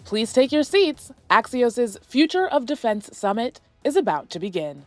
Please take your seats. Axios' Future of Defense Summit is about to begin.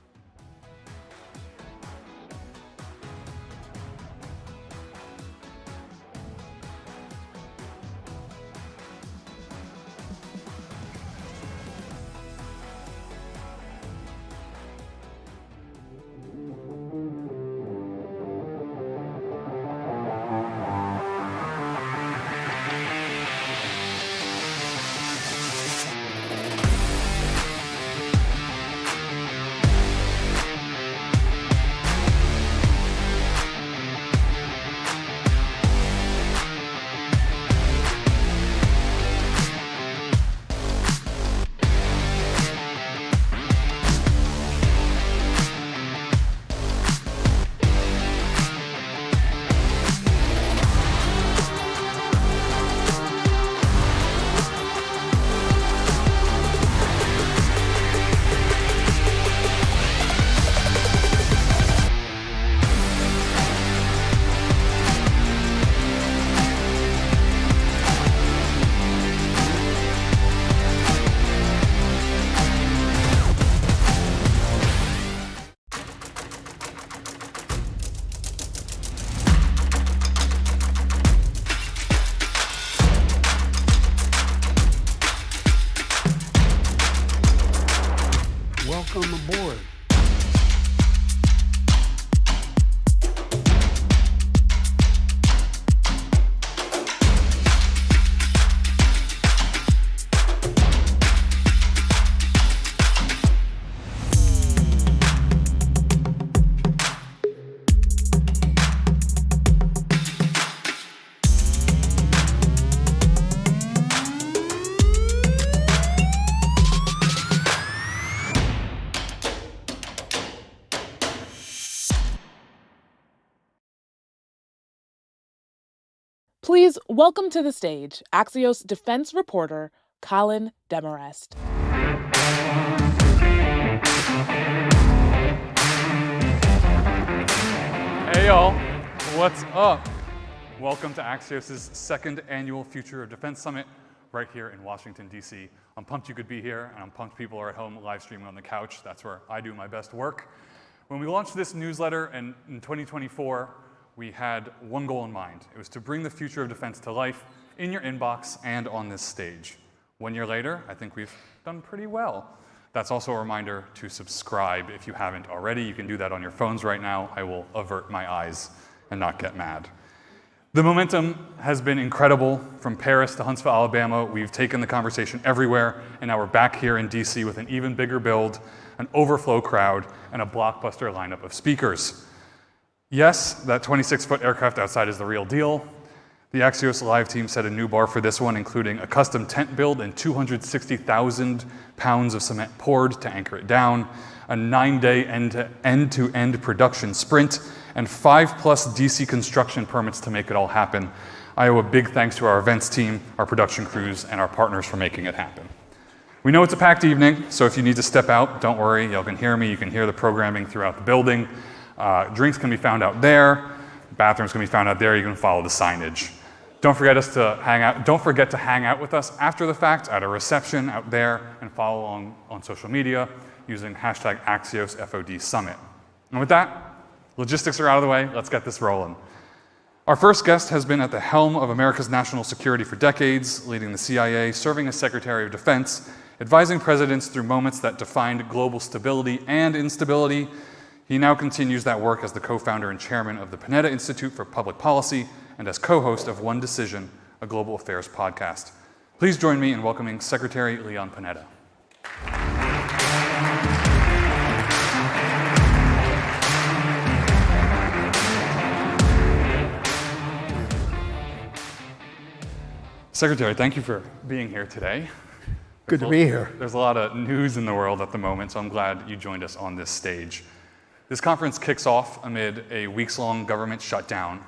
Welcome aboard. Please welcome to the stage Axios defense reporter Colin Demarest. Hey y'all, what's up? Welcome to Axios' second annual Future of Defense Summit right here in Washington, D.C. I'm pumped you could be here, and I'm pumped people are at home live streaming on the couch. That's where I do my best work. When we launched this newsletter in 2024, we had one goal in mind. It was to bring the future of defense to life in your inbox and on this stage. 1 year later, I think we've done pretty well. That's also a reminder to subscribe if you haven't already. You can do that on your phones right now. I will avert my eyes and not get mad. The momentum has been incredible. From Paris to Huntsville, Alabama, we've taken the conversation everywhere, and now we're back here in DC with an even bigger build, an overflow crowd, and a blockbuster lineup of speakers. Yes, that 26-foot aircraft outside is the real deal. The Axios Live team set a new bar for this one, including a custom tent build and 260,000 pounds of cement poured to anchor it down, a 9-day end-to-end production sprint, and 5+ DC construction permits to make it all happen. I owe a big thanks to our events team, our production crews, and our partners for making it happen. We know it's a packed evening, so if you need to step out, don't worry, y'all can hear me, you can hear the programming throughout the building. Drinks can be found out there, bathrooms can be found out there, you can follow the signage. Don't forget to hang out with us after the fact at a reception out there and follow along on social media using hashtag AxiosFOD Summit. And with that, logistics are out of the way, let's get this rolling. Our first guest has been at the helm of America's national security for decades, leading the CIA, serving as Secretary of Defense, advising presidents through moments that defined global stability and instability. He now continues that work as the co-founder and chairman of the Panetta Institute for Public Policy and as co-host of One Decision, a global affairs podcast. Please join me in welcoming Secretary Leon Panetta. Secretary, thank you for being here today. Good to be here. There's a lot of news in the world at the moment, so I'm glad you joined us on this stage. This conference kicks off amid a weeks-long government shutdown.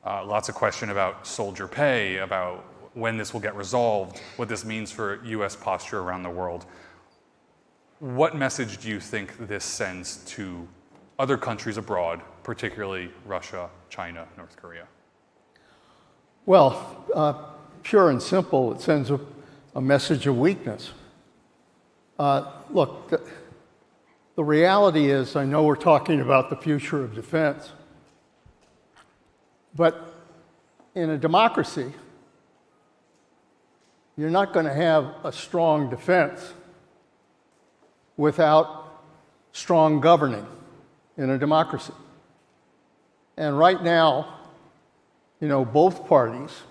Lots of question about soldier pay, about when this will get resolved, what this means for U.S. posture around the world. What message do you think this sends to other countries abroad, particularly Russia, China, North Korea? Well, pure and simple, it sends a message of weakness. Look, the reality is, I know we're talking about the future of defense, but in a democracy, you're not going to have a strong defense without strong governing in a democracy. And right now, both parties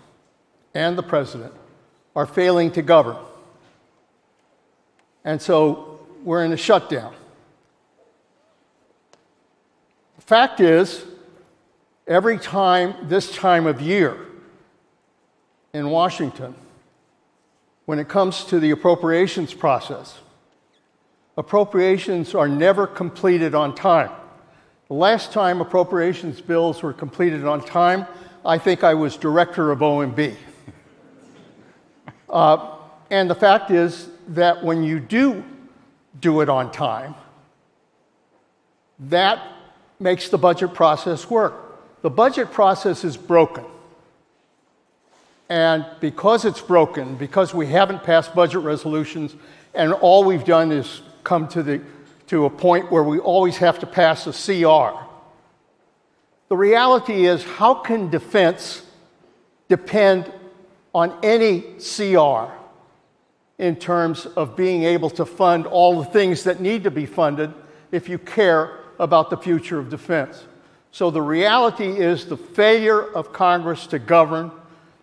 and the president are failing to govern. And so we're in a shutdown. The fact is, every time this time of year in Washington, when it comes to the appropriations process, appropriations are never completed on time. The last time appropriations bills were completed on time, I think I was director of OMB. And the fact is that when you do it on time, that makes the budget process work. The budget process is broken. And because it's broken, because we haven't passed budget resolutions, and all we've done is come to a point where we always have to pass a CR, the reality is, how can defense depend on any CR in terms of being able to fund all the things that need to be funded if you care about the future of defense? So the reality is the failure of Congress to govern,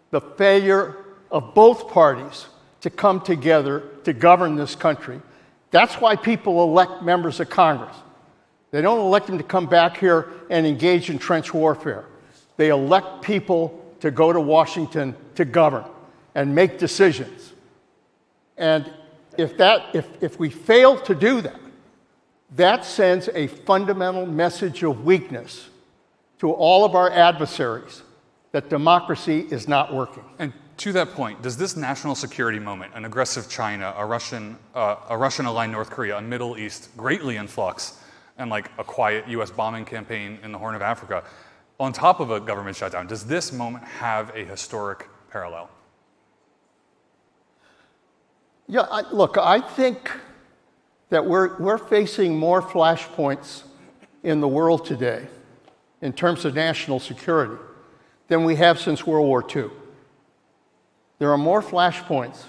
the failure of both parties to come together to govern this country. That's why people elect members of Congress. They don't elect them to come back here and engage in trench warfare. They elect people to go to Washington to govern and make decisions. And if we fail to do that, that sends a fundamental message of weakness to all of our adversaries that democracy is not working. And to that point, does this national security moment, an aggressive China, a Russian-aligned North Korea, a Middle East greatly in flux, and like a quiet U.S. bombing campaign in the Horn of Africa, on top of a government shutdown, does this moment have a historic parallel? Yeah, look, I think that we're facing more flashpoints in the world today in terms of national security than we have since World War II. There are more flashpoints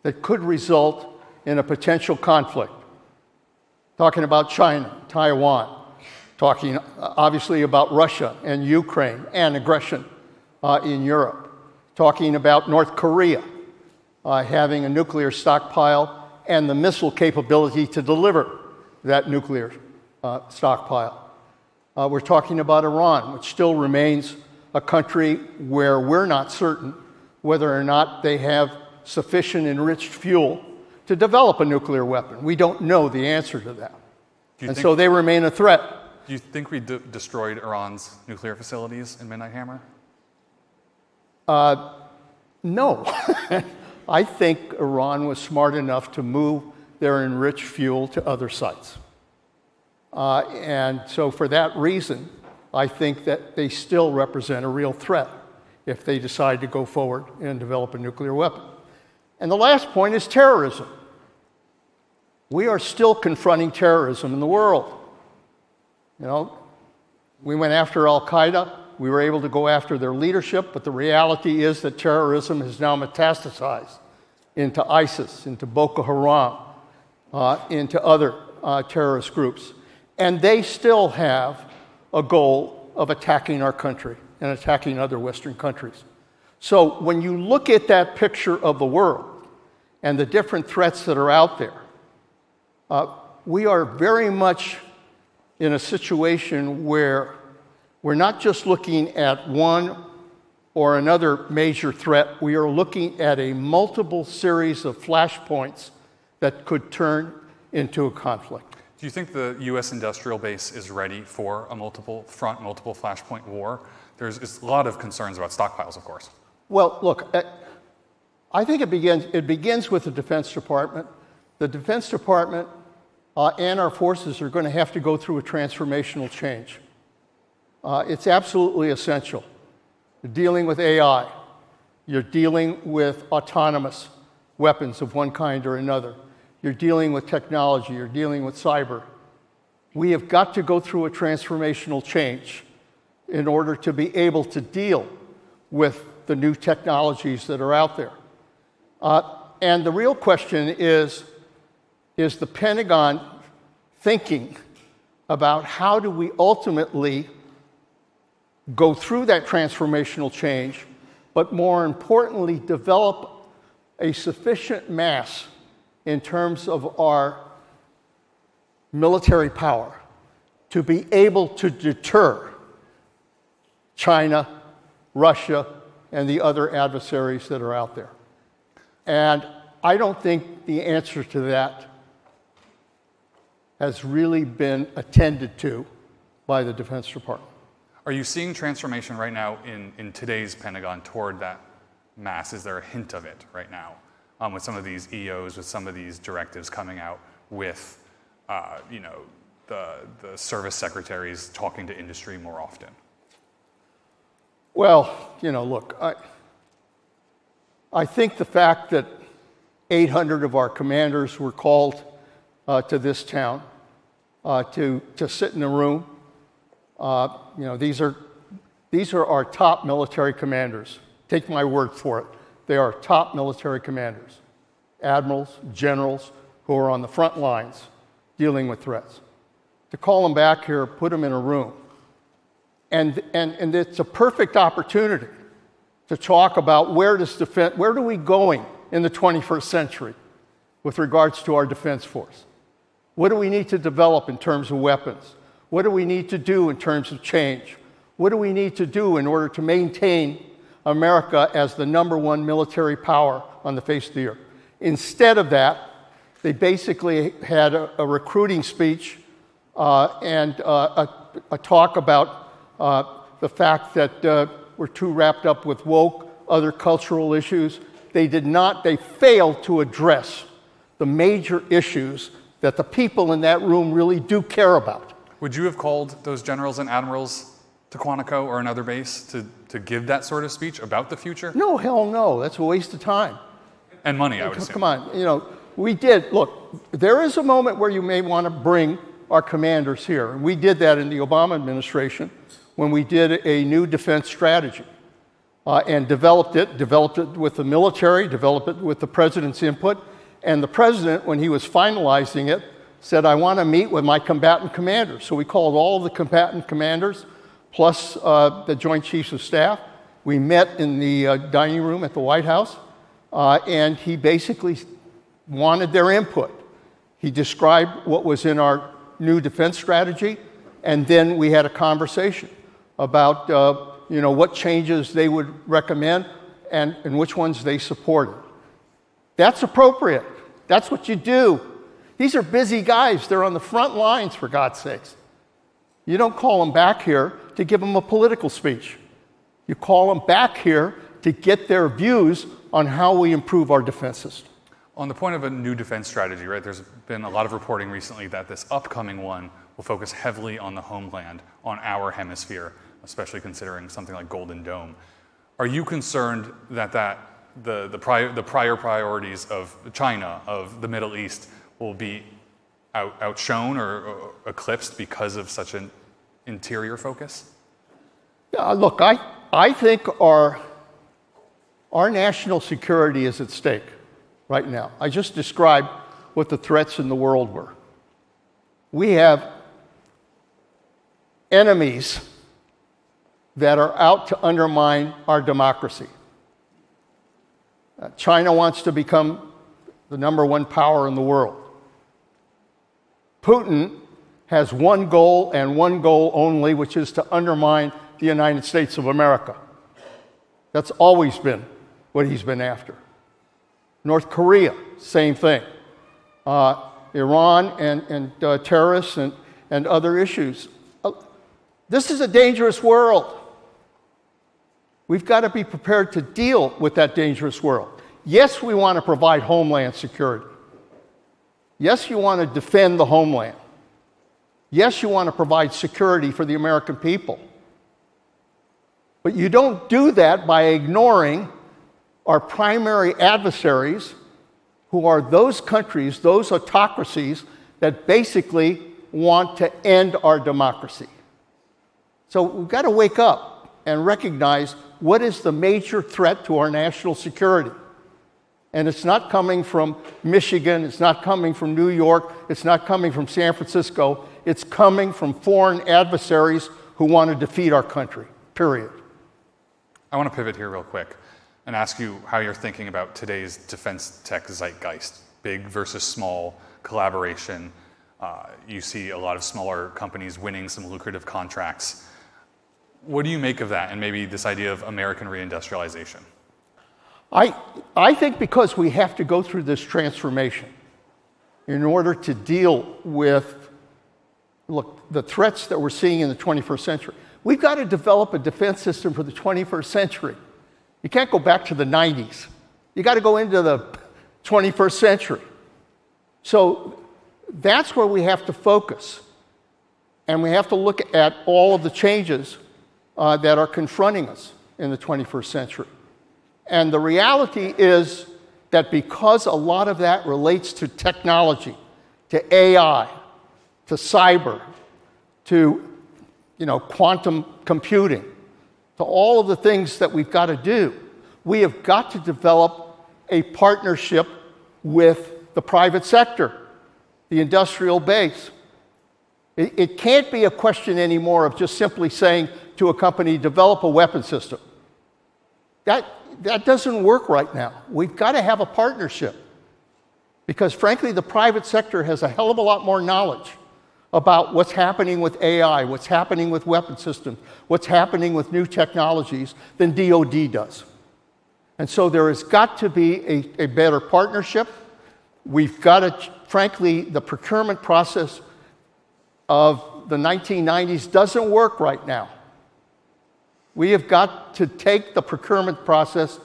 that could result in a potential conflict. Talking about China, Taiwan, talking obviously about Russia and Ukraine and aggression in Europe, talking about North Korea having a nuclear stockpile and the missile capability to deliver that nuclear stockpile. We're talking about Iran, which still remains a country where we're not certain whether or not they have sufficient enriched fuel to develop a nuclear weapon. We don't know the answer to that. And so they remain a threat. Do you think we destroyed Iran's nuclear facilities in Midnight Hammer? No. I think Iran was smart enough to move their enriched fuel to other sites. And so for that reason, I think that they still represent a real threat if they decide to go forward and develop a nuclear weapon. And the last point is terrorism. We are still confronting terrorism in the world. We went after Al-Qaeda. We were able to go after their leadership, but the reality is that terrorism has now metastasized into ISIS, into Boko Haram, into other terrorist groups. And they still have a goal of attacking our country and attacking other Western countries. So when you look at that picture of the world and the different threats that are out there, we are very much in a situation where we're not just looking at one or another major threat, we are looking at a multiple series of flashpoints that could turn into a conflict. Do you think the U.S. industrial base is ready for a multiple flashpoint war? There's a lot of concerns about stockpiles, of course. Well, look, I think it begins with the Defense Department. The Defense Department and our forces are going to have to go through a transformational change. It's absolutely essential. You're dealing with AI. You're dealing with autonomous weapons of one kind or another. You're dealing with technology, you're dealing with cyber. We have got to go through a transformational change in order to be able to deal with the new technologies that are out there. And the real question is the Pentagon thinking about how do we ultimately go through that transformational change, but more importantly, develop a sufficient mass in terms of our military power to be able to deter China, Russia, and the other adversaries that are out there. And I don't think the answer to that has really been attended to by the Defense Department. Are you seeing transformation right now in today's Pentagon toward that mass? Is there a hint of it right now with some of these EOs, with some of these directives coming out with, the service secretaries talking to industry more often? Well, look, I think the fact that 800 of our commanders were called to this town to sit in a room, these are our top military commanders. Take my word for it. They are top military commanders, admirals, generals who are on the front lines dealing with threats. To call them back here, put them in a room, and it's a perfect opportunity to talk about where are we going in the 21st century with regards to our defense force. What do we need to develop in terms of weapons? What do we need to do in terms of change? What do we need to do in order to maintain America as the #1 military power on the face of the earth? Instead of that, they basically had a recruiting speech and a talk about the fact that we're too wrapped up with woke, other cultural issues. They failed to address the major issues that the people in that room really do care about. Would you have called those generals and admirals to Quantico or another base to give that sort of speech about the future? No, hell no. That's a waste of time. And money, I would assume. Come on, we did. Look, there is a moment where you may want to bring our commanders here. We did that in the Obama administration when we did a new defense strategy and developed it with the military, developed it with the president's input. And the president, when he was finalizing it, said, I want to meet with my combatant commanders. So we called all of the combatant commanders, plus the Joint Chiefs of Staff. We met in the dining room at the White House, and he basically wanted their input. He described what was in our new defense strategy, and then we had a conversation about what changes they would recommend and which ones they supported. That's appropriate. That's what you do. These are busy guys. They're on the front lines, for God's sakes. You don't call them back here to give them a political speech. You call them back here to get their views on how we improve our defense system. On the point of a new defense strategy, right, there's been a lot of reporting recently that this upcoming one will focus heavily on the homeland, on our hemisphere, especially considering something like Golden Dome. Are you concerned that the prior priorities of China, of the Middle East, will be outshone or eclipsed because of such an interior focus? Look, I think our national security is at stake right now. I just described what the threats in the world were. We have enemies that are out to undermine our democracy. China wants to become the #1 power in the world. Putin has one goal and one goal only, which is to undermine the United States of America. That's always been what he's been after. North Korea, same thing. Iran and terrorists and other issues. This is a dangerous world. We've got to be prepared to deal with that dangerous world. Yes, we want to provide homeland security. Yes, you want to defend the homeland. Yes, you want to provide security for the American people. But you don't do that by ignoring our primary adversaries who are those countries, those autocracies that basically want to end our democracy. So we've got to wake up and recognize what is the major threat to our national security. And it's not coming from Michigan, it's not coming from New York, it's not coming from San Francisco, it's coming from foreign adversaries who want to defeat our country, period. I want to pivot here real quick and ask you how you're thinking about today's defense tech zeitgeist, big versus small collaboration. You see a lot of smaller companies winning some lucrative contracts. What do you make of that, and maybe this idea of American reindustrialization? I think because we have to go through this transformation in order to deal with, the threats that we're seeing in the 21st century. We've got to develop a defense system for the 21st century. You can't go back to the 90s. You got to go into the 21st century. So that's where we have to focus. And we have to look at all of the changes that are confronting us in the 21st century. And the reality is that because a lot of that relates to technology, to AI, to cyber, to quantum computing, to all of the things that we've got to do, we have got to develop a partnership with the private sector, the industrial base. It can't be a question anymore of just simply saying to a company, develop a weapon system. That doesn't work right now. We've got to have a partnership because, frankly, the private sector has a hell of a lot more knowledge about what's happening with AI, what's happening with weapon systems, what's happening with new technologies than DoD does. And so there has got to be a better partnership. We've got to, frankly, the procurement process of the 1990s doesn't work right now. We have got to take the procurement process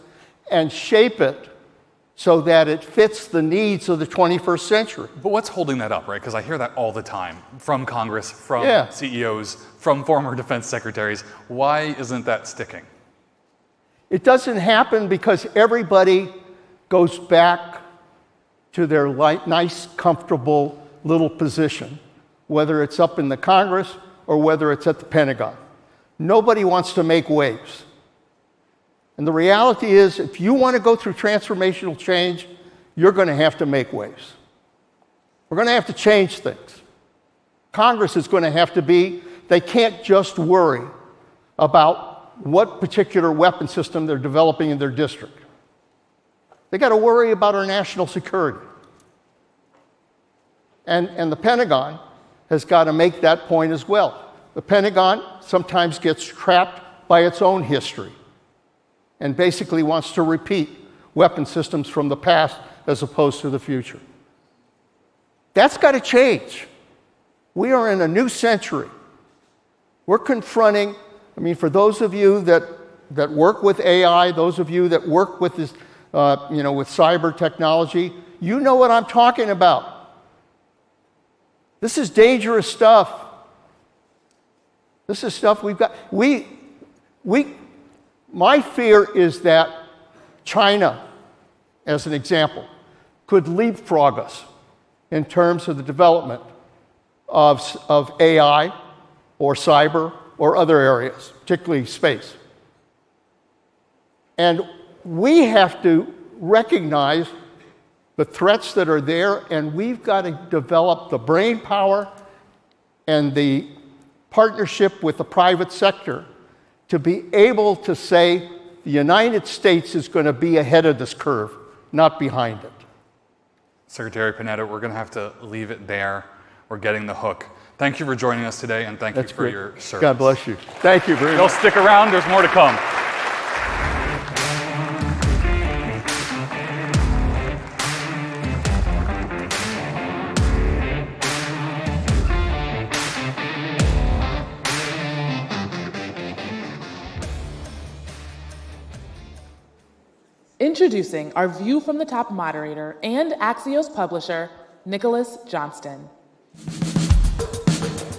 and shape it so that it fits the needs of the 21st century. But what's holding that up, right? Because I hear that all the time from Congress, from CEOs, from former defense secretaries. Why isn't that sticking? It doesn't happen because everybody goes back to their nice, comfortable little position, whether it's up in the Congress or whether it's at the Pentagon. Nobody wants to make waves. And the reality is, if you want to go through transformational change, you're going to have to make waves. We're going to have to change things. Congress is going to have to they can't just worry about what particular weapon system they're developing in their district. They got to worry about our national security. And the Pentagon has got to make that point as well. The Pentagon sometimes gets trapped by its own history and basically wants to repeat weapon systems from the past as opposed to the future. That's got to change. We are in a new century. We're confronting, for those of you that work with AI, those of you that work with this, with cyber technology, you know what I'm talking about. This is dangerous stuff. This is stuff we've got. My fear is that China, as an example, could leapfrog us in terms of the development of AI or cyber or other areas, particularly space. And we have to recognize the threats that are there, and we've got to develop the brain power and the partnership with the private sector to be able to say the United States is going to be ahead of this curve, not behind it. Secretary Panetta, we're going to have to leave it there. We're getting the hook. Thank you for joining us today, and thank you for your service. God bless you. Thank you very much. You'll stick around. There's more to come. Introducing our View from the Top moderator and Axios publisher, Nicholas Johnston.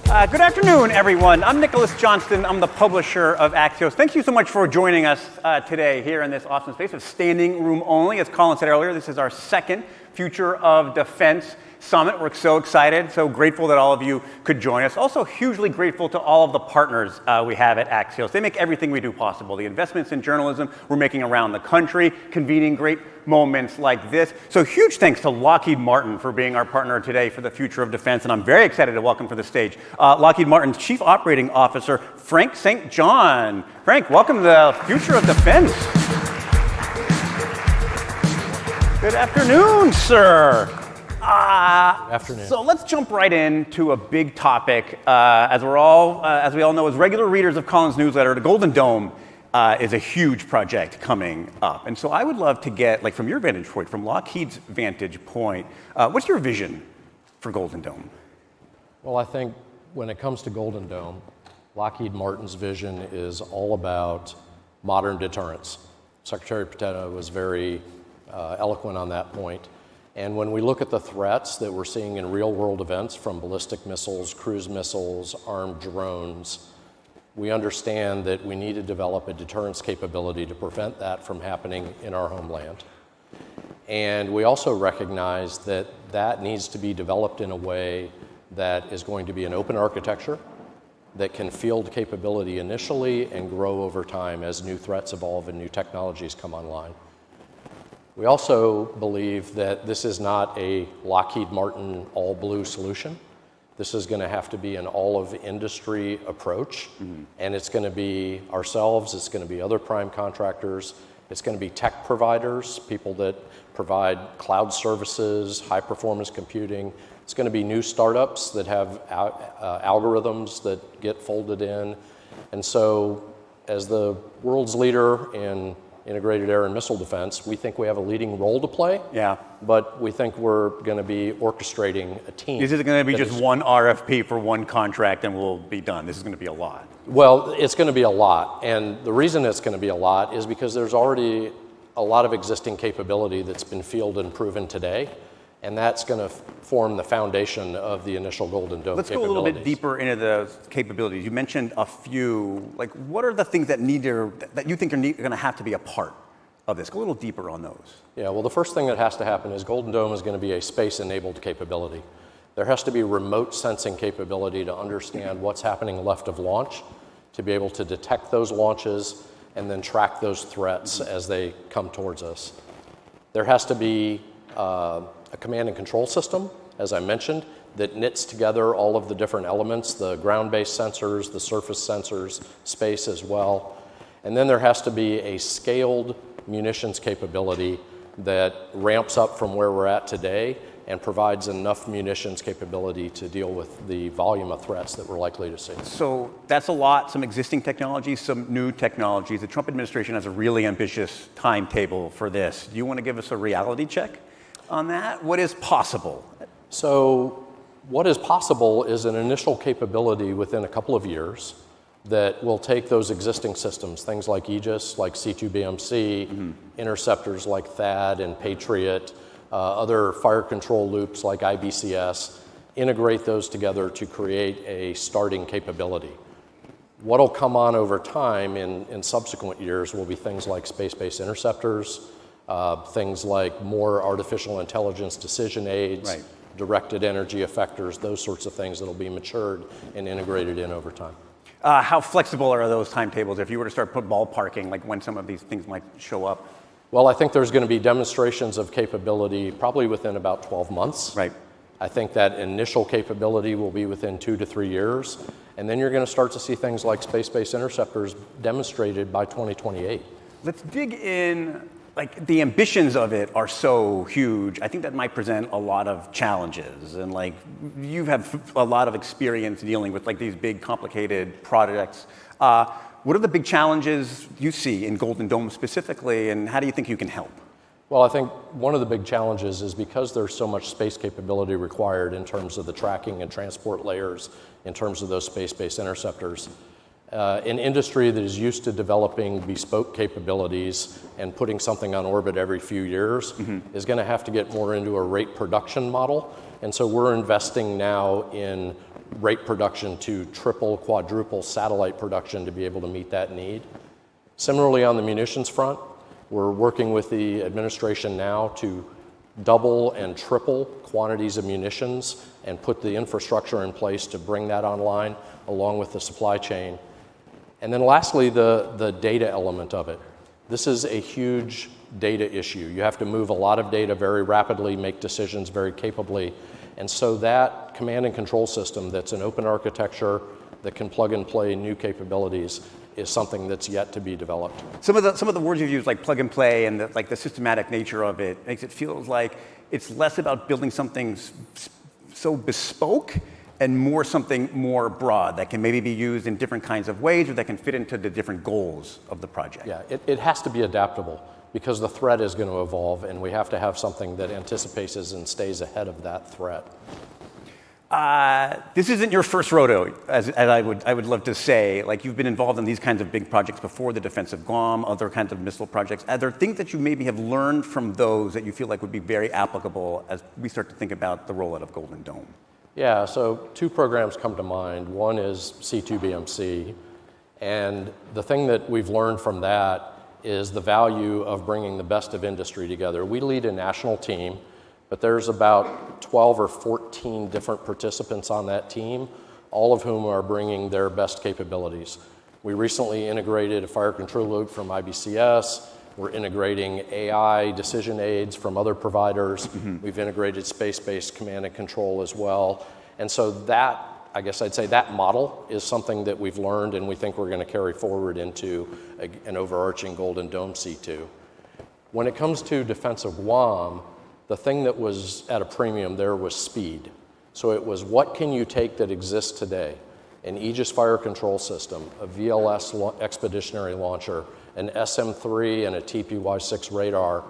Good afternoon, everyone. I'm Nicholas Johnston. I'm the publisher of Axios. Thank you so much for joining us today here in this awesome space of standing room only. As Colin said earlier, this is our second Future of Defense Summit. We're so excited, so grateful that all of you could join us. Also hugely grateful to all of the partners we have at Axios. They make everything we do possible. The investments in journalism we're making around the country, convening great moments like this. So huge thanks to Lockheed Martin for being our partner today for the Future of Defense, and I'm very excited to welcome to the stage Lockheed Martin's Chief Operating Officer, Frank St. John. Frank, welcome to the Future of Defense. Good afternoon, sir. Afternoon. So let's jump right into a big topic. As we all know, as regular readers of Colin's newsletter, the Golden Dome is a huge project coming up. And so I would love to get, like, from your vantage point, from Lockheed's vantage point, what's your vision for Golden Dome? Well, I think when it comes to Golden Dome, Lockheed Martin's vision is all about modern deterrence. Secretary Pateta was very eloquent on that point. And when we look at the threats that we're seeing in real-world events, from ballistic missiles, cruise missiles, armed drones, we understand that we need to develop a deterrence capability to prevent that from happening in our homeland. And we also recognize that that needs to be developed in a way that is going to be an open architecture that can field capability initially and grow over time as new threats evolve and new technologies come online. We also believe that this is not a Lockheed Martin all-blue solution. This is going to have to be an all-of-industry approach, and it's going to be ourselves, it's going to be other prime contractors, it's going to be tech providers, people that provide cloud services, high-performance computing. It's going to be new startups that have algorithms that get folded in. And so, as the world's leader in integrated air and missile defense, we think we have a leading role to play. Yeah. But we think we're going to be orchestrating a team. Is it going to be just one RFP for one contract and we'll be done? This is going to be a lot. Well, it's going to be a lot. And the reason it's going to be a lot is because there's already a lot of existing capability that's been fielded and proven today. And that's going to form the foundation of the initial Golden Dome Let's go a little bit deeper into the capabilities. You mentioned a few. Like, what are the things that you think are going to have to be a part of this? Go a little deeper on those. Yeah, well, the first thing that has to happen is Golden Dome is going to be a space-enabled capability. There has to be remote sensing capability to understand what's happening left of launch, to be able to detect those launches and then track those threats as they come towards us. There has to be a command and control system, as I mentioned, that knits together all of the different elements, the ground-based sensors, the surface sensors, space as well. And then there has to be a scaled munitions capability that ramps up from where we're at today and provides enough munitions capability to deal with the volume of threats that we're likely to see. So that's a lot, some existing technologies, some new technologies. The Trump administration has a really ambitious timetable for this. Do you want to give us a reality check on that? What is possible? So what is possible is an initial capability within a couple of years that will take those existing systems, things like Aegis, like C2BMC, interceptors like THAAD and Patriot, other fire control loops like IBCS, integrate those together to create a starting capability. What'll come on over time in subsequent years will be things like space-based interceptors, things like more artificial intelligence decision aids, right, directed energy effectors, those sorts of things that'll be matured and integrated in over time. How flexible are those timetables if you were to start ballparking, like when some of these things might show up? Well, I think there's going to be demonstrations of capability probably within about 12 months. Right. I think that initial capability will be within 2 to 3 years. And then you're going to start to see things like space-based interceptors demonstrated by 2028. Let's dig in. Like, the ambitions of it are so huge. I think that might present a lot of challenges. And like, you have a lot of experience dealing with like these big, complicated projects. What are the big challenges you see in Golden Dome specifically, and how do you think you can help? Well, I think one of the big challenges is because there's so much space capability required in terms of the tracking and transport layers, in terms of those space-based interceptors. An industry that is used to developing bespoke capabilities and putting something on orbit every few years is going to have to get more into a rate production model. And so we're investing now in rate production to triple, quadruple satellite production to be able to meet that need. Similarly, on the munitions front, we're working with the administration now to double and triple quantities of munitions and put the infrastructure in place to bring that online along with the supply chain. And then lastly, the data element of it. This is a huge data issue. You have to move a lot of data very rapidly, make decisions very capably. And so that command and control system that's an open architecture that can plug and play new capabilities is something that's yet to be developed. Some of the words you've used, like plug and play and the systematic nature of it, makes it feel like it's less about building something so bespoke and more something more broad that can maybe be used in different kinds of ways or that can fit into the different goals of the project. Yeah, it has to be adaptable because the threat is going to evolve and we have to have something that anticipates and stays ahead of that threat. This isn't your first rodeo, as I would love to say. Like, you've been involved in these kinds of big projects before, the defense of Guam, other kinds of missile projects. Are there things that you maybe have learned from those that you feel like would be very applicable as we start to think about the rollout of Golden Dome? Yeah, so two programs come to mind. One is C2BMC, and the thing that we've learned from that is the value of bringing the best of industry together. We lead a national team, but there's about 12 or 14 different participants on that team, all of whom are bringing their best capabilities. We recently integrated a fire control loop from IBCS. We're integrating AI decision aids from other providers. Mm-hmm. We've integrated space-based command and control as well. And so that, I guess I'd say that model is something that we've learned and we think we're going to carry forward into an overarching Golden Dome C2. When it comes to defense of Guam, the thing that was at a premium there was speed. So it was, what can you take that exists today? An Aegis fire control system, a VLS expeditionary launcher, an SM-3 and a TPY-6 radar,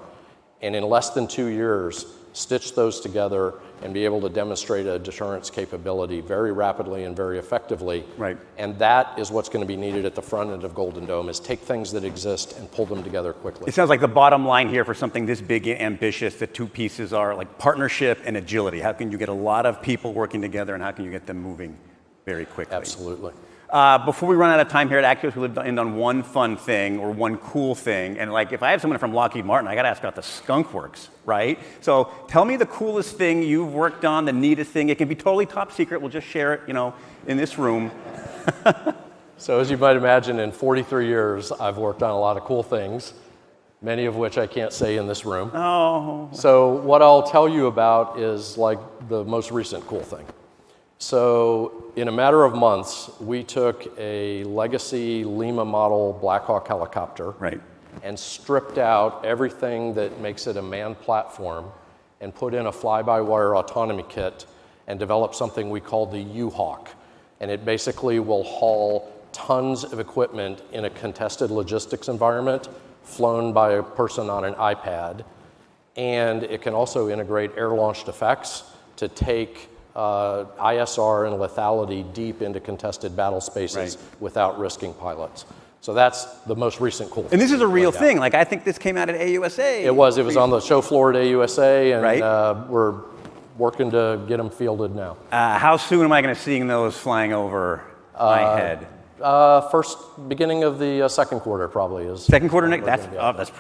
and in less than 2 years, stitch those together and be able to demonstrate a deterrence capability very rapidly and very effectively. Right. And that is what's going to be needed at the front end of Golden Dome, is take things that exist and pull them together quickly. It sounds like the bottom line here for something this big and ambitious, the two pieces are like partnership and agility. How can you get a lot of people working together and how can you get them moving very quickly? Absolutely. Before we run out of time here at Axios, we lived in on one fun thing or one cool thing. And like, if I have someone from Lockheed Martin, I got to ask about the Skunk Works, right? So tell me the coolest thing you've worked on, the neatest thing. It can be totally top secret. We'll just share it, in this room. So as you might imagine, in 43 years, I've worked on a lot of cool things, many of which I can't say in this room. Oh. So what I'll tell you about is like the most recent cool thing. So in a matter of months, we took a legacy Lima model Black Hawk helicopter, right, and stripped out everything that makes it a manned platform and put in a fly-by-wire autonomy kit and developed something we call the U-Hawk. And it basically will haul tons of equipment in a contested logistics environment flown by a person on an iPad. And it can also integrate air-launched effects to take ISR and lethality deep into contested battle spaces without risking pilots. So that's the most recent cool thing. And this is a real thing. Like, I think this came out at AUSA. It was on the show floor at AUSA, and we're working to get them fielded now. How soon am I going to see those flying over my head? Beginning of the second quarter probably is. Second quarter next. That's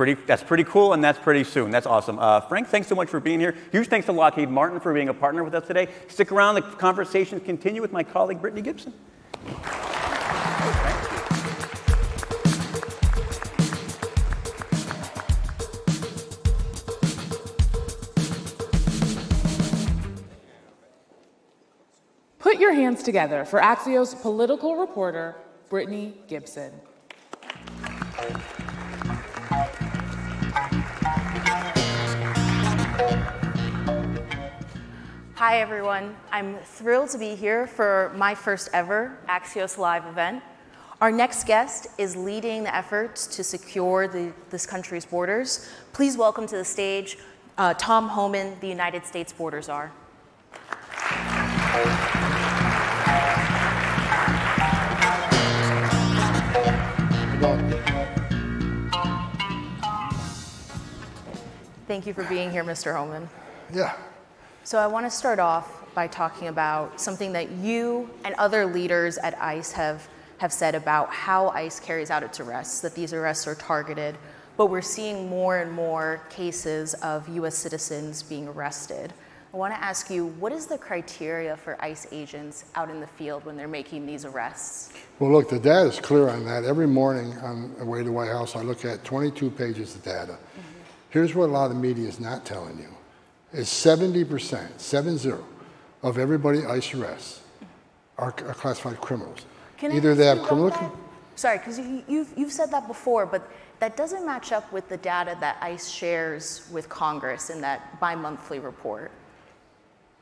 pretty cool, and that's pretty soon. That's awesome. Frank, thanks so much for being here. Huge thanks to Lockheed Martin for being a partner with us today. Stick around; the conversations continue with my colleague Brittany Gibson. Put your hands together for Axios political reporter, Brittany Gibson. Hi, everyone. I'm thrilled to be here for my first ever Axios Live event. Our next guest is leading the efforts to secure this country's borders. Please welcome to the stage Tom Homan, the United States Border Czar. Thank you for being here, Mr. Homan. Yeah. So I want to start off by talking about something that you and other leaders at ICE have said about how ICE carries out its arrests, that these arrests are targeted, but we're seeing more and more cases of US citizens being arrested. I want to ask you, what is the criteria for ICE agents out in the field when they're making these arrests? Well, look, the data is clear on that. Every morning on the way to the White House, I look at 22 pages of data. Here's what a lot of the media is not telling you, is 70%, 70, of everybody ICE arrests are classified criminals. Either they have criminal... Sorry, because you've said that before, but that doesn't match up with the data that ICE shares with Congress in that bi-monthly report.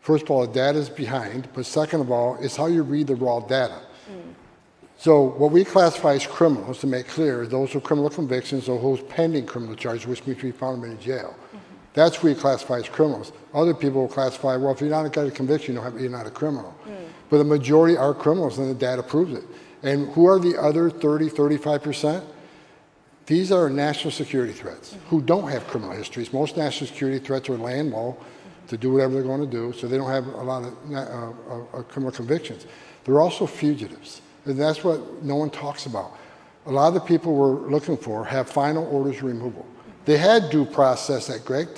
First of all, the data is behind, but second of all, it's how you read the raw data. So what we classify as criminals, to make clear, those with criminal convictions or those pending criminal charges, which means we found them in jail. That's who we classify as criminals. Other people will classify, well, if you're not got a conviction, you're not a criminal. But the majority are criminals, and the data proves it. And who are the other 30, 35%? These are national security threats who don't have criminal histories. Most national security threats are laying low to do whatever they're going to do, so they don't have a lot of criminal convictions. They're also fugitives, and that's what no one talks about. A lot of the people we're looking for have final orders of removal. They had due process at great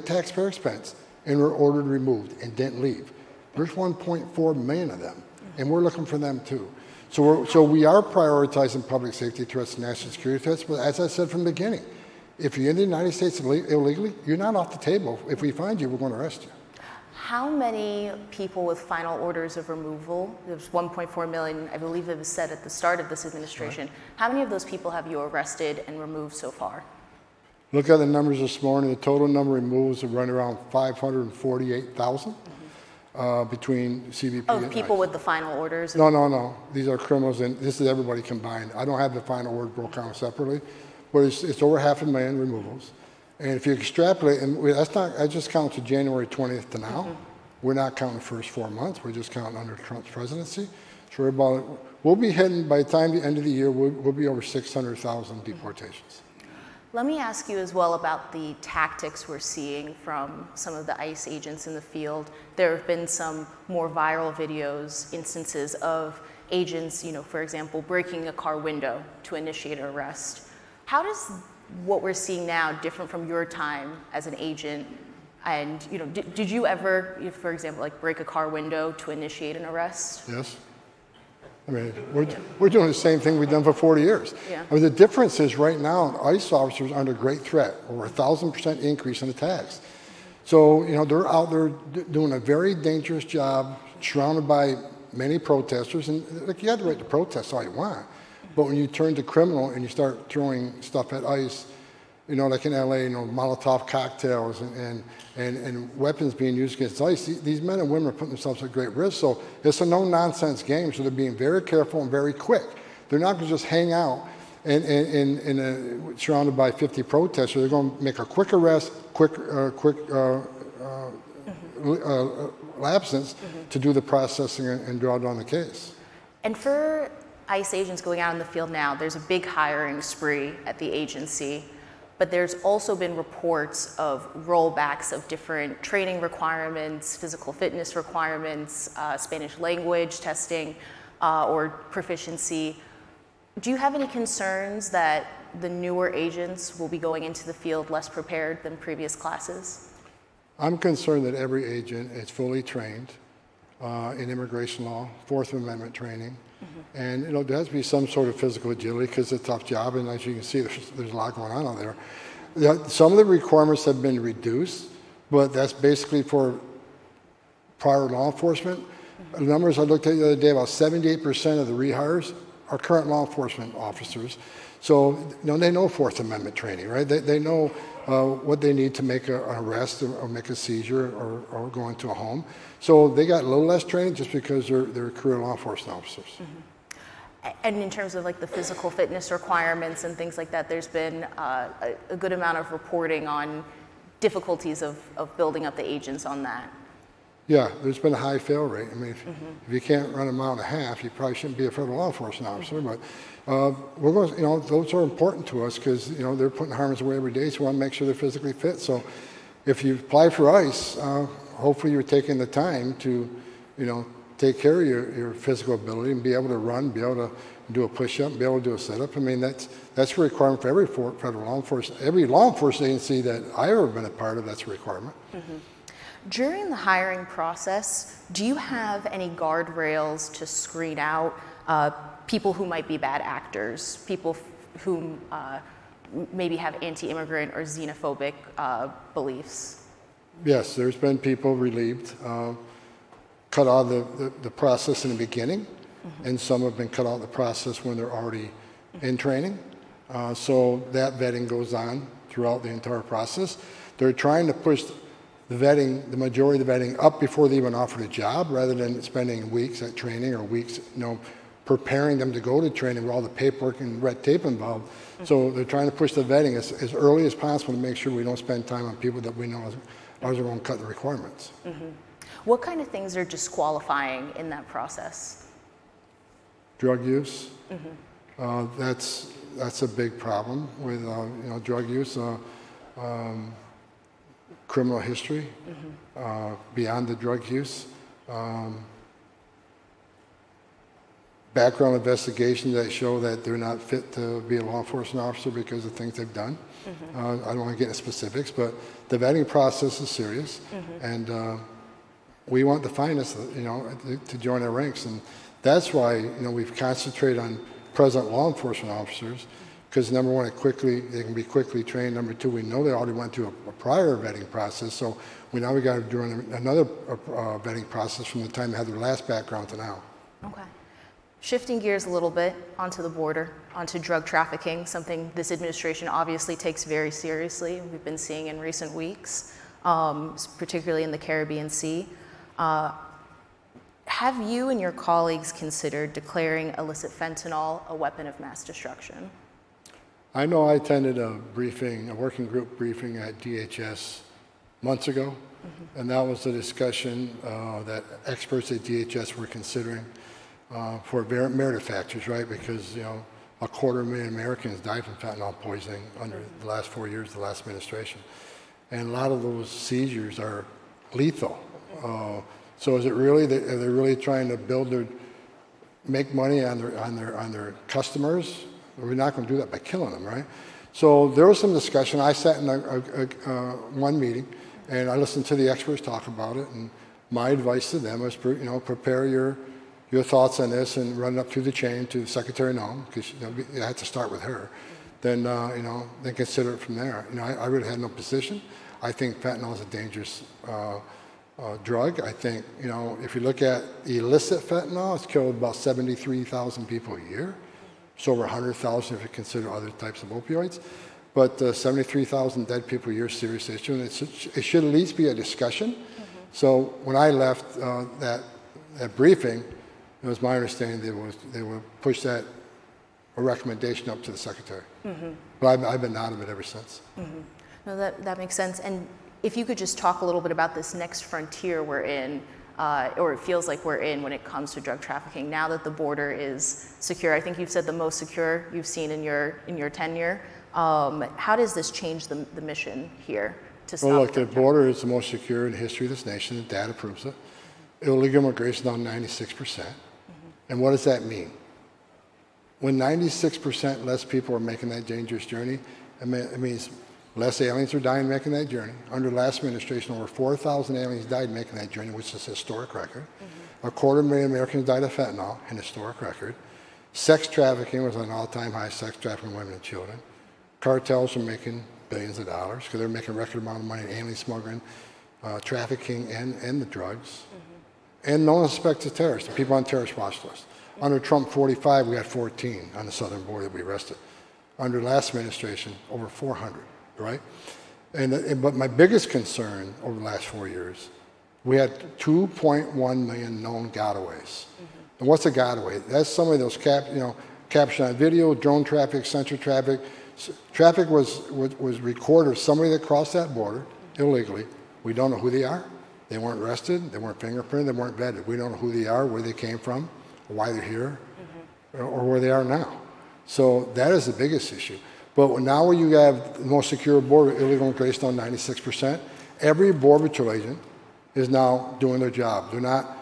taxpayer expense and were ordered removed and didn't leave. There's 1.4 million of them, and we're looking for them too. So we are prioritizing public safety threats and national security threats, but as I said from the beginning, if you're in the United States illegally, you're not off the table. If we find you, we're going to arrest you. How many people with final orders of removal, there's 1.4 million, I believe it was said at the start of this administration, how many of those people have you arrested and removed so far? Look at the numbers this morning. The total number of removes are running around 548,000 between CBP and people ICE. with the final orders? No. These are criminals, and this is everybody combined. I don't have the final order broken out separately, but it's over 500,000 removals. And if you extrapolate, and that's not, I just count to January 20th to now. We're not counting the first 4 months. We're just counting under Trump's presidency. So we'll be heading, by the time the end of the year, we'll be over 600,000 deportations. Let me ask you as well about the tactics we're seeing from some of the ICE agents in the field. There have been some more viral videos, instances of agents, for example, breaking a car window to initiate an arrest. How does what we're seeing now different from your time as an agent? And did you ever, for example, break a car window to initiate an arrest? Yes. I mean, we're doing the same thing we've done for 40 years. Yeah. I mean, the difference is right now, ICE officers are under great threat, over 1,000% increase in attacks. So, they're out there doing a very dangerous job, surrounded by many protesters. And look, you have the right to protest all you want. But when you turn to criminal and you start throwing stuff at ICE, like in LA, Molotov cocktails and weapons being used against ICE, these men and women are putting themselves at great risk. So it's a no-nonsense game, so they're being very careful and very quick. They're not going to just hang out and surrounded by 50 protesters. They're going to make a quick arrest, quick absence to do the processing and draw down the case. And for ICE agents going out in the field now, there's a big hiring spree at the agency, but there's also been reports of rollbacks of different training requirements, physical fitness requirements, Spanish language testing, or proficiency. Do you have any concerns that the newer agents will be going into the field less prepared than previous classes? I'm concerned that every agent is fully trained in immigration law, Fourth Amendment training. And there has to be some sort of physical agility because it's a tough job, and as you can see, there's a lot going on out there. Some of the requirements have been reduced, but that's basically for prior law enforcement. The numbers I looked at the other day, about 78% of the rehires are current law enforcement officers. So they know Fourth Amendment training, right? They know what they need to make an arrest or make a seizure or go into a home. So they got a little less training just because they're career law enforcement officers. And in terms of the physical fitness requirements and things like that, there's been a good amount of reporting on difficulties of building up the agents on that. Yeah, there's been a high fail rate. I mean, if you can't run a mile and a half, you probably shouldn't be a federal law enforcement officer. But we're going to, those are important to us because they're putting harm's way every day, so we want to make sure they're physically fit. So if you apply for ICE, hopefully you're taking the time to take care of your physical ability and be able to run, be able to do a push-up, be able to do a sit-up. I mean, that's a requirement for every federal law enforcement. Every law enforcement agency that I've ever been a part of, that's a requirement. During the hiring process, do you have any guardrails to screen out people who might be bad actors, people who maybe have anti-immigrant or xenophobic beliefs? Yes, there's been people relieved, cut out the process in the beginning, and some have been cut out of the process when they're already in training. So that vetting goes on throughout the entire process. They're trying to push the vetting, the majority of the vetting, up before they even offer the job, rather than spending weeks at training or weeks, preparing them to go to training with all the paperwork and red tape involved. So they're trying to push the vetting as early as possible to make sure we don't spend time on people that we know are going to cut the requirements. What kind of things are disqualifying in that process? Drug use. That's a big problem with drug use. Criminal history beyond the drug use. Background investigations that show that they're not fit to be a law enforcement officer because of things they've done. I don't want to get into specifics, but the vetting process is serious, and we want the finest, to join our ranks, and that's why we've concentrated on present law enforcement officers, because number one, they can be quickly trained. Number two, we know they already went through a prior vetting process, so we got to do another vetting process from the time they had their last background to now. Okay. Shifting gears a little bit onto the border, onto drug trafficking, something this administration obviously takes very seriously. We've been seeing in recent weeks, particularly in the Caribbean Sea. Have you and your colleagues considered declaring illicit fentanyl a weapon of mass destruction? I know I attended a working group briefing at DHS months ago, and that was a discussion that experts at DHS were considering for merit factors, right? Because 250,000 Americans died from fentanyl poisoning under the last 4 years of the last administration, and a lot of those seizures are lethal. So is it really are they really trying to make money on their customers? We're not going to do that by killing them, right? So there was some discussion. I sat in one meeting, and I listened to the experts talk about it. And my advice to them was, prepare your thoughts on this and run it up through the chain to Secretary Noem, because you had to start with her. Then then consider it from there. I really had no position. I think fentanyl is a dangerous drug. I think if you look at illicit fentanyl, it's killed about 73,000 people a year. It's over 100,000 if you consider other types of opioids. But 73,000 dead people a year is a serious issue, and it should at least be a discussion. So when I left that briefing, it was my understanding they would push a recommendation up to the secretary. But I've been out of it ever since. No, that makes sense. And if you could just talk a little bit about this next frontier we're in, or it feels like we're in when it comes to drug trafficking, now that the border is secure. I think you've said the most secure you've seen in your tenure. How does this change the mission here to stop? Well, look, the border is the most secure in the history of this nation. The data proves it. Illegal immigration down 96%. And what does that mean? When 96% less people are making that dangerous journey, it means less aliens are dying making that journey. Under the last administration, over 4,000 aliens died making that journey, which is a historic record. 250,000 Americans died of fentanyl, an historic record. Sex trafficking was an all-time high, sex trafficking women and children. Cartels are making billions of dollars because they're making a record amount of money in alien smuggling, trafficking, and the drugs. And no one suspects terrorists, the people on terrorist watch list. Under Trump 45, we had 14 on the southern border that we arrested. Under the last administration, over 400, right? But my biggest concern over the last 4 years, we had 2.1 million known gotaways. And what's a gotaway? That's some of those captured on video, drone traffic, sensor traffic. Traffic was recorded of somebody that crossed that border illegally. We don't know who they are. They weren't arrested, they weren't fingerprinted, they weren't vetted. We don't know who they are, where they came from, why they're here, or where they are now. So that is the biggest issue. But now when you have the most secure border, illegal immigration down 96%, every Border Patrol agent is now doing their job. They're not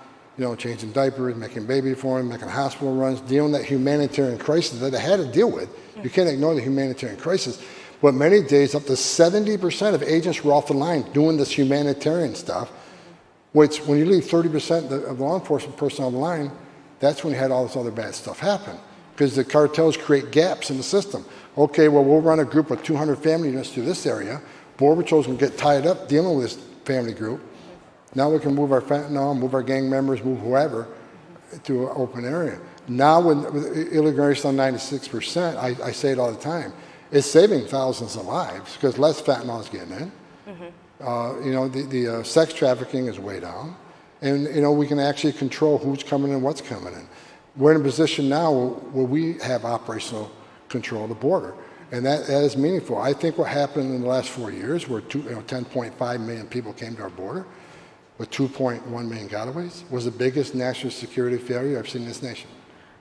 changing diapers, making baby formula, making hospital runs, dealing with that humanitarian crisis that they had to deal with. You can't ignore the humanitarian crisis. But many days, up to 70% of agents were off the line doing this humanitarian stuff, which when you leave 30% of law enforcement personnel on the line, that's when you had all this other bad stuff happen. Because the cartels create gaps in the system. Okay, well, we'll run a group of 200 family units through this area. Border Patrol's going to get tied up dealing with this family group. Now we can move our fentanyl, move our gang members, move whoever to an open area. Now with illegal immigration on 96%, I say it all the time, it's saving thousands of lives because less fentanyl is getting in. The sex trafficking is way down. And, we can actually control who's coming in, what's coming in. We're in a position now where we have operational control of the border. And that is meaningful. I think what happened in the last 4 years, where 10.5 million people came to our border, with 2.1 million gotaways, was the biggest national security failure I've seen in this nation.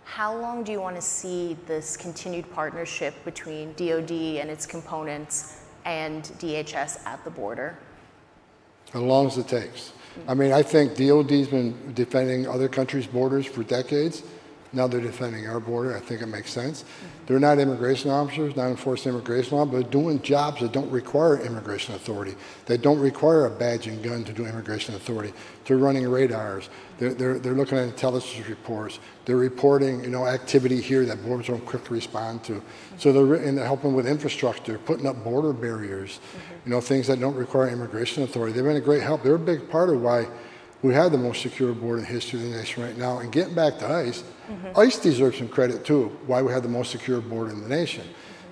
How long do you want to see this continued partnership between DoD and its components and DHS at the border? As long as it takes. I mean, I think DoD's been defending other countries' borders for decades. Now they're defending our border. I think it makes sense. They're not immigration officers, not enforcing immigration law, but they're doing jobs that don't require immigration authority. They don't require a badge and gun to do immigration authority. They're running radars. They're looking at intelligence reports. They're reporting, activity here that borders don't quickly respond to. So they're helping with infrastructure, putting up border barriers, things that don't require immigration authority. They've been a great help. They're a big part of why we have the most secure border in the history of the nation right now. And getting back to ICE, ICE deserves some credit too, why we have the most secure border in the nation.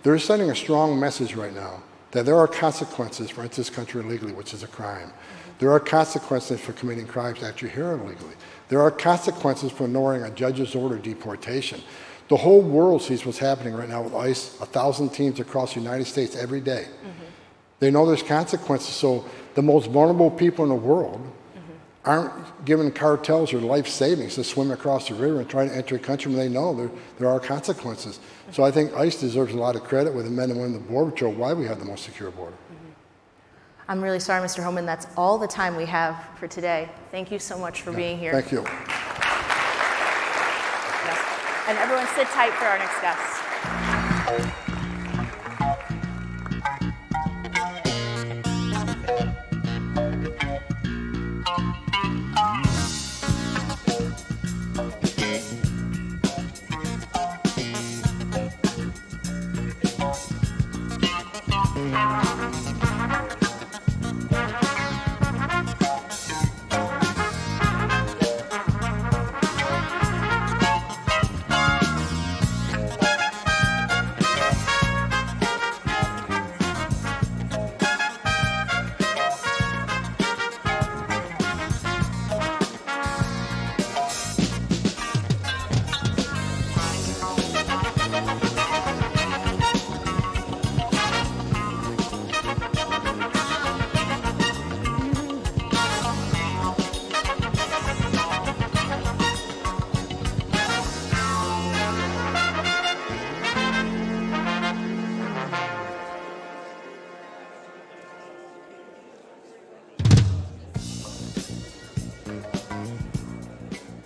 They're sending a strong message right now that there are consequences for entering this country illegally, which is a crime. There are consequences for committing crimes after you're here illegally. There are consequences for ignoring a judge's order of deportation. The whole world sees what's happening right now with ICE, 1,000 teams across the United States every day. They know there's consequences, so the most vulnerable people in the world aren't giving cartels their life savings to swim across the river and try to enter a country when they know there are consequences. So I think ICE deserves a lot of credit with the men and women of the Border Patrol, why we have the most secure border. I'm really sorry, Mr. Homan, that's all the time we have for today. Thank you so much for being here. Thank you. Yes. And everyone sit tight for our next guest.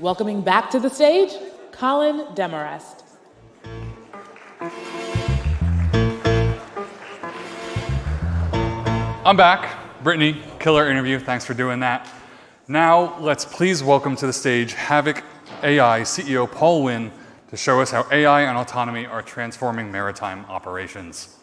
Welcoming back to the stage, Colin Demarest. I'm back. Brittany, killer interview. Thanks for doing that. Now, let's please welcome to the stage Havoc AI CEO Paul Wynn to show us how AI and autonomy are transforming maritime operations.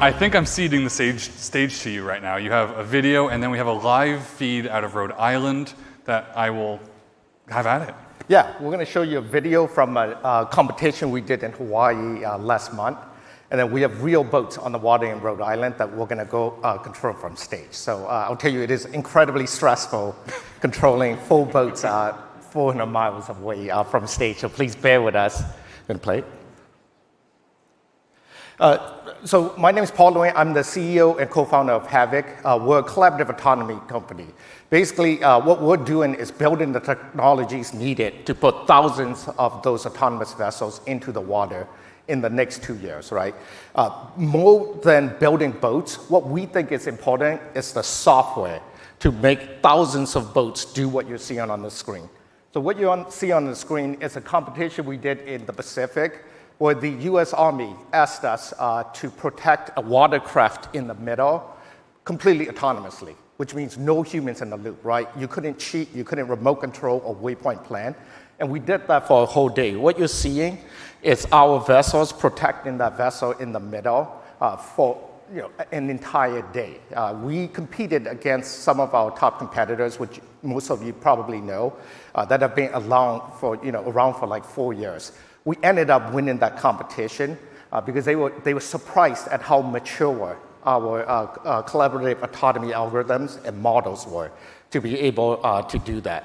I think I'm ceding the stage to you right now. You have a video, and then we have a live feed out of Rhode Island that I will have at it. Yeah, we're going to show you a video from a competition we did in Hawaii last month. And then we have real boats on the water in Rhode Island that we're going to go control from stage. So I'll tell you, it is incredibly stressful controlling full boats 400 miles away from stage. So please bear with us. I'm going to play it. So my name is Paul Wynn. I'm the CEO and co-founder of Havoc. We're a collaborative autonomy company. Basically, what we're doing is building the technologies needed to put thousands of those autonomous vessels into the water in the next 2 years, right? More than building boats, what we think is important is the software to make thousands of boats do what you're seeing on the screen. So what you see on the screen is a competition we did in the Pacific, where the US Army asked us to protect a watercraft in the middle completely autonomously, which means no humans in the loop, right? You couldn't cheat, you couldn't remote control or waypoint plan. And we did that for a whole day. What you're seeing is our vessels protecting that vessel in the middle for an entire day. We competed against some of our top competitors, which most of you probably know, that have been around for like 4 years. We ended up winning that competition because they were surprised at how mature our collaborative autonomy algorithms and models were to be able to do that.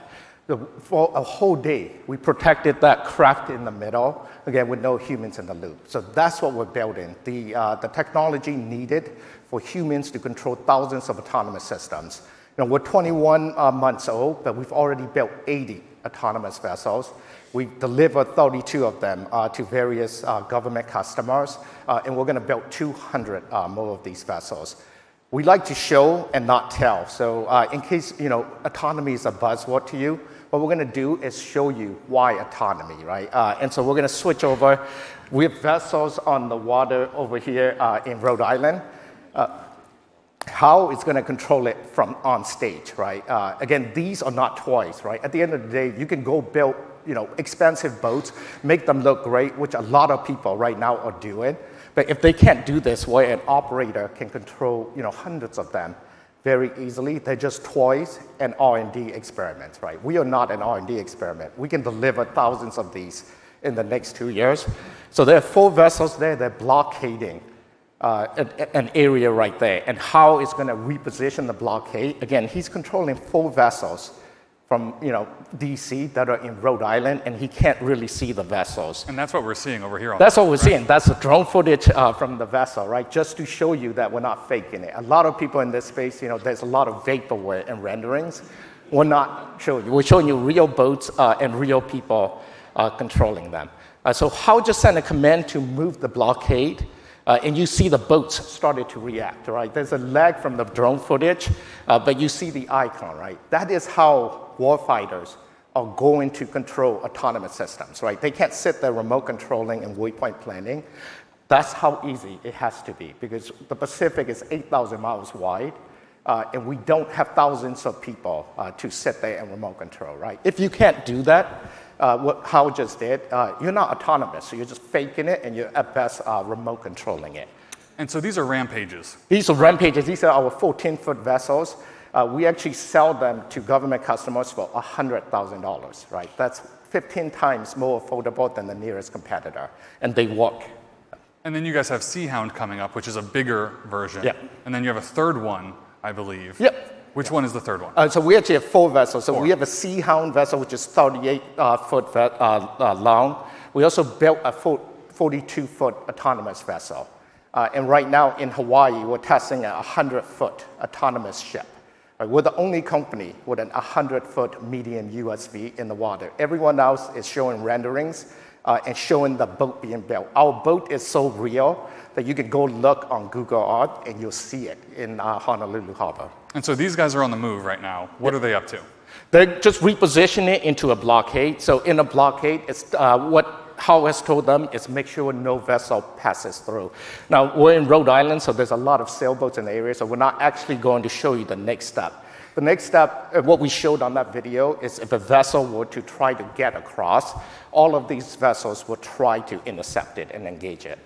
For a whole day, we protected that craft in the middle, again, with no humans in the loop. So that's what we're building, the technology needed for humans to control thousands of autonomous systems. We're 21 months old, but we've already built 80 autonomous vessels. We've delivered 32 of them to various government customers, and we're going to build 200 more of these vessels. We like to show and not tell. So in case autonomy is a buzzword to you, what we're going to do is show you why autonomy, right? And so we're going to switch over. We have vessels on the water over here in Rhode Island. How it's going to control it from on stage, right? Again, these are not toys, right? At the end of the day, you can go build expensive boats, make them look great, which a lot of people right now are doing. But if they can't do this, where an operator can control hundreds of them very easily, they're just toys and R&D experiments, right? We are not an R&D experiment. We can deliver thousands of these in the next 2 years. So there are 4 vessels there. They're blockading an area right there. And how it's going to reposition the blockade. Again, he's controlling 4 vessels from DC that are in Rhode Island, and he can't really see the vessels. And that's what we're seeing over here. That's what we're seeing. That's the drone footage from the vessel, right? Just to show you that we're not faking it. A lot of people in this space, there's a lot of vaporware and renderings. We're not showing you. We're showing you real boats and real people controlling them. So how just send a command to move the blockade, and you see the boats started to react, right? There's a lag from the drone footage, but you see the icon, right? That is how warfighters are going to control autonomous systems, right? They can't sit there remote controlling and waypoint planning. That's how easy it has to be, because the Pacific is 8,000 miles wide, and we don't have thousands of people to sit there and remote control, right? If you can't do that, what Hao just did, you're not autonomous, so you're just faking it, and you're at best remote controlling it. And so these are rampages. These are rampages. These are our 14-foot vessels. We actually sell them to government customers for $100,000, right? That's 15 times more affordable than the nearest competitor, and they work. And then you guys have Sea Hound coming up, which is a bigger version. Yeah. And then you have a third one, I believe. Yep. Which one is the third one? So we actually have 4 vessels. So 4. we have a Sea Hound vessel, which is 38-foot long. We also built a 42-foot autonomous vessel. And right now in Hawaii, we're testing a 100-foot autonomous ship. Right, we're the only company with an 100-foot median USV in the water. Everyone else is showing renderings and showing the boat being built. Our boat is so real that you can go look on Google Earth and you'll see it in Honolulu Harbor. And so these guys are on the move right now. What are they up to? They're just repositioning it into a blockade. So in a blockade, it's what Hao has told them is make sure no vessel passes through. Now, we're in Rhode Island, so there's a lot of sailboats in the area, so we're not actually going to show you the next step. The next step, what we showed on that video, is if a vessel were to try to get across, all of these vessels will try to intercept it and engage it.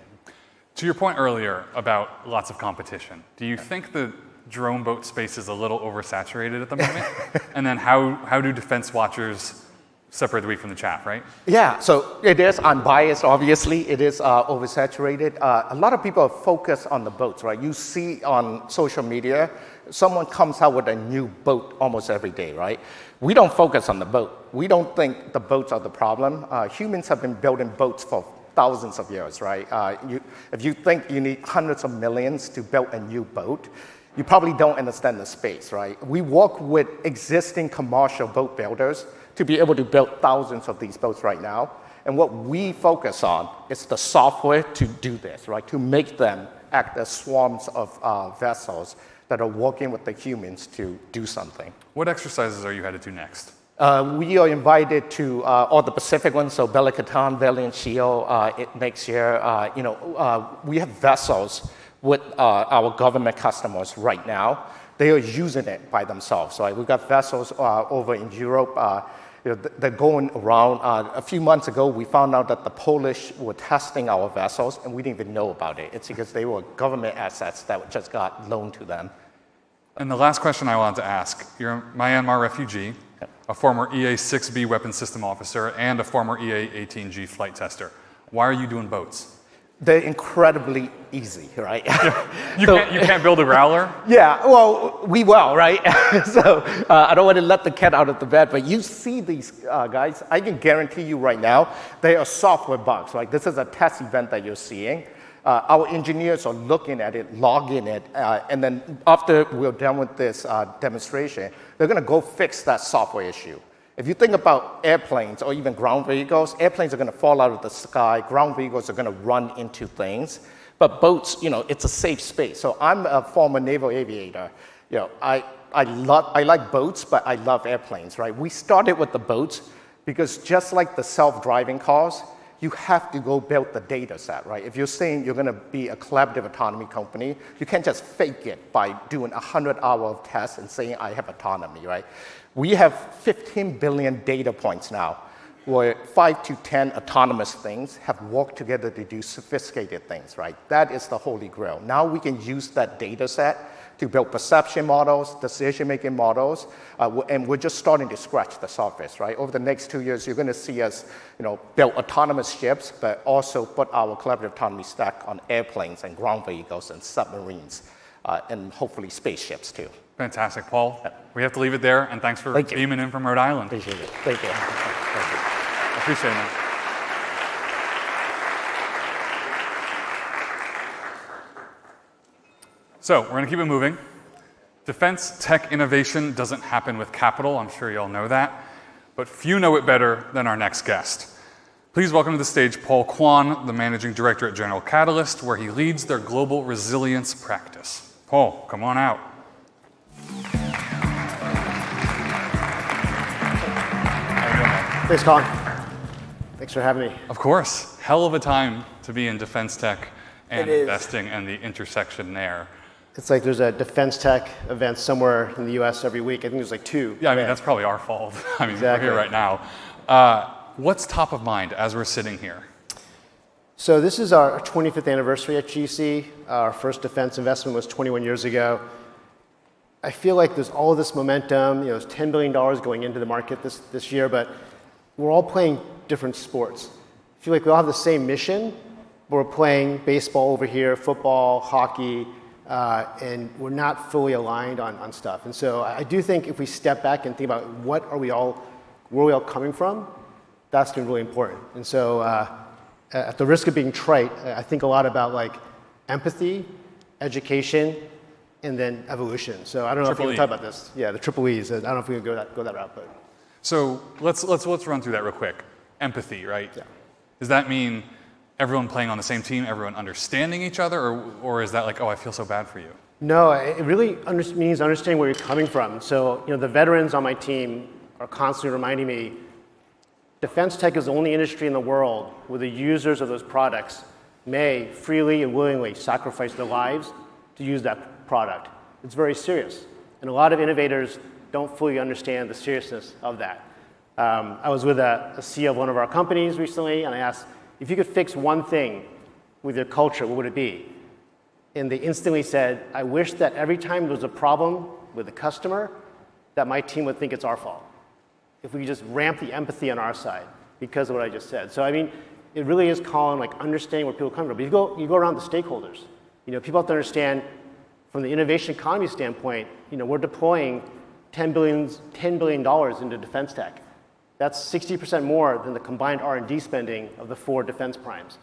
To your point earlier about lots of competition, do you think the drone boat space is a little oversaturated at the moment? And then how do defense watchers separate the wheat from the chaff, right? Yeah, so it is unbiased, obviously. It is oversaturated. A lot of people are focused on the boats, right? You see on social media, someone comes out with a new boat almost every day, right? We don't focus on the boat. We don't think the boats are the problem. Humans have been building boats for thousands of years, right? If you think you need hundreds of millions to build a new boat, you probably don't understand the space, right? We work with existing commercial boat builders to be able to build thousands of these boats right now. And what we focus on is the software to do this, right? To make them act as swarms of vessels that are working with the humans to do something. What exercises are you headed to next? We are invited to all the Pacific ones, so Bella Catan, Valiant Shield, next year. We have vessels with our government customers right now. They are using it by themselves. So we've got vessels over in Europe. They're going around. A few months ago, we found out that the Polish were testing our vessels, and we didn't even know about it. It's because they were government assets that just got loaned to them. And the last question I wanted to ask, you're a Myanmar refugee, a former EA-6B weapons system officer, and a former EA-18G flight tester. Why are you doing boats? They're incredibly easy, right? You can't build a growler? Yeah, well, we will, right? So I don't want to let the cat out of the bag, but you see these guys, I can guarantee you right now, they are software bugs, right? This is a test event that you're seeing. Our engineers are looking at it, logging it, and then after we're done with this demonstration, they're going to go fix that software issue. If you think about airplanes or even ground vehicles, airplanes are going to fall out of the sky, ground vehicles are going to run into things, but boats, it's a safe space. So I'm a former naval aviator. I like boats, but I love airplanes, right? We started with the boats because just like the self-driving cars, you have to go build the data set, right? If you're saying you're going to be a collaborative autonomy company, you can't just fake it by doing 100 hours of tests and saying I have autonomy, right? We have 15 billion data points now where 5 to 10 autonomous things have worked together to do sophisticated things, right? That is the holy grail. Now we can use that data set to build perception models, decision-making models, and we're just starting to scratch the surface, right? Over the next 2 years, you're going to see us, build autonomous ships, but also put our collaborative autonomy stack on airplanes and ground vehicles and submarines, and hopefully spaceships too. Fantastic, Paul. We have to leave it there, and thanks for beaming in from Rhode Island. Appreciate it. Thank you. I appreciate it. So we're going to keep it moving. Defense tech innovation doesn't happen with capital. I'm sure you all know that. But few know it better than our next guest. Please welcome to the stage Paul Kwan, the Managing Director at General Catalyst, where he leads their global resilience practice. Paul, come on out. Thanks, Colin. Thanks for having me. Of course. Hell of a time to be in defense tech and investing and the intersection there. It's like there's a defense tech event somewhere in the US every week. I think there's like 2. Yeah, I mean, that's probably our fault. I mean, Exactly. We're here right now. What's top of mind as we're sitting here? So this is our 25th anniversary at GC. Our first defense investment was 21 years ago. I feel like there's all of this momentum. There's $10 billion going into the market this year, but we're all playing different sports. I feel like we all have the same mission, but we're playing baseball over here, football, hockey, and we're not fully aligned on stuff. And so I do think if we step back and think about where are we all coming from, that's been really important. And so at the risk of being trite, I think a lot about like empathy, education, and then evolution. So I don't know if we can talk about this. Yeah, the triple E's. I don't know if we can go that route, but. So let's run through that real quick. Empathy, right? Yeah. Does that mean everyone playing on the same team, everyone understanding each other, or is that like, oh, I feel so bad for you? No, it really means understanding where you're coming from. So the veterans on my team are constantly reminding me, defense tech is the only industry in the world where the users of those products may freely and willingly sacrifice their lives to use that product. It's very serious. And a lot of innovators don't fully understand the seriousness of that. I was with a CEO of one of our companies recently, and I asked, if you could fix one thing with your culture, what would it be? And they instantly said, I wish that every time there was a problem with a customer, that my team would think it's our fault. If we could just ramp the empathy on our side because of what I just said. So I mean, it really is calling like understanding where people come from. But you go around the stakeholders. People have to understand from the innovation economy standpoint, we're deploying $10 billion into defense tech. That's 60% more than the combined R&D spending of the 4 defense primes.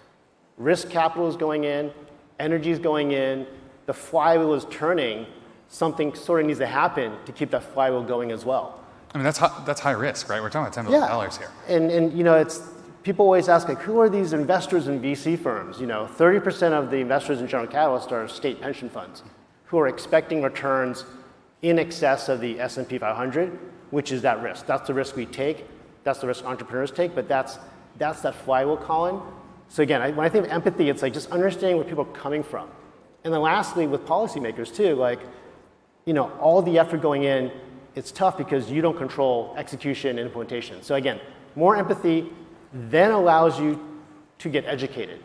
Risk capital is going in, energy is going in, the flywheel is turning. Something sort of needs to happen to keep that flywheel going as well. I mean, that's high risk, right? We're talking about $10 billion here. And it's people always ask, like, who are these investors in VC firms? 30% of the investors in General Catalyst are state pension funds who are expecting returns in excess of the S&P 500, which is that risk. That's the risk we take. That's the risk entrepreneurs take, but that's that flywheel, Colin. So again, when I think of empathy, it's like just understanding where people are coming from. And then lastly, with policymakers too, like, all the effort going in, it's tough because you don't control execution and implementation. So again, more empathy then allows you to get educated.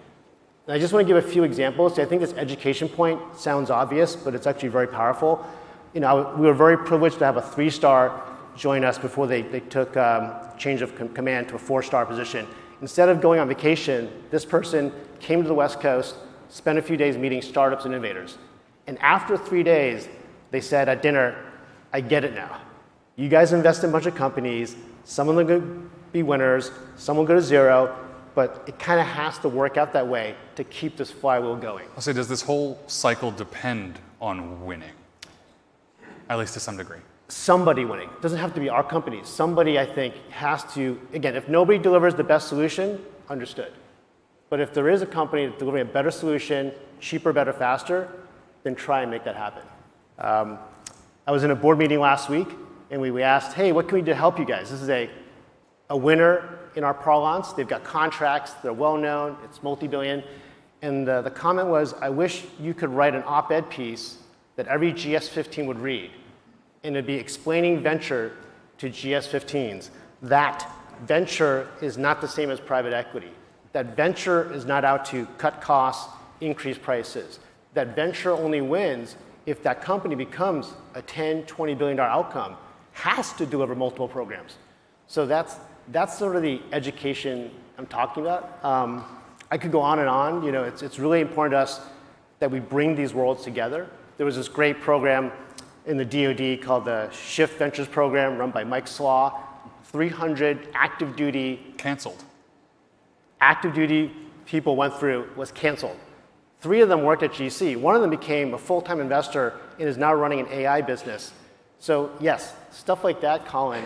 And I just want to give a few examples. I think this education point sounds obvious, but it's actually very powerful. We were very privileged to have a 3-star join us before they took change of command to a 4-star position. Instead of going on vacation, this person came to the West Coast, spent a few days meeting startups and innovators. And after 3 days, they said at dinner, I get it now. You guys invest in a bunch of companies. Some of them are going to be winners, some will go to zero, but it kind of has to work out that way to keep this flywheel going. I'll say, does this whole cycle depend on winning? At least to some degree. Somebody winning. It doesn't have to be our company. Somebody, I think, has to, again, if nobody delivers the best solution, understood. But if there is a company delivering a better solution, cheaper, better, faster, then try and make that happen. I was in a board meeting last week, and we asked, hey, what can we do to help you guys? This is a winner in our parlance. They've got contracts. They're well-known. It's multi-billion. And the comment was, I wish you could write an op-ed piece that every GS15 would read. And it'd be explaining venture to GS15s. That venture is not the same as private equity. That venture is not out to cut costs, increase prices. That venture only wins if that company becomes a $10, $20 billion outcome, has to deliver multiple programs. So that's sort of the education I'm talking about. I could go on and on. It's really important to us that we bring these worlds together. There was this great program in the DoD called the Shift Ventures program, run by Mike Slaw. 300 active duty people went through, was canceled. 3 of them worked at GC. 1 of them became a full-time investor and is now running an AI business. So yes, stuff like that, Colin,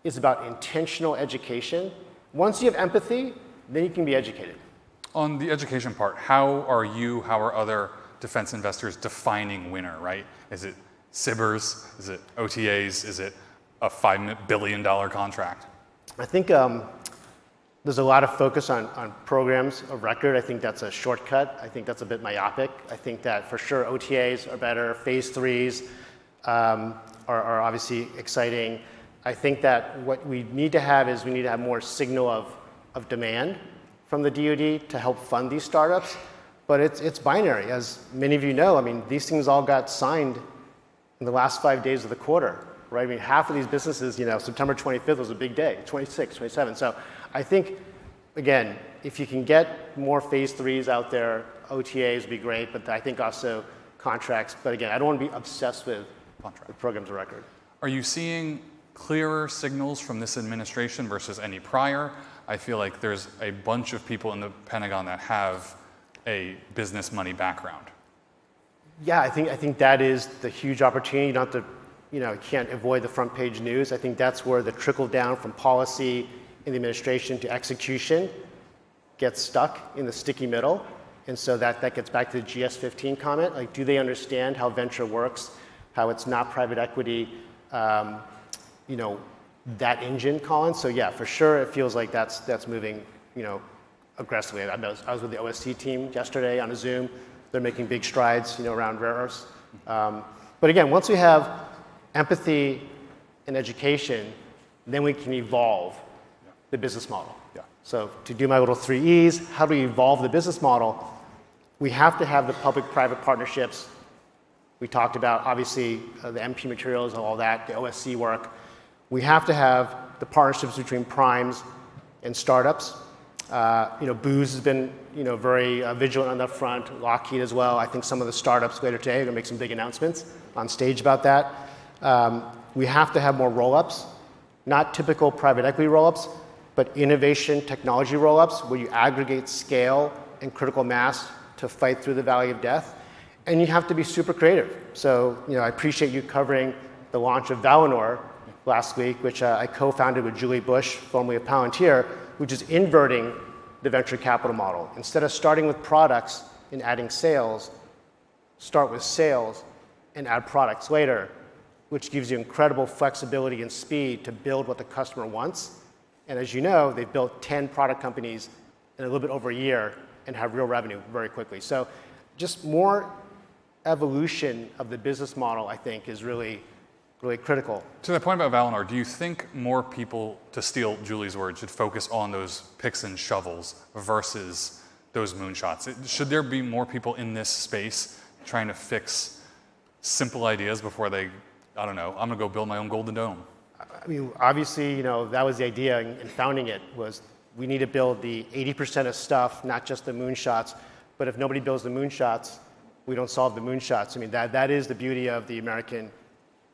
is about intentional education. Once you have empathy, then you can be educated. On the education part, how are other defense investors defining winner, right? Is it SIBRs? Is it OTAs? Is it a $5 billion contract? I think there's a lot of focus on programs of record. I think that's a shortcut. I think that's a bit myopic. I think that for sure OTAs are better. Phase 3s are obviously exciting. I think that what we need to have is we need to have more signal of demand from the DoD to help fund these startups. But it's binary. As many of you know, I mean, these things all got signed in the last 5 days of the quarter, right? I mean, half of these businesses, September 25th was a big day, 26, 27. So I think, again, if you can get more phase 3s out there, OTAs would be great, but I think also contracts. But again, I don't want to be obsessed with programs of record. Are you seeing clearer signals from this administration versus any prior? I feel like there's a bunch of people in the Pentagon that have a business money background. Yeah, I think that is the huge opportunity. Not to, you can't avoid the front page news. I think that's where the trickle down from policy in the administration to execution gets stuck in the sticky middle. And so that gets back to the GS15 comment. Like, do they understand how venture works, how it's not private equity, that engine, Colin? So yeah, for sure, it feels like that's moving, aggressively. I was with the OSC team yesterday on a Zoom. They're making big strides, around rare earths. But again, once we have empathy and education, then we can evolve the business model. Yeah. So to do my little 3 E's, how do we evolve the business model? We have to have the public-private partnerships. We talked about, obviously, the MP materials and all that, the OSC work. We have to have the partnerships between primes and startups. Booz has been, very vigilant on that front. Lockheed as well. I think some of the startups later today are going to make some big announcements on stage about that. We have to have more roll-ups, not typical private equity roll-ups, but innovation technology roll-ups where you aggregate scale and critical mass to fight through the valley of death. And you have to be super creative. So, I appreciate you covering the launch of Valinor last week, which I co-founded with Julie Bush, formerly of Palantir. which is inverting the venture capital model. Instead of starting with products and adding sales, start with sales and add products later, which gives you incredible flexibility and speed to build what the customer wants. And as you know, they've built 10 product companies in a little bit over a year and have real revenue very quickly. So just more evolution of the business model, I think, is really critical. To the point about Valinor, do you think more people, to steal Julie's words, should focus on those picks and shovels versus those moonshots? Should there be more people in this space trying to fix simple ideas before they, I don't know, I'm going to go build my own golden dome? I mean, obviously, that was the idea in founding it, was we need to build the 80% of stuff, not just the moonshots. But if nobody builds the moonshots, we don't solve the moonshots. I mean, that is the beauty of the American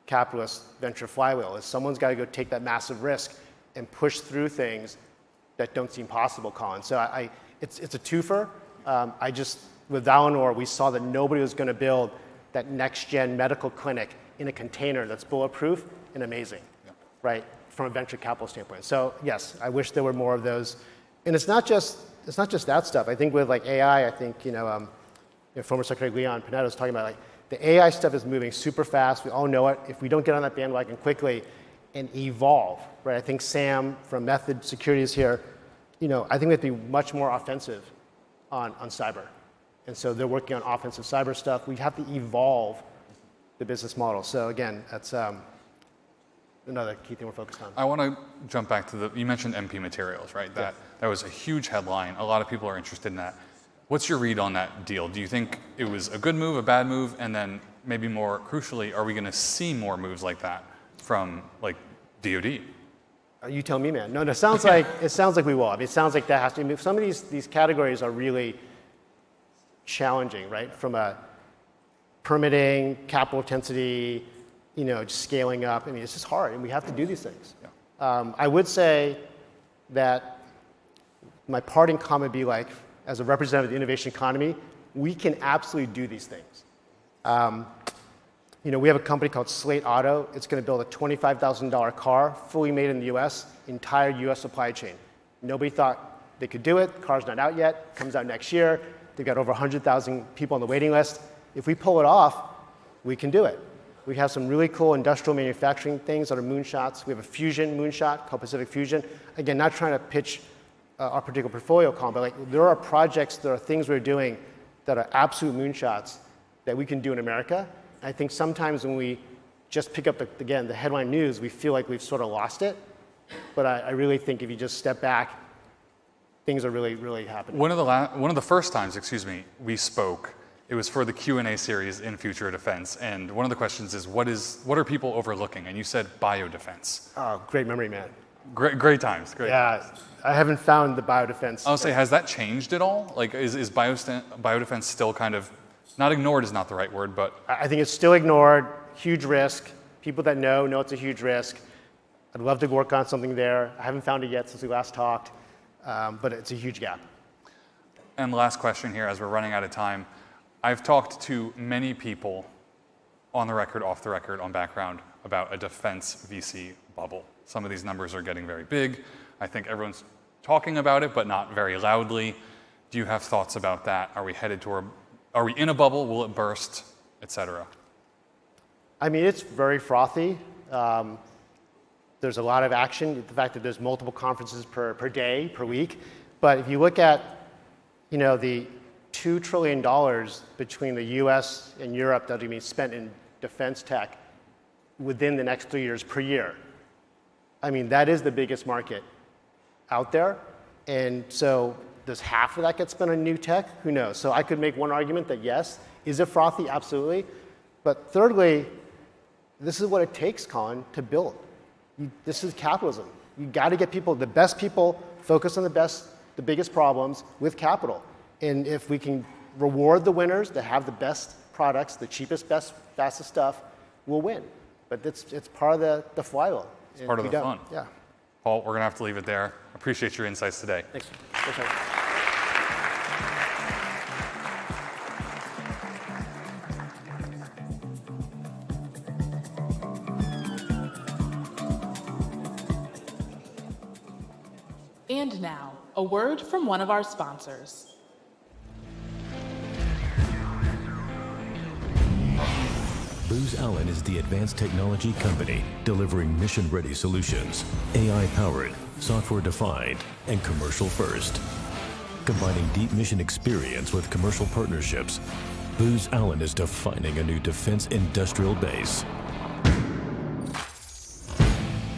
capitalist venture flywheel, is someone's got to go take that massive risk and push through things that don't seem possible, Colin. So it's a twofer. With Valinor, we saw that nobody was going to build that next-gen medical clinic in a container that's bulletproof and amazing, right, from a venture capital standpoint. So yes, I wish there were more of those. And it's not just that stuff. I think with like AI, I think, former Secretary Leon Panetta was talking about, like, the AI stuff is moving super fast. We all know it. If we don't get on that bandwagon quickly and evolve, right? I think Sam from Method Security is here. I think we have to be much more offensive on cyber. And so they're working on offensive cyber stuff. We have to evolve the business model. So again, that's another key thing we're focused on. I want to jump back to you mentioned MP Materials, right? That was a huge headline. A lot of people are interested in that. What's your read on that deal? Do you think it was a good move, a bad move, and then maybe more crucially, are we going to see more moves like that from like DoD? You tell me, man. No, it sounds like we will. I mean, it sounds like that has to be. Some of these categories are really challenging, right? From a permitting, capital intensity, just scaling up. I mean, it's just hard, and we have to do these things. Yeah. I would say that my parting comment would be like, as a representative of the innovation economy, we can absolutely do these things. We have a company called Slate Auto. It's going to build a $25,000 car, fully made in the U.S., entire U.S. supply chain. Nobody thought they could do it. The car's not out yet. Comes out next year. They've got over 100,000 people on the waiting list. If we pull it off, we can do it. We have some really cool industrial manufacturing things that are moonshots. We have a fusion moonshot called Pacific Fusion. Again, not trying to pitch our particular portfolio, Colin, but like, there are projects, there are things we're doing that are absolute moonshots that we can do in America. And I think sometimes when we just pick up, the headline news, we feel like we've sort of lost it. But I really think if you just step back, things are really, really happening. One of the first times, we spoke, it was for the Q&A series in Future of Defense. And one of the questions is, what are people overlooking? And you said biodefense. Oh, great memory, man. Great times. Great. Yeah, I haven't found the biodefense. I'll say, has that changed at all? Like, is biodefense still kind of, not ignored is not the right word, but... I think it's still ignored, huge risk. People that know it's a huge risk. I'd love to work on something there. I haven't found it yet since we last talked, but it's a huge gap. And last question here, as we're running out of time. I've talked to many people on the record, off the record, on background about a defense VC bubble. Some of these numbers are getting very big. I think everyone's talking about it, but not very loudly. Do you have thoughts about that? Are we in a bubble? Will it burst, et cetera? I mean, it's very frothy. There's a lot of action. The fact that there's multiple conferences per day, per week. But if you look at, the $2 trillion between the US and Europe that will be spent in defense tech within the next 3 years per year, I mean, that is the biggest market out there. And so does half of that get spent on new tech? Who knows? So I could make one argument that yes. Is it frothy? Absolutely. But thirdly, this is what it takes, Colin, to build. This is capitalism. You got to get the best people focus on the biggest problems with capital. And if we can reward the winners that have the best products, the cheapest, best, fastest stuff, we'll win. But it's part of the flywheel. It's part of the fun. Yeah. Paul, we're going to have to leave it there. Appreciate your insights today. Thanks. And now, a word from one of our sponsors. Booz Allen is the advanced technology company delivering mission-ready solutions, AI-powered, software-defined, and commercial-first. Combining deep mission experience with commercial partnerships, Booz Allen is defining a new defense industrial base.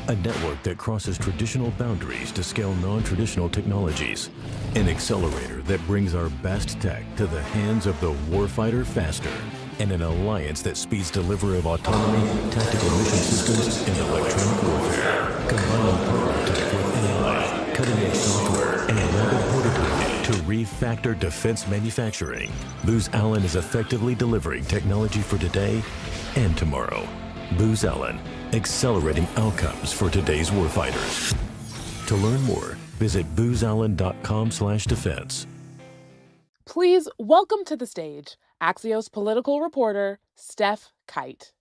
A network that crosses traditional boundaries to scale non-traditional technologies. An accelerator that brings our best tech to the hands of the warfighter faster. And an alliance that speeds delivery of autonomy, tactical mission systems, and electronic warfare. Combining partner tech with AI, cutting-edge software, and rapid prototyping to refactor defense manufacturing. Booz Allen is effectively delivering technology for today and tomorrow. Booz Allen, accelerating outcomes for today's warfighters. To learn more, visit boozallen.com/defense. Please welcome to the stage Axios political reporter Steph Kite.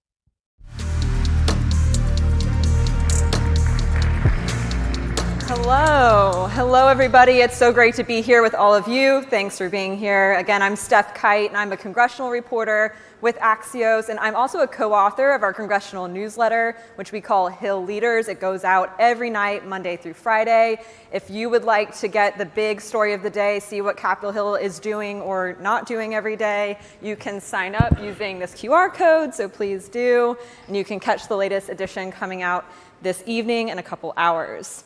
Hello everybody. It's so great to be here with all of you. Thanks for being here. Again, I'm Steph Kite and I'm a congressional reporter with Axios, and I'm also a co-author of our congressional newsletter, which we call Hill Leaders. It goes out every night, Monday through Friday. If you would like to get the big story of the day, see what Capitol Hill is doing or not doing every day, you can sign up using this QR code, so please do. And you can catch the latest edition coming out this evening in a couple hours.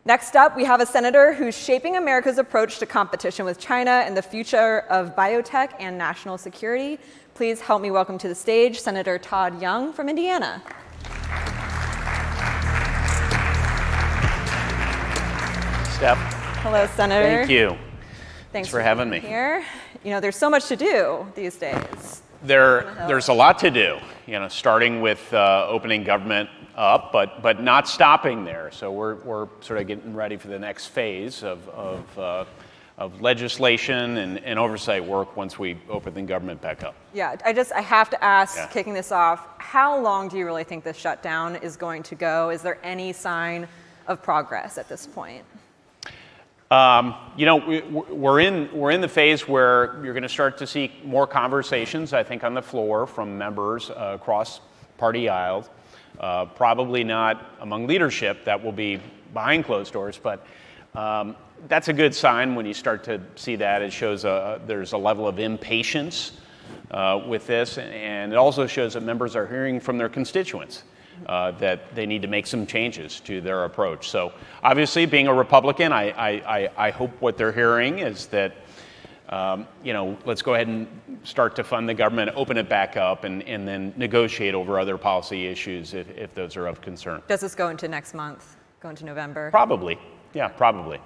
Next up, we have a senator who's shaping America's approach to competition with China and the future of biotech and national security. Please help me welcome to the stage Senator Todd Young from Indiana. Steph. Hello, Senator. Thank you. Thanks for having me here. You know, there's so much to do these days. There's a lot to do, you know, starting with opening government up, but not stopping there. So we're sort of getting ready for the next phase of legislation and oversight work once we open the government back up. Yeah, I have to ask, kicking this off, how long do you really think this shutdown is going to go? Is there any sign of progress at this point? You know, we're in the phase where you're going to start to see more conversations, I think, on the floor from members across party aisles. Probably not among leadership, that will be behind closed doors, but that's a good sign when you start to see that. It shows there's a level of impatience with this, and it also shows that members are hearing from their constituents that they need to make some changes to their approach. So obviously, being a Republican, I hope what they're hearing is that you know, let's go ahead and start to fund the government, open it back up, and then negotiate over other policy issues if those are of concern. Does this go into next month, go into November? Probably, yeah, probably.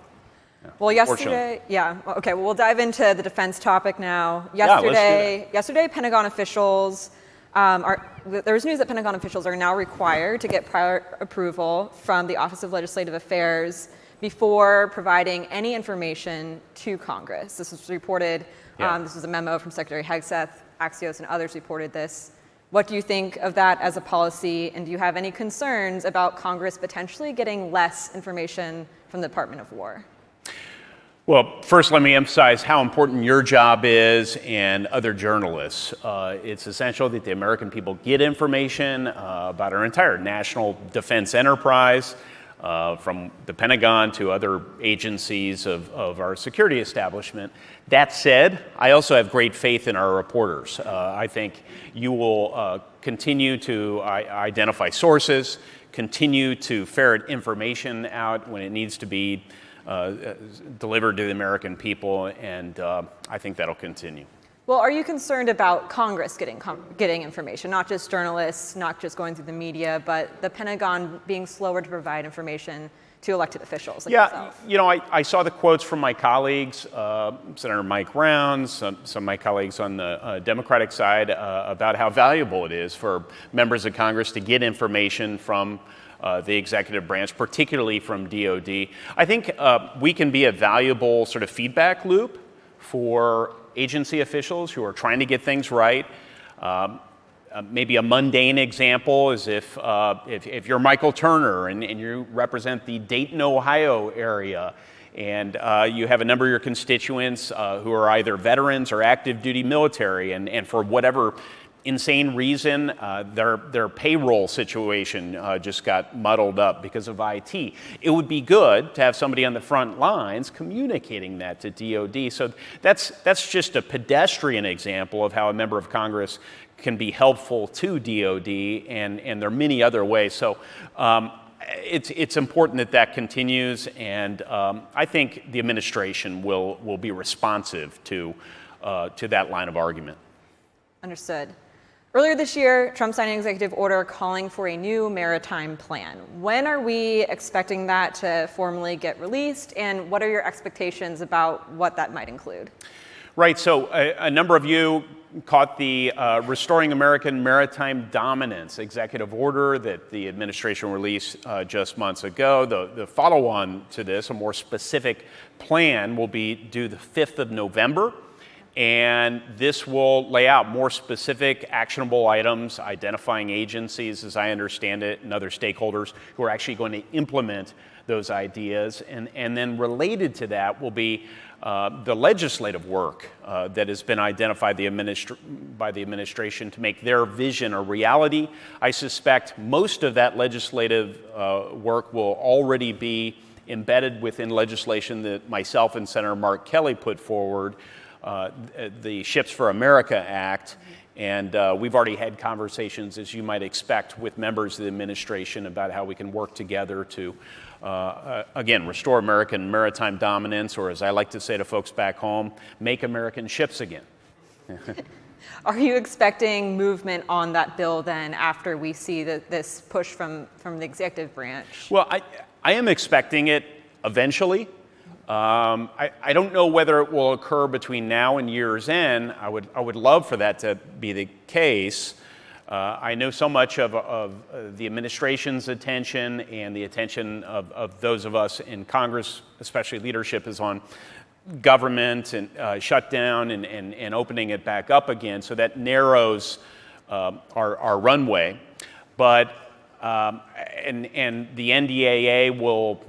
Yeah. Well, yesterday, okay, well, we'll dive into the defense topic now. Let's do that. Yesterday, Pentagon officials, there was news that Pentagon officials are now required to get prior approval from the Office of Legislative Affairs before providing any information to Congress. This was reported, this was a memo from Secretary Hegseth, Axios and others reported this. What do you think of that as a policy, and do you have any concerns about Congress potentially getting less information from the Department of War? Well, first let me emphasize how important your job is and other journalists. It's essential that the American people get information about our entire national defense enterprise, from the Pentagon to other agencies of our security establishment. That said, I also have great faith in our reporters. I think you will continue to identify sources, continue to ferret information out when it needs to be delivered to the American people, and I think that'll continue. Well, are you concerned about Congress getting information, not just journalists, not just going through the media, but the Pentagon being slower to provide information to elected officials like yourself? You know, I saw the quotes from my colleagues, Senator Mike Rounds, some of my colleagues on the Democratic side about how valuable it is for members of Congress to get information from the executive branch, particularly from DOD. I think we can be a valuable sort of feedback loop for agency officials who are trying to get things right. Maybe a mundane example is if you're Michael Turner and you represent the Dayton, Ohio area, and you have a number of your constituents who are either veterans or active duty military, and for whatever insane reason, their payroll situation just got muddled up because of IT. It would be good to have somebody on the front lines communicating that to DoD. So that's just a pedestrian example of how a member of Congress can be helpful to DoD, and there are many other ways. So it's important that that continues, and I think the administration will be responsive to that line of argument. Understood. Earlier this year, Trump signed an executive order calling for a new maritime plan. When are we expecting that to formally get released, and what are your expectations about what that might include? Right, so a number of you caught the Restoring American Maritime Dominance executive order that the administration released just months ago. The follow-on to this, a more specific plan, will be due the 5th of November. And this will lay out more specific actionable items, identifying agencies, as I understand it, and other stakeholders who are actually going to implement those ideas. And then related to that will be the legislative work that has been identified by the administration to make their vision a reality. I suspect most of that legislative work will already be embedded within legislation that myself and Senator Mark Kelly put forward, the Ships for America Act, and we've already had conversations, as you might expect, with members of the administration about how we can work together to, again, restore American maritime dominance, or as I like to say to folks back home, make American ships again. Are you expecting movement on that bill then after we see this push from the executive branch? Well, I am expecting it eventually. I don't know whether it will occur between now and year's end. I would love for that to be the case. I know so much of the administration's attention and the attention of those of us in Congress, especially leadership, is on government and shutdown and opening it back up again. So that narrows our runway. But and the NDAA will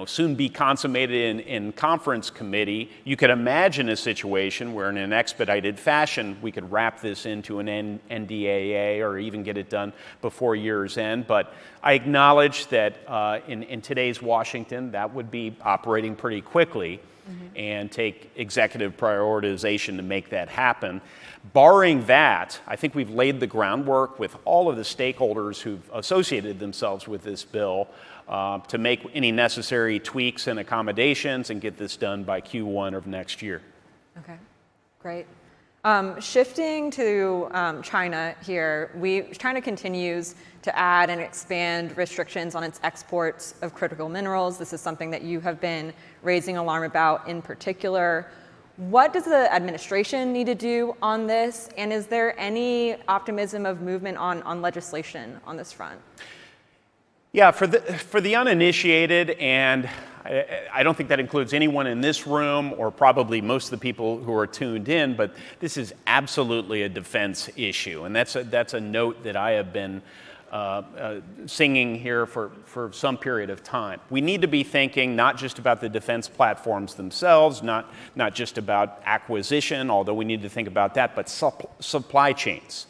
soon be consummated in conference committee. You could imagine a situation where in an expedited fashion, we could wrap this into an NDAA or even get it done before year's end. But I acknowledge that in today's Washington, that would be operating pretty quickly and take executive prioritization to make that happen. Barring that, I think we've laid the groundwork with all of the stakeholders who've associated themselves with this bill to make any necessary tweaks and accommodations and get this done by Q1 of next year. Okay, great. Shifting to China here, China continues to add and expand restrictions on its exports of critical minerals. This is something that you have been raising alarm about in particular. What does the administration need to do on this? And is there any optimism of movement on legislation on this front? Yeah, for the uninitiated, and I don't think that includes anyone in this room or probably most of the people who are tuned in, but this is absolutely a defense issue. And that's a note that I have been singing here for some period of time. We need to be thinking not just about the defense platforms themselves, not just about acquisition, although we need to think about that, but supply chains.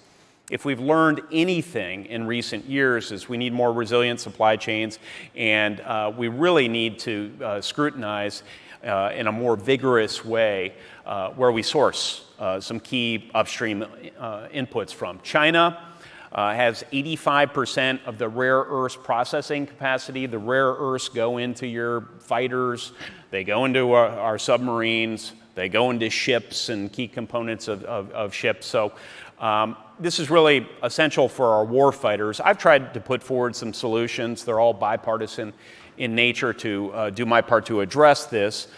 If we've learned anything in recent years is we need more resilient supply chains, and we really need to scrutinize in a more vigorous way where we source some key upstream inputs from. China has 85% of the rare earths processing capacity. The rare earths go into your fighters, they go into our submarines, they go into ships and key components of ships. So this is really essential for our war fighters. I've tried to put forward some solutions. They're all bipartisan in nature to do my part to address this.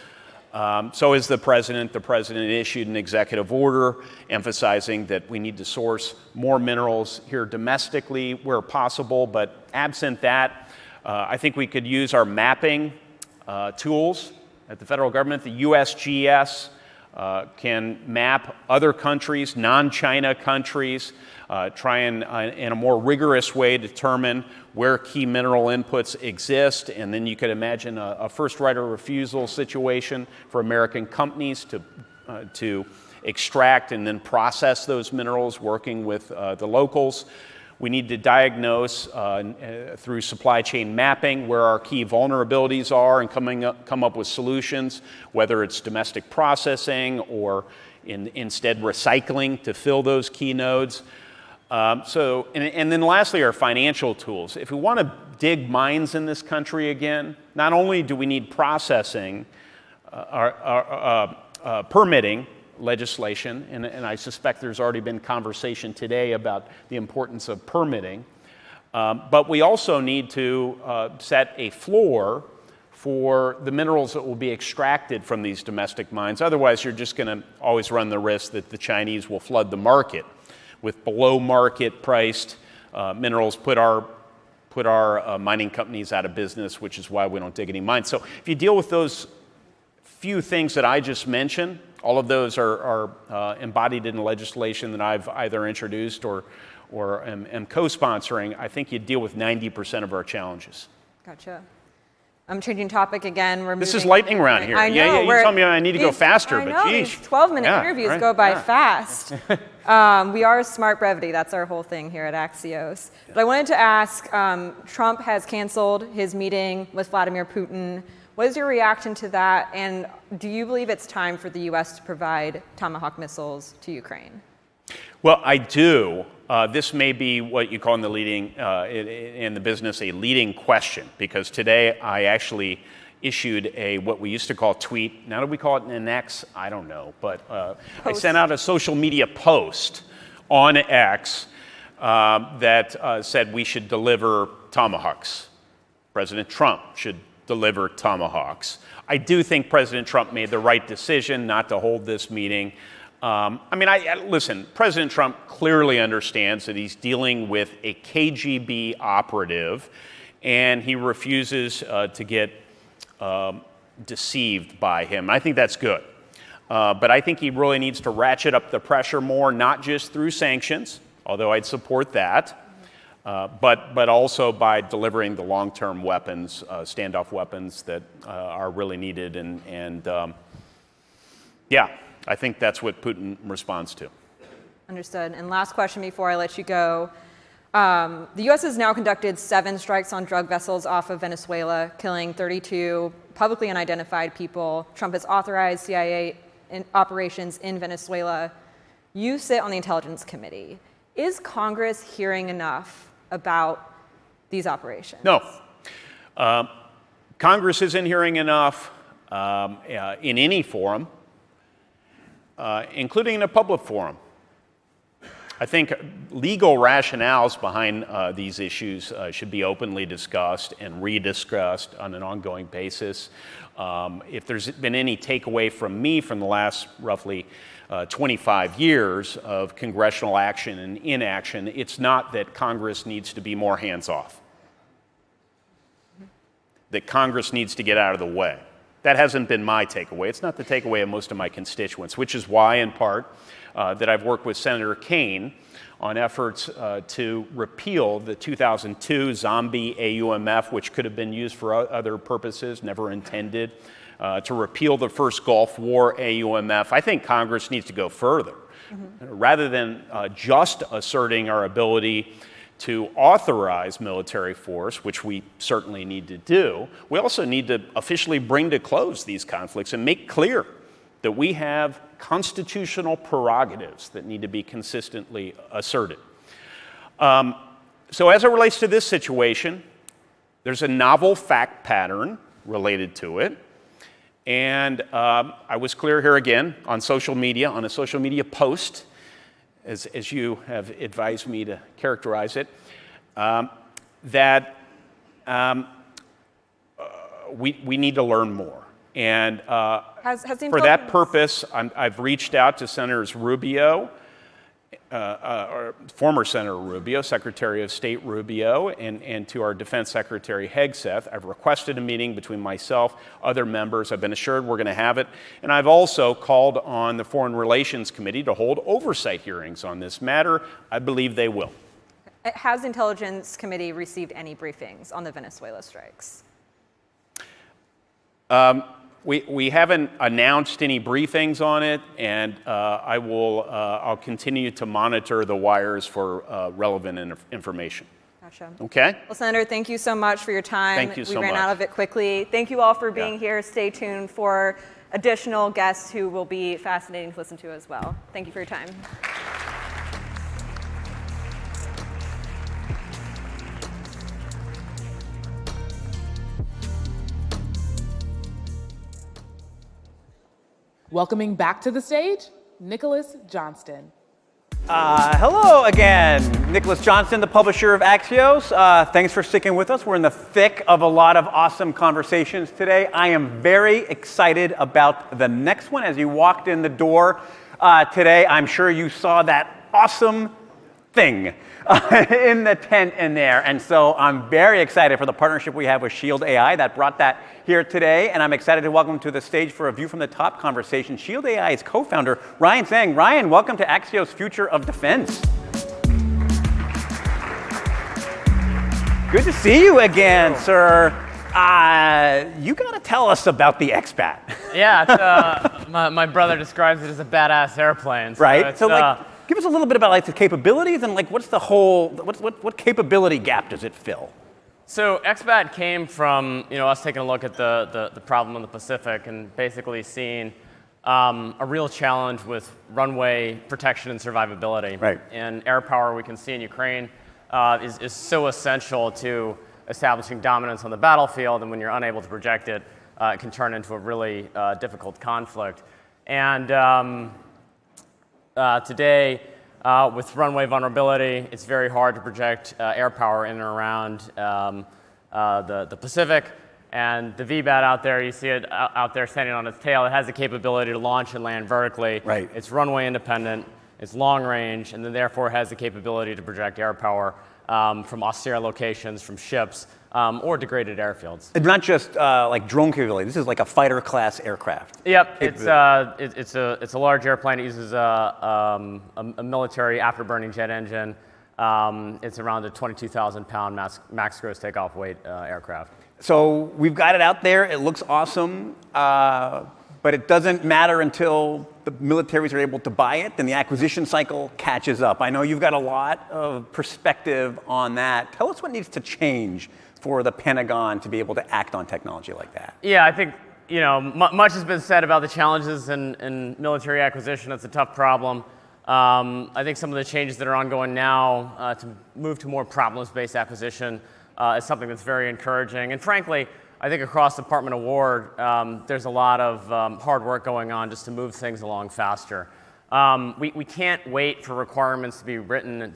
So is the president. The president issued an executive order emphasizing that we need to source more minerals here domestically where possible. But absent that, I think we could use our mapping tools at the federal government, the USGS, can map other countries, non-China countries, try and in a more rigorous way determine where key mineral inputs exist, and then you could imagine a first right of refusal situation for American companies to extract and then process those minerals, working with the locals. We need to diagnose through supply chain mapping where our key vulnerabilities are and come up with solutions, whether it's domestic processing or instead recycling to fill those key nodes. And then lastly, our financial tools. If we want to dig mines in this country again, not only do we need processing, permitting legislation, and I suspect there's already been conversation today about the importance of permitting, but we also need to set a floor for the minerals that will be extracted from these domestic mines. Otherwise, you're just going to always run the risk that the Chinese will flood the market with below market priced minerals, put our mining companies out of business, which is why we don't dig any mines. So if you deal with those few things that I just mentioned, all of those are embodied in legislation that I've either introduced or am co-sponsoring. I think you deal with 90% of our challenges. Gotcha. I'm changing topic again. This is lightning round here. I know. Yeah, you tell me I need to go faster, I know, but geez. These 12-minute interviews go by fast. We are smart brevity. That's our whole thing here at Axios. But I wanted to ask, Trump has canceled his meeting with Vladimir Putin. What is your reaction to that? And do you believe it's time for the U.S. to provide Tomahawk missiles to Ukraine? Well, I do. This may be what you call in the business a leading question, because today I actually issued what we used to call tweet. Now do we call it an X? I don't know. But I sent out a social media post on X that said we should deliver Tomahawks. President Trump should deliver Tomahawks. I do think President Trump made the right decision not to hold this meeting. Listen, President Trump clearly understands that he's dealing with a KGB operative, and he refuses to get deceived by him. I think that's good. But I think he really needs to ratchet up the pressure more, not just through sanctions, although I'd support that, but also by delivering the long-term weapons, standoff weapons that are really needed. I think that's what Putin responds to. Understood. And last question before I let you go. The U.S. has now conducted 7 strikes on drug vessels off of Venezuela, killing 32 publicly unidentified people. Trump has authorized CIA operations in Venezuela. You sit on the Intelligence Committee. Is Congress hearing enough about these operations? No. Congress isn't hearing enough in any forum, including in a public forum. I think legal rationales behind these issues should be openly discussed and rediscussed on an ongoing basis. If there's been any takeaway from me from the last roughly 25 years of congressional action and inaction, it's not that Congress needs to be more hands-off, that Congress needs to get out of the way. That hasn't been my takeaway. It's not the takeaway of most of my constituents, which is why, in part, that I've worked with Senator Kaine on efforts to repeal the 2002 zombie AUMF, which could have been used for other purposes, never intended, to repeal the first Gulf War AUMF. I think Congress needs to go further. Rather than just asserting our ability to authorize military force, which we certainly need to do, we also need to officially bring to close these conflicts and make clear that we have constitutional prerogatives that need to be consistently asserted. So as it relates to this situation, there's a novel fact pattern related to it. And I was clear here again on social media, on a social media post, as you have advised me to characterize it, that we need to learn more. And for that purpose, I've reached out to Senators Rubio our former Senator Rubio, Secretary of State Rubio, and to our Defense Secretary Hegseth. I've requested a meeting between myself, other members. I've been assured we're going to have it. And I've also called on the Foreign Relations Committee to hold oversight hearings on this matter. I believe they will. Has the Intelligence Committee received any briefings on the Venezuela strikes? We haven't announced any briefings on it, and I'll continue to monitor the wires for relevant information. Gotcha. Okay? Well, Senator, thank you so much for your time. Thank you so much. We ran out of it quickly. Thank you all for being here. Stay tuned for additional guests who will be fascinating to listen to as well. Thank you for your time. Welcoming back to the stage, Nicholas Johnston. Hello again, Nicholas Johnston, the publisher of Axios. Thanks for sticking with us. We're in the thick of a lot of awesome conversations today. I am very excited about the next one. As you walked in the door today, I'm sure you saw that awesome thing in the tent in there. And so I'm very excited for the partnership we have with Shield AI that brought that here today. And I'm excited to welcome to the stage for a view from the top conversation, Shield AI's co-founder, Ryan Zhang. Ryan, welcome to Axios Future of Defense. Good to see you again, sir. You got to tell us about the XBAT. Yeah, it's, my brother describes it as a badass airplane. So right? So give us a little bit about like the capabilities and like what's the whole, what capability gap does it fill? So XBAT came from us taking a look at the problem in the Pacific and basically seeing a real challenge with runway protection and survivability. Right. And air power we can see in Ukraine is so essential to establishing dominance on the battlefield, and when you're unable to project it, it can turn into a really difficult conflict. And today, with runway vulnerability, it's very hard to project air power in and around the Pacific. And the VBAT out there, you see it out there standing on its tail. It has the capability to launch and land vertically. Right. It's runway independent, it's long range, and then therefore has the capability to project air power from austere locations, from ships, or degraded airfields. It's not just like drone capability. This is like a fighter class aircraft. Yep, it's a large airplane. It uses a military afterburning jet engine. It's around a 22,000 pound max gross takeoff weight aircraft. So we've got it out there. It looks awesome, but it doesn't matter until the militaries are able to buy it, then the acquisition cycle catches up. I know you've got a lot of perspective on that. Tell us what needs to change for the Pentagon to be able to act on technology like that. Yeah, I think much has been said about the challenges in military acquisition. It's a tough problem. I think some of the changes that are ongoing now to move to more problems-based acquisition is something that's very encouraging. And frankly, I think across the Department of War, there's a lot of hard work going on just to move things along faster. We can't wait for requirements to be written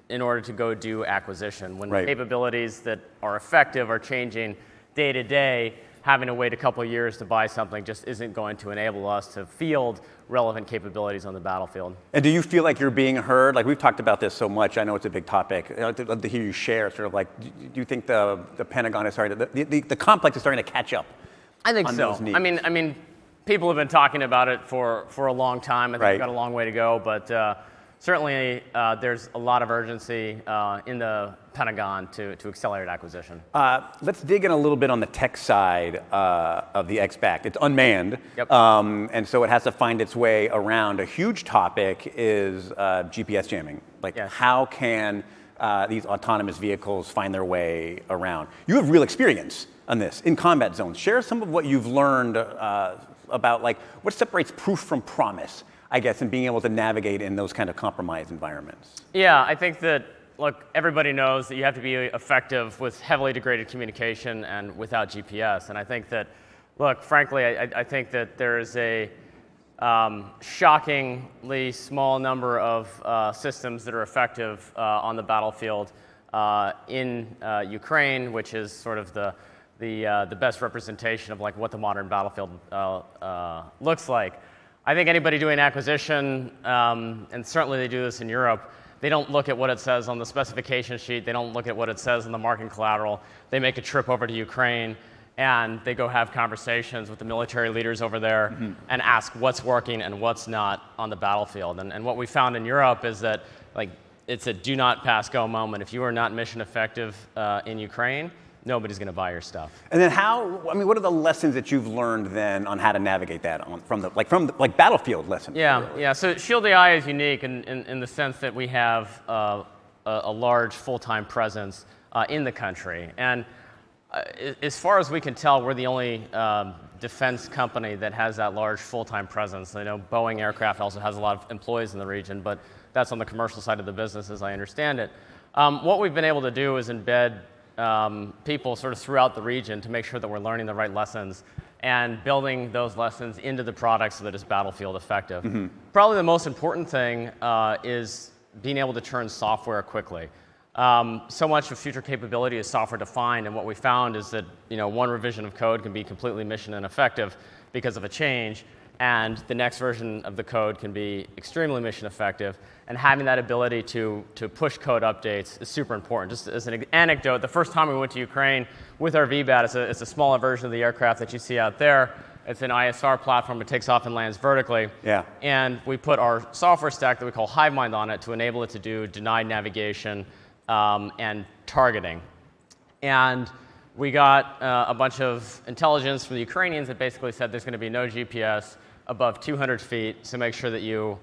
in order to go do acquisition. When Right. capabilities that are effective are changing day to day, having to wait a couple of years to buy something just isn't going to enable us to field relevant capabilities on the battlefield. And do you feel like you're being heard? Like we've talked about this so much. I know it's a big topic. I'd love to hear you share sort of like, do you think the Pentagon is starting to, the complex is starting to catch up? I think on so. those needs? I mean, people have been talking about it for a long time. I think Right. we've got a long way to go, but certainly there's a lot of urgency in the Pentagon to accelerate acquisition. Let's dig in a little bit on the tech side of the XBAC. It's unmanned, Yep. And so it has to find its way around. A huge topic is GPS jamming. Like Yes. how can these autonomous vehicles find their way around? You have real experience on this in combat zones. Share some of what you've learned about like what separates proof from promise, I guess, in being able to navigate in those kind of compromised environments. Yeah, I think that, look, everybody knows that you have to be effective with heavily degraded communication and without GPS. And I think that, look, frankly, I think that there is a shockingly small number of systems that are effective on the battlefield in Ukraine, which is sort of the best representation of like what the modern battlefield looks like. I think anybody doing acquisition, and certainly they do this in Europe, they don't look at what it says on the specification sheet. They don't look at what it says in the market collateral. They make a trip over to Ukraine, and they go have conversations with the military leaders over there and ask what's working and what's not on the battlefield. And what we found in Europe is that it's a do not pass go moment. If you are not mission effective in Ukraine, nobody's going to buy your stuff. And then what are the lessons that you've learned then on how to navigate that from the battlefield lessons? Yeah. So Shield AI is unique in the sense that we have a large full-time presence in the country. And as far as we can tell, we're the only defense company that has that large full-time presence. I know Boeing Aircraft also has a lot of employees in the region, but that's on the commercial side of the business, as I understand it. What we've been able to do is embed people sort of throughout the region to make sure that we're learning the right lessons and building those lessons into the product so that it's battlefield effective. Probably the most important thing is being able to turn software quickly. So much of future capability is software defined, and what we found is that one revision of code can be completely mission ineffective because of a change, and the next version of the code can be extremely mission effective. And having that ability to push code updates is super important. Just as an anecdote, the first time we went to Ukraine with our VBAT, it's a smaller version of the aircraft that you see out there. It's an ISR platform. It takes off and lands vertically. Yeah. And we put our software stack that we call HiveMind on it to enable it to do denied navigation and targeting. And we got a bunch of intelligence from the Ukrainians that basically said there's going to be no GPS above 200 feet, so make sure that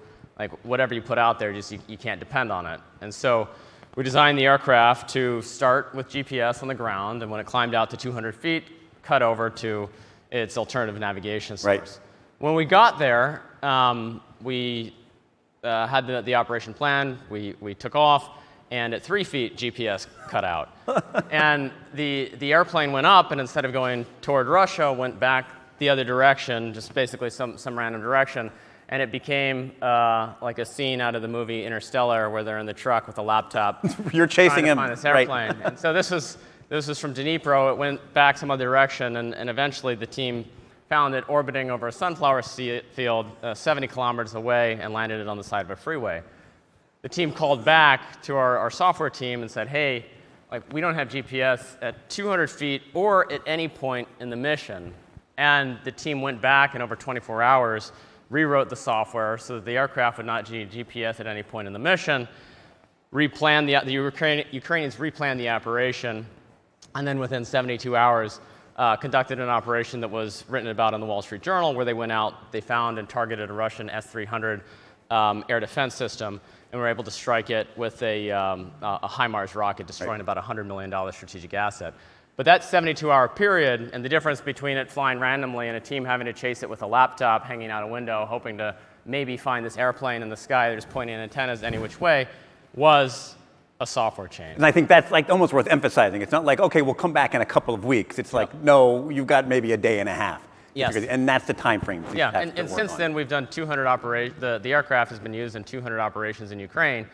whatever you put out there, you can't depend on it. And so we designed the aircraft to start with GPS on the ground, and when it climbed out to 200 feet, cut over to its alternative navigation source. Right. When we got there, we had the operation plan, we took off, and at 3 feet, GPS cut out. And the airplane went up, and instead of going toward Russia, went back the other direction, just basically some random direction. And it became like a scene out of the movie Interstellar, where they're in the truck with a laptop. You're chasing him, find this airplane. Right. And so this was from Dnipro. It went back some other direction, and eventually the team found it orbiting over a sunflower field 70 kilometers away and landed it on the side of a freeway. The team called back to our software team and said, hey, we don't have GPS at 200 feet or at any point in the mission. And the team went back and over 24 hours rewrote the software so that the aircraft would not need GPS at any point in the mission, replanned the Ukrainians replanned the operation, and then within 72 hours conducted an operation that was written about in the Wall Street Journal, where they went out, they found and targeted a Russian S-300 air defense system, and were able to strike it with a HIMARS rocket, destroying about a $100 million strategic asset. But that 72-hour period, and the difference between it flying randomly and a team having to chase it with a laptop hanging out a window, hoping to maybe find this airplane in the sky, they're just pointing antennas any which way, was a software change. And I think that's almost worth emphasizing. It's not like, okay, we'll come back in a couple of weeks. It's like, no, you've got maybe a day and a half. Yes. And that's the time frame. Yeah, and since then we've done 200 operations. The aircraft has been used in 200 operations in Ukraine.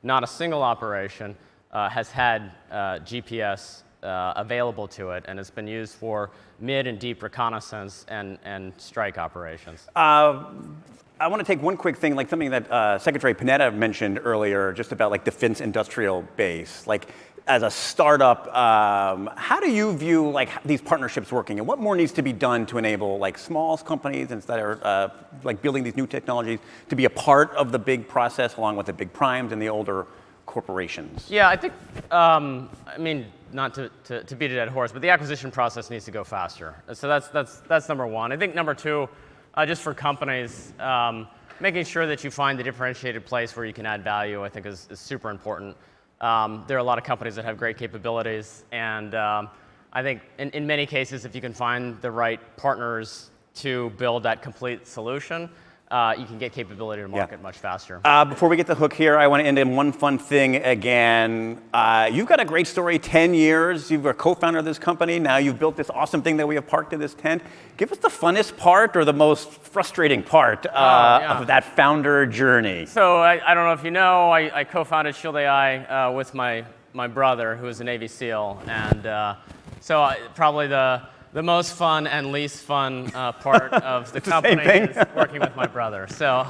Not a single operation has had GPS available to it, and it's been used for mid and deep reconnaissance and strike operations. I want to take one quick thing, something that Secretary Panetta mentioned earlier, just about defense industrial base. As a startup, how do you view these partnerships working, and what more needs to be done to enable small companies that are building these new technologies to be a part of the big process along with the big primes and the older corporations? Yeah, I think, I mean, not to beat a dead horse, but the acquisition process needs to go faster. So that's number one. I think number two, just for companies, making sure that you find the differentiated place where you can add value, I think is super important. There are a lot of companies that have great capabilities, and I think in many cases, if you can find the right partners to build that complete solution, you can get capability to market much faster. Before we get the hook here, I want to end in one fun thing again. You've got a great story, 10 years. You were a co-founder of this company. Now you've built this awesome thing that we have parked in this tent. Give us the funnest part or the most frustrating part of that founder journey. So I don't know if you know, I co-founded Shield AI with my brother, who is a Navy SEAL. And so probably the The most fun and least fun part of the company is working with my brother. So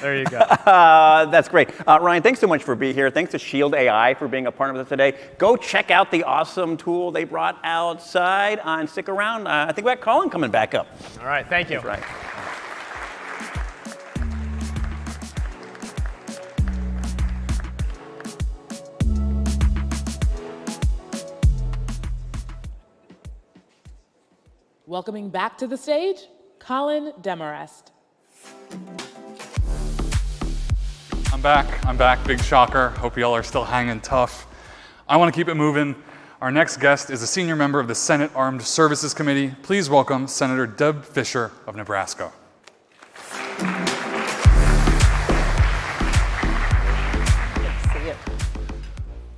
there you go. That's great. Ryan, thanks so much for being here. Thanks to Shield AI for being a partner with us today. Go check out the awesome tool they brought outside and stick around. I think we got Colin coming back up. All right, thank you. That's right. Welcoming back to the stage, Colin Demarest. I'm back, big shocker. Hope y'all are still hanging tough. I want to keep it moving. Our next guest is a senior member of the Senate Armed Services Committee. Please welcome Senator Deb Fischer of Nebraska.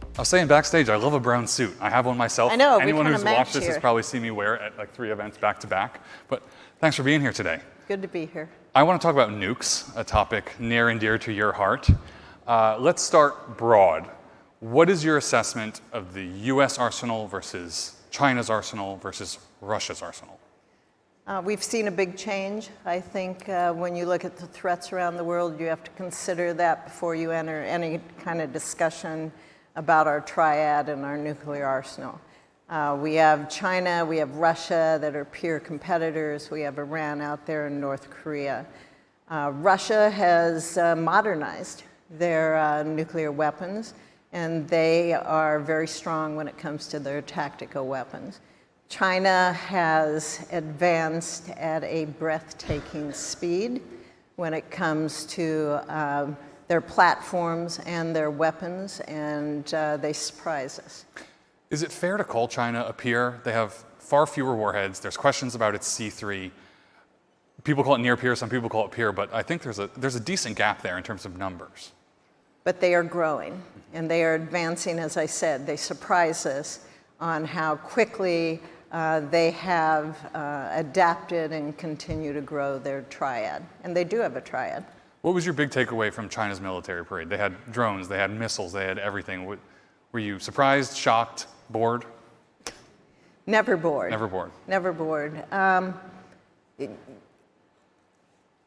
I was saying backstage, I love a brown suit. I have one myself. I know, Anyone we who's kinda watched match this has here. probably seen me wear it at like 3 events back to back. But thanks for being here today. Good to be here. I want to talk about nukes, a topic near and dear to your heart. Let's start broad. What is your assessment of the US arsenal versus China's arsenal versus Russia's arsenal? We've seen a big change. I think when you look at the threats around the world, you have to consider that before you enter any kind of discussion about our triad and our nuclear arsenal. We have China, we have Russia that are peer competitors, we have Iran out there in North Korea. Russia has modernized their nuclear weapons, and they are very strong when it comes to their tactical weapons. China has advanced at a breathtaking speed when it comes to their platforms and their weapons, and they surprise us. Is it fair to call China a peer? They have far fewer warheads. There's questions about its C3. People call it near peer, some people call it peer, but I think there's a decent gap there in terms of numbers. But they are growing, and they are advancing, as I said. They surprise us on how quickly they have adapted and continue to grow their triad. And they do have a triad. What was your big takeaway from China's military parade? They had drones, they had missiles, they had everything. Were you surprised, shocked, bored? Never bored. Never bored. Never bored.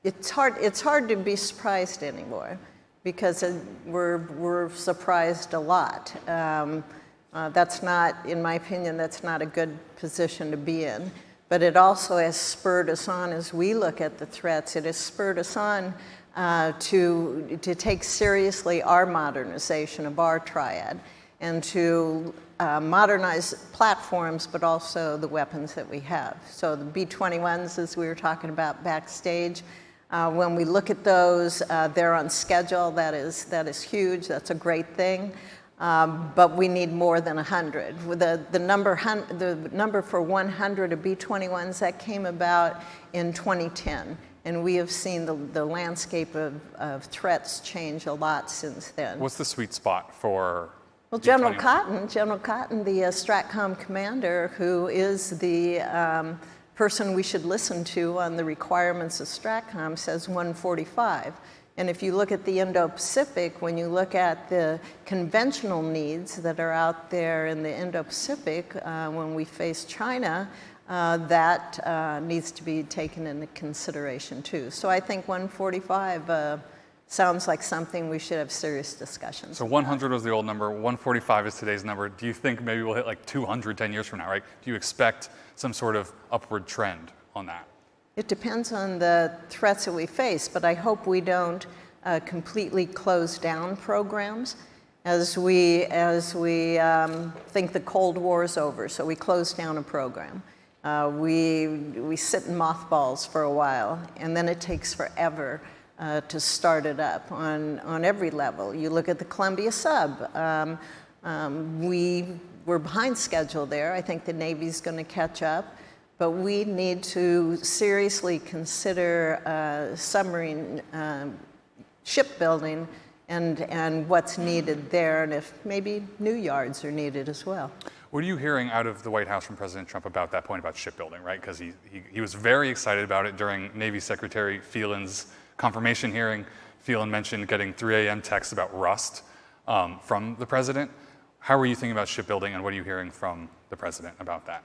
It's hard to be surprised anymore because we're surprised a lot. That's not, in my opinion, that's not a good position to be in. But it also has spurred us on as we look at the threats. It has spurred us on to take seriously our modernization of our triad and to modernize platforms, but also the weapons that we have. So the B-21s, as we were talking about backstage, when we look at those, they're on schedule. That is huge. That's a great thing. But we need more than 100. The number for 100 of B-21s, that came about in 2010. And we have seen the landscape of threats change a lot since then. What's the sweet spot for Well, General Cotton, the STRATCOM commander, who is the person we should listen to on the requirements of STRATCOM, says 145. And if you look at the Indo-Pacific, when you look at the conventional needs that are out there in the Indo-Pacific, when we face China, that needs to be taken into consideration too. So I think 145 sounds like something we should have serious discussions So 100 was the old number, 145 is today's number. Do you think maybe we'll hit like 200 10 years from now, right? Do you expect some sort of upward trend on that? It depends on the threats that we face, but I hope we don't completely close down programs as we think the Cold War is over, so we close down a program. We sit in mothballs for a while, and then it takes forever to start it up on every level. You look at the Columbia sub. We're behind schedule there. I think the Navy's going to catch up. But we need to seriously consider submarine shipbuilding and what's needed there, and if maybe new yards are needed as well. What are you hearing out of the White House from President Trump about that point about shipbuilding, right? Because he was very excited about it during Navy Secretary Phelan's confirmation hearing. Phelan mentioned getting 3 a.m. texts about rust from the president. How are you thinking about shipbuilding, and what are you hearing from the president about that?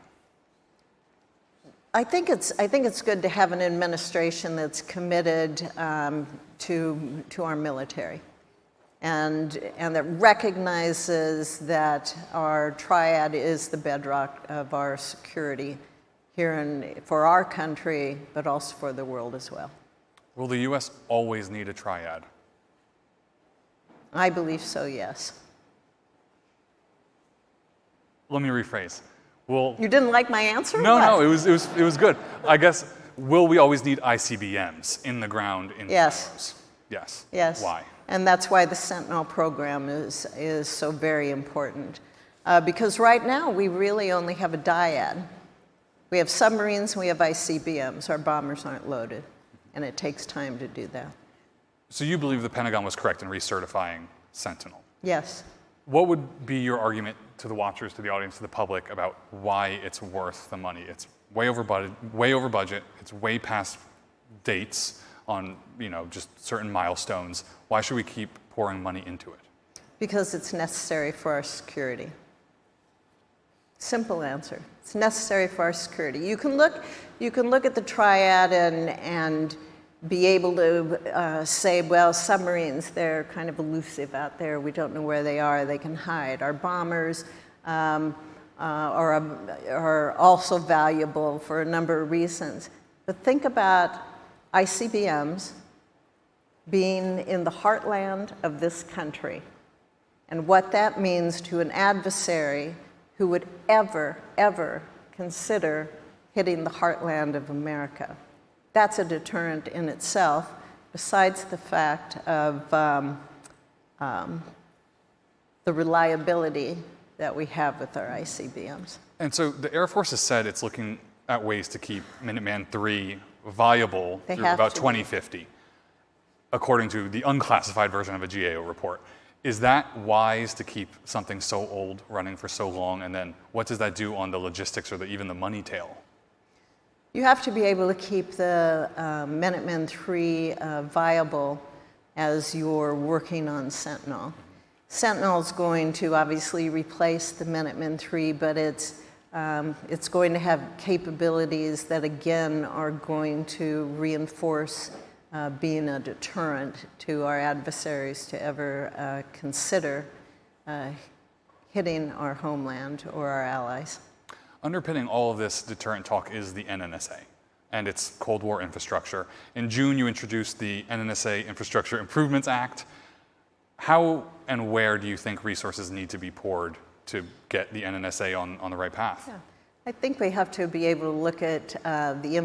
I think it's good to have an administration that's committed to our military, and that recognizes that our triad is the bedrock of our security here for our country, but also for the world as well. Will the U.S. always need a triad? I believe so, yes. Let me rephrase. You didn't like my answer? No, it was good. I guess, will we always need ICBMs in the ground in Yes. Yes. Yes. Why? And that's why the Sentinel program is so very important. Because right now, we really only have a dyad. We have submarines, we have ICBMs. Our bombers aren't loaded, and it takes time to do that. So you believe the Pentagon was correct in recertifying Sentinel? Yes. What would be your argument to the watchers, to the audience, to the public about why it's worth the money? It's way over budget, it's way past dates on, just certain milestones. Why should we keep pouring money into it? Because it's necessary for our security. Simple answer. It's necessary for our security. You can look at the triad and be able to say, well, submarines, they're kind of elusive out there. We don't know where they are. They can hide. Our bombers are also valuable for a number of reasons. But think about ICBMs being in the heartland of this country and what that means to an adversary who would ever consider hitting the heartland of America. That's a deterrent in itself, besides the fact of the reliability that we have with our ICBMs. And so the Air Force has said it's looking at ways to keep Minuteman III viable through about 2050, according to the unclassified version of a GAO report. Is that wise to keep something so old running for so long? And then what does that do on the logistics or even the money tail? You have to be able to keep the Minuteman III viable as you're working on Sentinel. Sentinel is going to obviously replace the Minuteman III, but it's going to have capabilities that, again, are going to reinforce being a deterrent to our adversaries to ever consider hitting our homeland or our allies. Underpinning all of this deterrent talk is the NNSA and its Cold War infrastructure. In June, you introduced the NNSA Infrastructure Improvements Act. How and where do you think resources need to be poured to get the NNSA on the right path? Yeah. I think we have to be able to look at the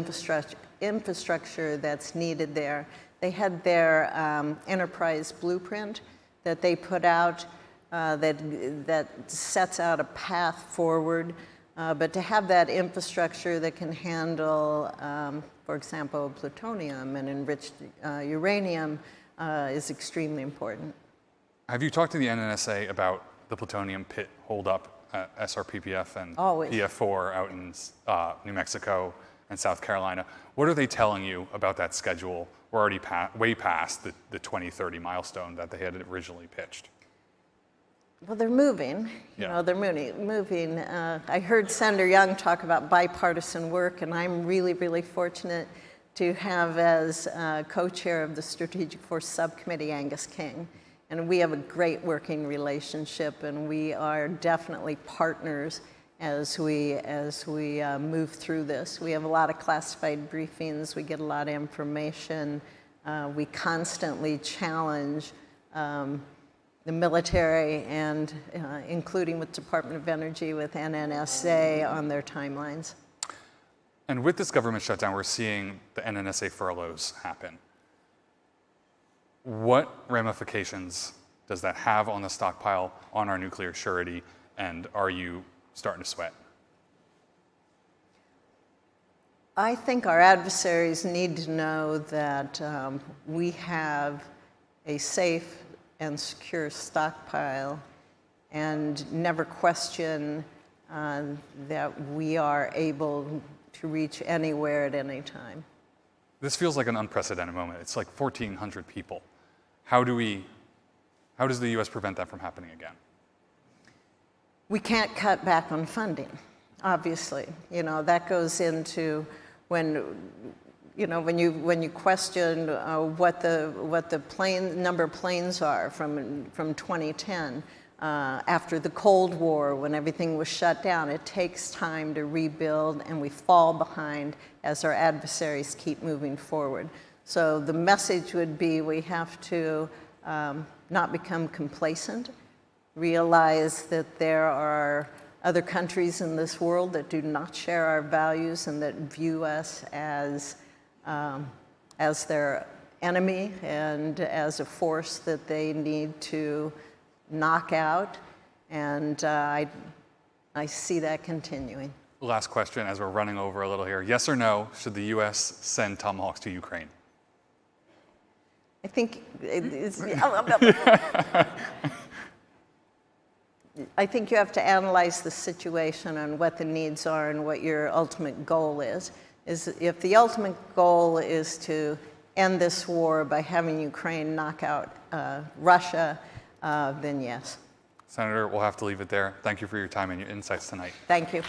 infrastructure that's needed there. They had their enterprise blueprint that they put out that sets out a path forward. But to have that infrastructure that can handle, for example, plutonium and enriched uranium is extremely important. Have you talked to the NNSA about the plutonium pit holdup at SRPPF and PF4 out in New Mexico and South Carolina? What are they telling you about that schedule? We're already way past the 2030 milestone that they had originally pitched. Well, they're moving. They're moving. I heard Senator Young talk about bipartisan work, and I'm really, really fortunate to have as co-chair of the Strategic Force Subcommittee Angus King. And we have a great working relationship, and we are definitely partners as we move through this. We have a lot of classified briefings. We get a lot of information. We constantly challenge the military, and including with Department of Energy, with NNSA on their timelines. And with this government shutdown, we're seeing the NNSA furloughs happen. What ramifications does that have on the stockpile, on our nuclear surety, and are you starting to sweat? I think our adversaries need to know that we have a safe and secure stockpile, and never question that we are able to reach anywhere at any time. This feels like an unprecedented moment. It's like 1,400 people. How does the U.S. prevent that from happening again? We can't cut back on funding, obviously. That goes into when you question what the number of planes are from 2010, after the Cold War, when everything was shut down, it takes time to rebuild, and we fall behind as our adversaries keep moving forward. So the message would be we have to not become complacent, realize that there are other countries in this world that do not share our values and that view us as their enemy and as a force that they need to knock out. And I see that continuing. Last question as we're running over a little here. Yes or no, should the U.S. send Tomahawks to Ukraine? I think I think you have to analyze the situation and what the needs are and what your ultimate goal is. If the ultimate goal is to end this war by having Ukraine knock out Russia, then yes. Senator, we'll have to leave it there. Thank you for your time and your insights tonight. Thank you.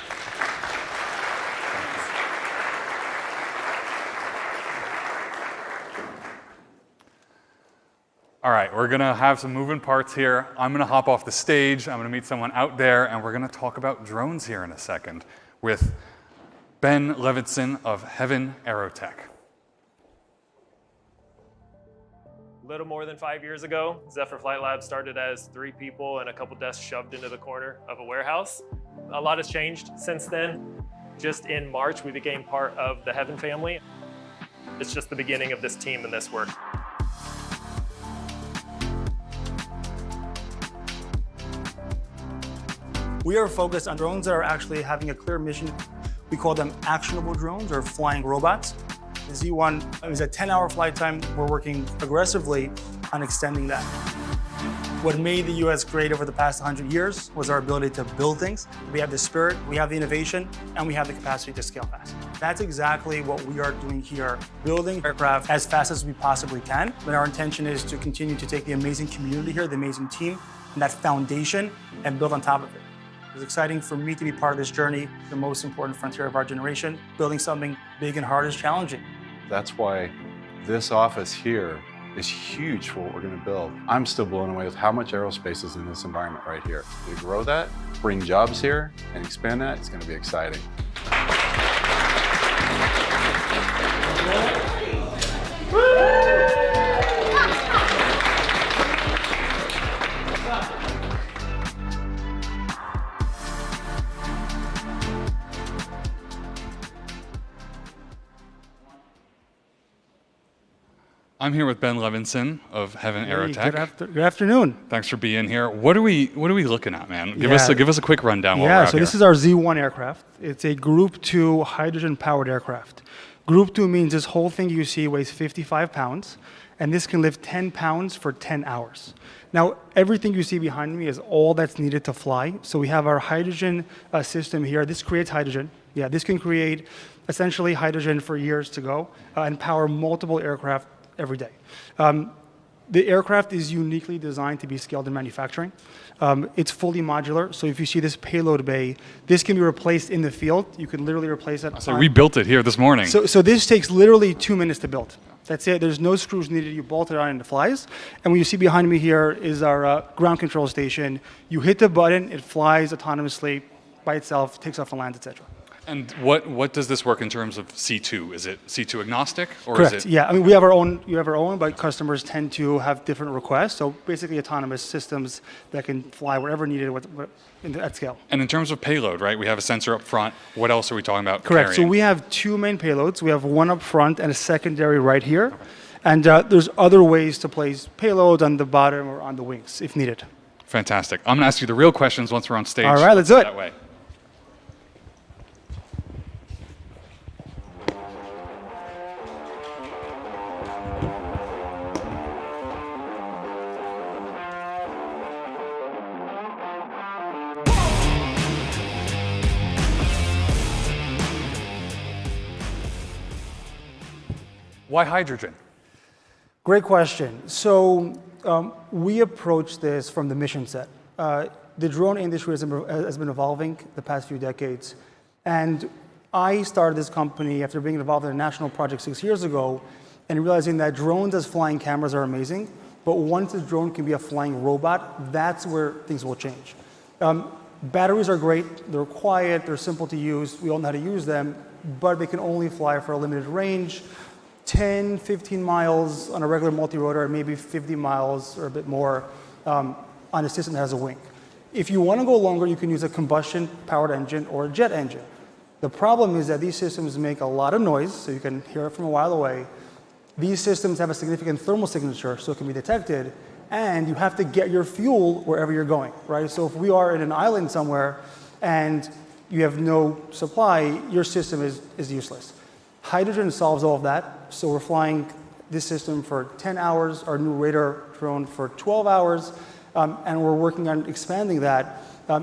All right, we're gonna have some moving parts here. I'm gonna hop off the stage. I'm gonna meet someone out there, and we're gonna talk about drones here in a second with Ben Levinson of Heaven Aerotech. A little more than 5 years ago, Zephyr Flight Lab started as 3 people and a couple desks shoved into the corner of a warehouse. A lot has changed since then. Just in March, we became part of the Heaven family. It's just the beginning of this team and this work. We are focused on drones that are actually having a clear mission. We call them actionable drones or flying robots. The Z1 is a 10-hour flight time. We're working aggressively on extending that. What made the US great over the past 100 years was our ability to build things. We have the spirit, we have the innovation, and we have the capacity to scale fast. That's exactly what we are doing here, building aircraft as fast as we possibly can. But our intention is to continue to take the amazing community here, the amazing team, and that foundation, and build on top of it. It's exciting for me to be part of this journey, the most important frontier of our generation. Building something big and hard is challenging. That's why this office here is huge for what we're going to build. I'm still blown away with how much aerospace is in this environment right here. To grow that, bring jobs here, and expand that, it's going to be exciting. I'm here with Ben Levinson of Heaven Aerotech. Good afternoon. Thanks for being here. What are we looking at, man? Give us a quick rundown while we're out so this is our Z1 aircraft. It's a Group 2 hydrogen-powered aircraft. Group 2 means this whole thing you see weighs 55 pounds, and this can lift 10 pounds for 10 hours. Now, everything you see behind me is all that's needed to fly. So we have our hydrogen system here. This creates hydrogen. Yeah, this can create essentially hydrogen for years to go and power multiple aircraft every day. The aircraft is uniquely designed to be scaled in manufacturing. It's fully modular, so if you see this payload bay, this can be replaced in the field. You can literally replace it. So we built it here this morning. So this takes literally 2 minutes to build. That's it. There's no screws needed. You bolt it on and it flies. And what you see behind me here is our ground control station. You hit the button, it flies autonomously by itself, takes off and lands, etc. And what does this work in terms of C2? Is it C2 agnostic, or Correct. is it? Yeah, I mean, we have our own. You have our own, but customers tend to have different requests. So basically, autonomous systems that can fly wherever needed at scale. And in terms of payload, right? We have a sensor up front. What else are we talking about? Correct. Carrying? So we have 2 main payloads. We have one up front and a secondary right here. Okay. And there's other ways to place payloads on the bottom or on the wings if needed. Fantastic. I'm going to ask you the real questions once we're on stage. All right, let's do it. That way. Why hydrogen? Great question. So we approach this from the mission set. The drone industry has been evolving the past few decades. And I started this company after being involved in a national project 6 years ago and realizing that drones as flying cameras are amazing, but once a drone can be a flying robot, that's where things will change. Batteries are great, they're quiet, they're simple to use, we all know how to use them, but they can only fly for a limited range, 10, 15 miles on a regular multi-rotor, maybe 50 miles or a bit more on a system that has a wing. If you want to go longer, you can use a combustion-powered engine or a jet engine. The problem is that these systems make a lot of noise, so you can hear it from a while away. These systems have a significant thermal signature, so it can be detected, and you have to get your fuel wherever you're going, right? So if we are in an island somewhere and you have no supply, your system is useless. Hydrogen solves all of that, so we're flying this system for 10 hours, our new radar drone for 12 hours, and we're working on expanding that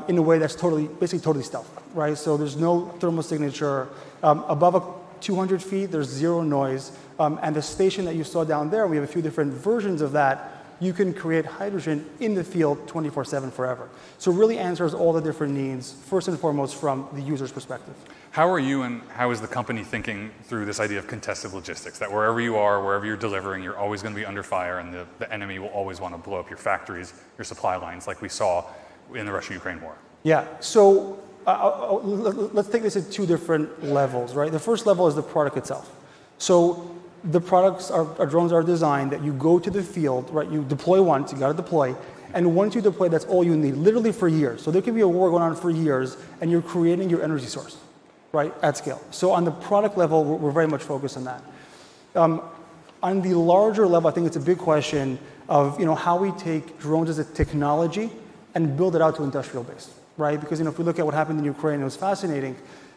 in a way that's basically totally stealth, right? So there's no thermal signature. Above 200 feet, there's zero noise, and the station that you saw down there, we have a few different versions of that. You can create hydrogen in the field 24/7 forever. So it really answers all the different needs, first and foremost from the user's perspective. How are you and how is the company thinking through this idea of contested logistics, that wherever you are, wherever you're delivering, you're always going to be under fire and the enemy will always want to blow up your factories, your supply lines, like we saw in the Russia-Ukraine war? Yeah, so let's take this at two different levels, right? The first level is the product itself. So the products, our drones are designed that you go to the field, right? You deploy once, you got to deploy, and once you deploy, that's all you need, literally for years. So there can be a war going on for years, and you're creating your energy source, right, at scale. So on the product level, we're very much focused on that. On the larger level, I think it's a big question of how we take drones as a technology and build it out to industrial base, right? Because if we look at what happened in Ukraine, it was fascinating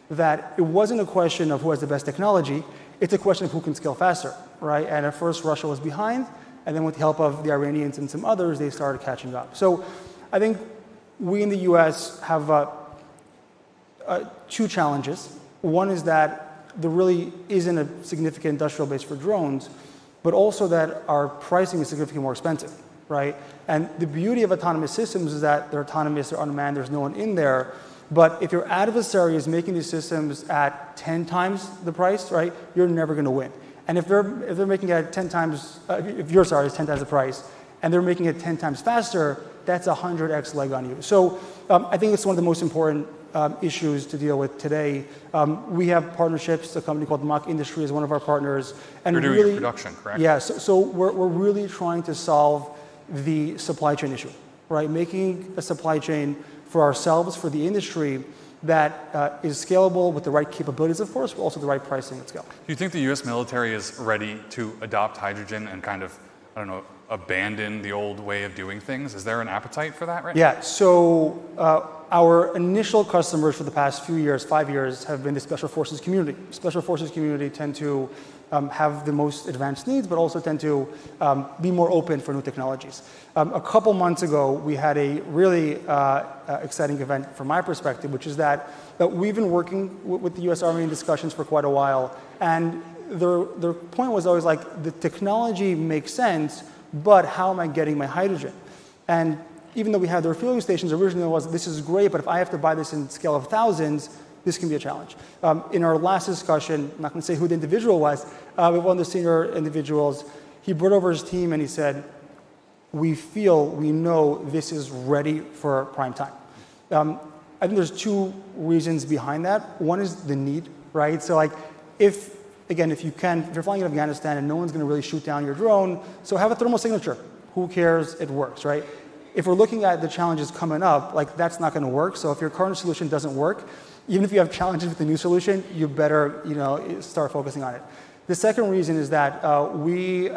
that it wasn't a question of who has the best technology. It's a question of who can scale faster, right? And at first, Russia was behind, and then with the help of the Iranians and some others, they started catching up. So I think we in the US have two challenges. One is that there really isn't a significant industrial base for drones, but also that our pricing is significantly more expensive, right? And the beauty of autonomous systems is that they're autonomous, they're unmanned, there's no one in there. But if your adversary is making these systems at 10 times the price, right, you're never going to win. And if they're making it at 10 times, if your SAR is 10 times the price, and they're making it 10 times faster, that's a 100x leg on you. So I think it's one of the most important issues to deal with today. We have partnerships. A company called Mach Industry is one of our partners. And you're doing your production, correct? Yeah. So we're really trying to solve the supply chain issue, right? Making a supply chain for ourselves, for the industry, that is scalable with the right capabilities, of course, but also the right pricing at scale. Do you think the U.S. military is ready to adopt hydrogen and kind of, I don't know, abandon the old way of doing things? Is there an appetite for that right now? Yeah, so our initial customers for the past few years, 5 years, have been the Special Forces community. Special Forces community tend to have the most advanced needs, but also tend to be more open for new technologies. A couple months ago, we had a really exciting event from my perspective, which is that we've been working with the US Army in discussions for quite a while, and their point was always like, the technology makes sense, but how am I getting my hydrogen? And even though we had their fueling stations, originally was, this is great, but if I have to buy this in scale of thousands, this can be a challenge. In our last discussion, I'm not going to say who the individual was, with one of the senior individuals, he brought over his team and he said, we know this is ready for prime time. I think there's two reasons behind that. One is the need, right? So if you're flying in Afghanistan and no one's going to really shoot down your drone, so have a thermal signature. Who cares? It works, right? If we're looking at the challenges coming up, that's not going to work. So if your current solution doesn't work, even if you have challenges with the new solution, you better start focusing on it. The second reason is that we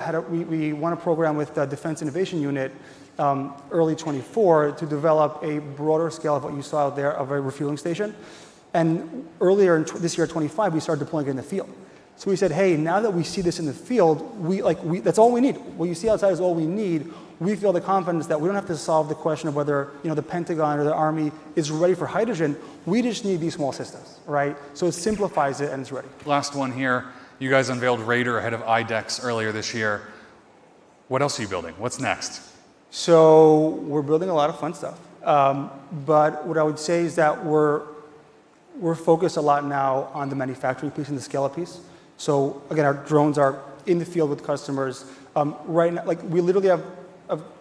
won a program with the Defense Innovation Unit early 24 to develop a broader scale of what you saw out there of a refueling station. And earlier in this year, 25, we started deploying it in the field. So we said, hey, now that we see this in the field, that's all we need. What you see outside is all we need. We feel the confidence that we don't have to solve the question of whether the Pentagon or the Army is ready for hydrogen. We just need these small systems, right? So it simplifies it and it's ready. Last one here. You guys unveiled Raider ahead of IDEX earlier this year. What else are you building? What's next? So we're building a lot of fun stuff. But what I would say is that we're we're focused a lot now on the manufacturing piece and the scale-up piece. So again, our drones are in the field with customers. Right now, like we literally have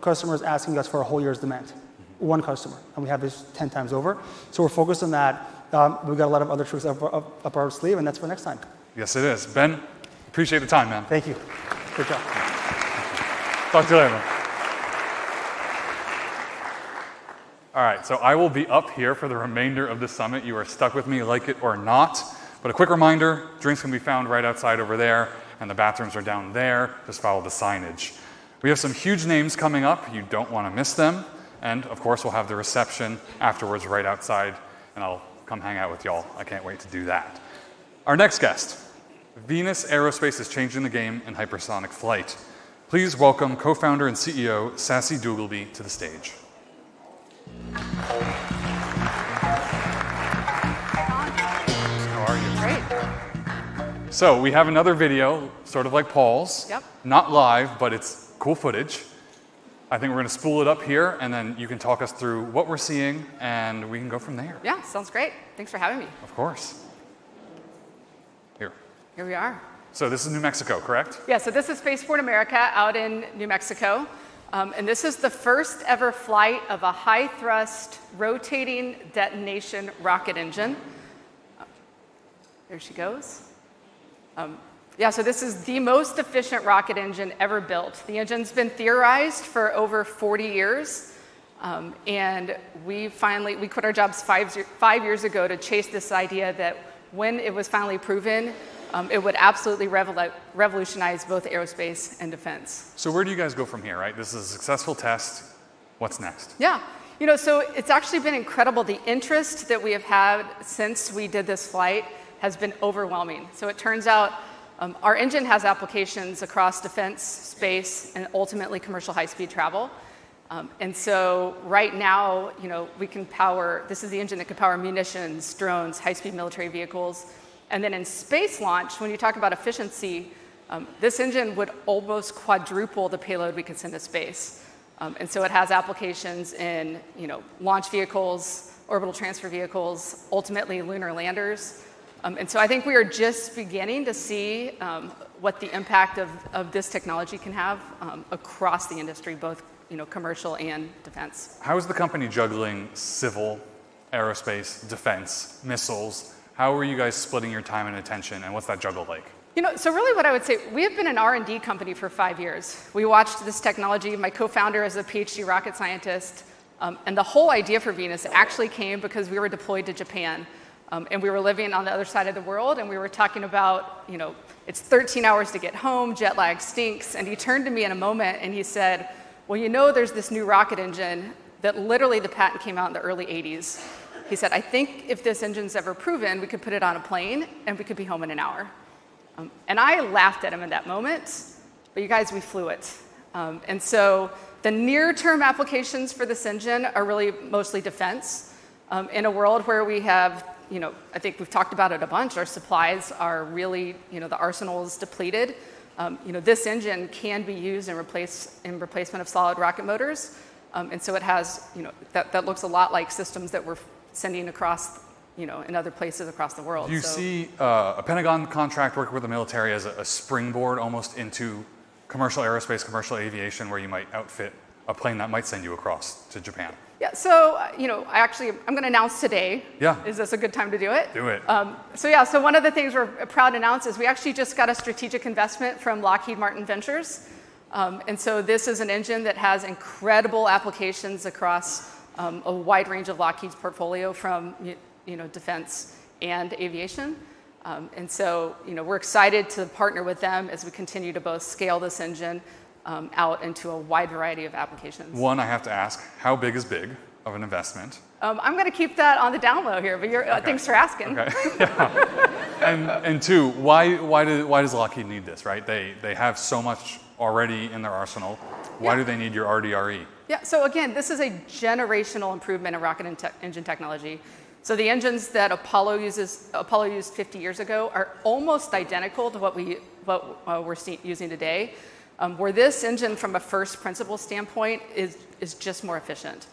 customers asking us for a whole year's demand. One customer, and we have this 10 times over. So we're focused on that. We've got a lot of other tricks up our sleeve, and that's for next time. Yes, it is. Ben, appreciate the time, man. Thank you. Good job. Talk to you later. All right, so I will be up here for the remainder of the summit. You are stuck with me, like it or not. But a quick reminder, drinks can be found right outside over there, and the bathrooms are down there. Just follow the signage. We have some huge names coming up. You don't want to miss them. And of course, we'll have the reception afterwards right outside, and I'll come hang out with y'all. I can't wait to do that. Our next guest, Venus Aerospace is changing the game in hypersonic flight. Please welcome co-founder and CEO Sassy Dougalby to the stage. How are you? Great. So we have another video, sort of like Paul's. Yep. Not live, but it's cool footage. I think we're going to spool it up here, and then you can talk us through what we're seeing, and we can go from there. Yeah, sounds great. Thanks for having me. Of course. Here we are. So this is New Mexico, correct? Yeah, so this is Spaceport America out in New Mexico. And this is the first ever flight of a high-thrust rotating detonation rocket engine. There she goes. Yeah, so this is the most efficient rocket engine ever built. The engine's been theorized for over 40 years. And we quit our jobs 5 years ago to chase this idea that when it was finally proven, it would absolutely revolutionize both aerospace and defense. So where do you guys go from here, right? This is a successful test. What's next? Yeah, so it's actually been incredible. The interest that we have had since we did this flight has been overwhelming. So it turns out our engine has applications across defense, space, and ultimately commercial high-speed travel. And so right now, we can this is the engine that can power munitions, drones, high-speed military vehicles. And then in space launch, when you talk about efficiency, this engine would almost quadruple the payload we could send to space. And so it has applications in launch vehicles, orbital transfer vehicles, ultimately lunar landers. And so I think we are just beginning to see what the impact of this technology can have across the industry, both commercial and defense. How is the company juggling civil, aerospace, defense, missiles? How are you guys splitting your time and attention, and what's that juggle like? So really what I would say, we have been an R&D company for 5 years. We watched this technology. My co-founder is a PhD rocket scientist. And the whole idea for Venus actually came because we were deployed to Japan. And we were living on the other side of the world, and we were talking about, it's 13 hours to get home, jet lag stinks. And he turned to me in a moment and he said, well, there's this new rocket engine that literally the patent came out in the early 80s. He said, I think if this engine's ever proven, we could put it on a plane and we could be home in an hour. And I laughed at him in that moment, but you guys, we flew it. And so the near-term applications for this engine are really mostly defense. In a world where we have, I think we've talked about it a bunch, our supplies are really, the arsenal is depleted. This engine can be used in replacement of solid rocket motors. And so it has, that looks a lot like systems that we're sending across, in other places across the world. Do you see a Pentagon contract working with the military as a springboard almost into commercial aerospace, commercial aviation, where you might outfit a plane that might send you across to Japan? Yeah, so, I'm going to announce today. Yeah. Is this a good time to do it? Do it. So one of the things we're proud to announce is we actually just got a strategic investment from Lockheed Martin Ventures. And so this is an engine that has incredible applications across a wide range of Lockheed's portfolio from, defense and aviation. And so, we're excited to partner with them as we continue to both scale this engine out into a wide variety of applications. One, I have to ask, how big is big of an investment? I'm going to keep that on the down low here, but thanks for asking. Okay. Yeah. And two, why does Lockheed need this, right? They have so much already in their arsenal. Why do they need your RDRE? Yeah, so again, this is a generational improvement in rocket engine technology. So the engines that Apollo used 50 years ago are almost identical to what we're using today. Where this engine, from a first principle standpoint, is just more efficient.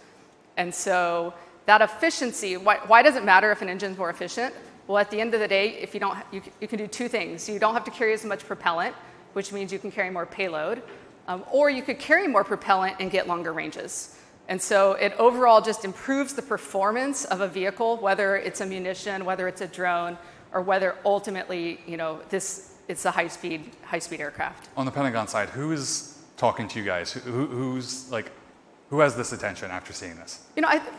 And so that efficiency, why does it matter if an engine's more efficient? Well, at the end of the day, if you don't, you can do two things. You don't have to carry as much propellant, which means you can carry more payload, or you could carry more propellant and get longer ranges. And so it overall just improves the performance of a vehicle, whether it's a munition, whether it's a drone, or whether ultimately, it's a high-speed aircraft. On the Pentagon side, who is talking to you guys? Who has this attention after seeing this?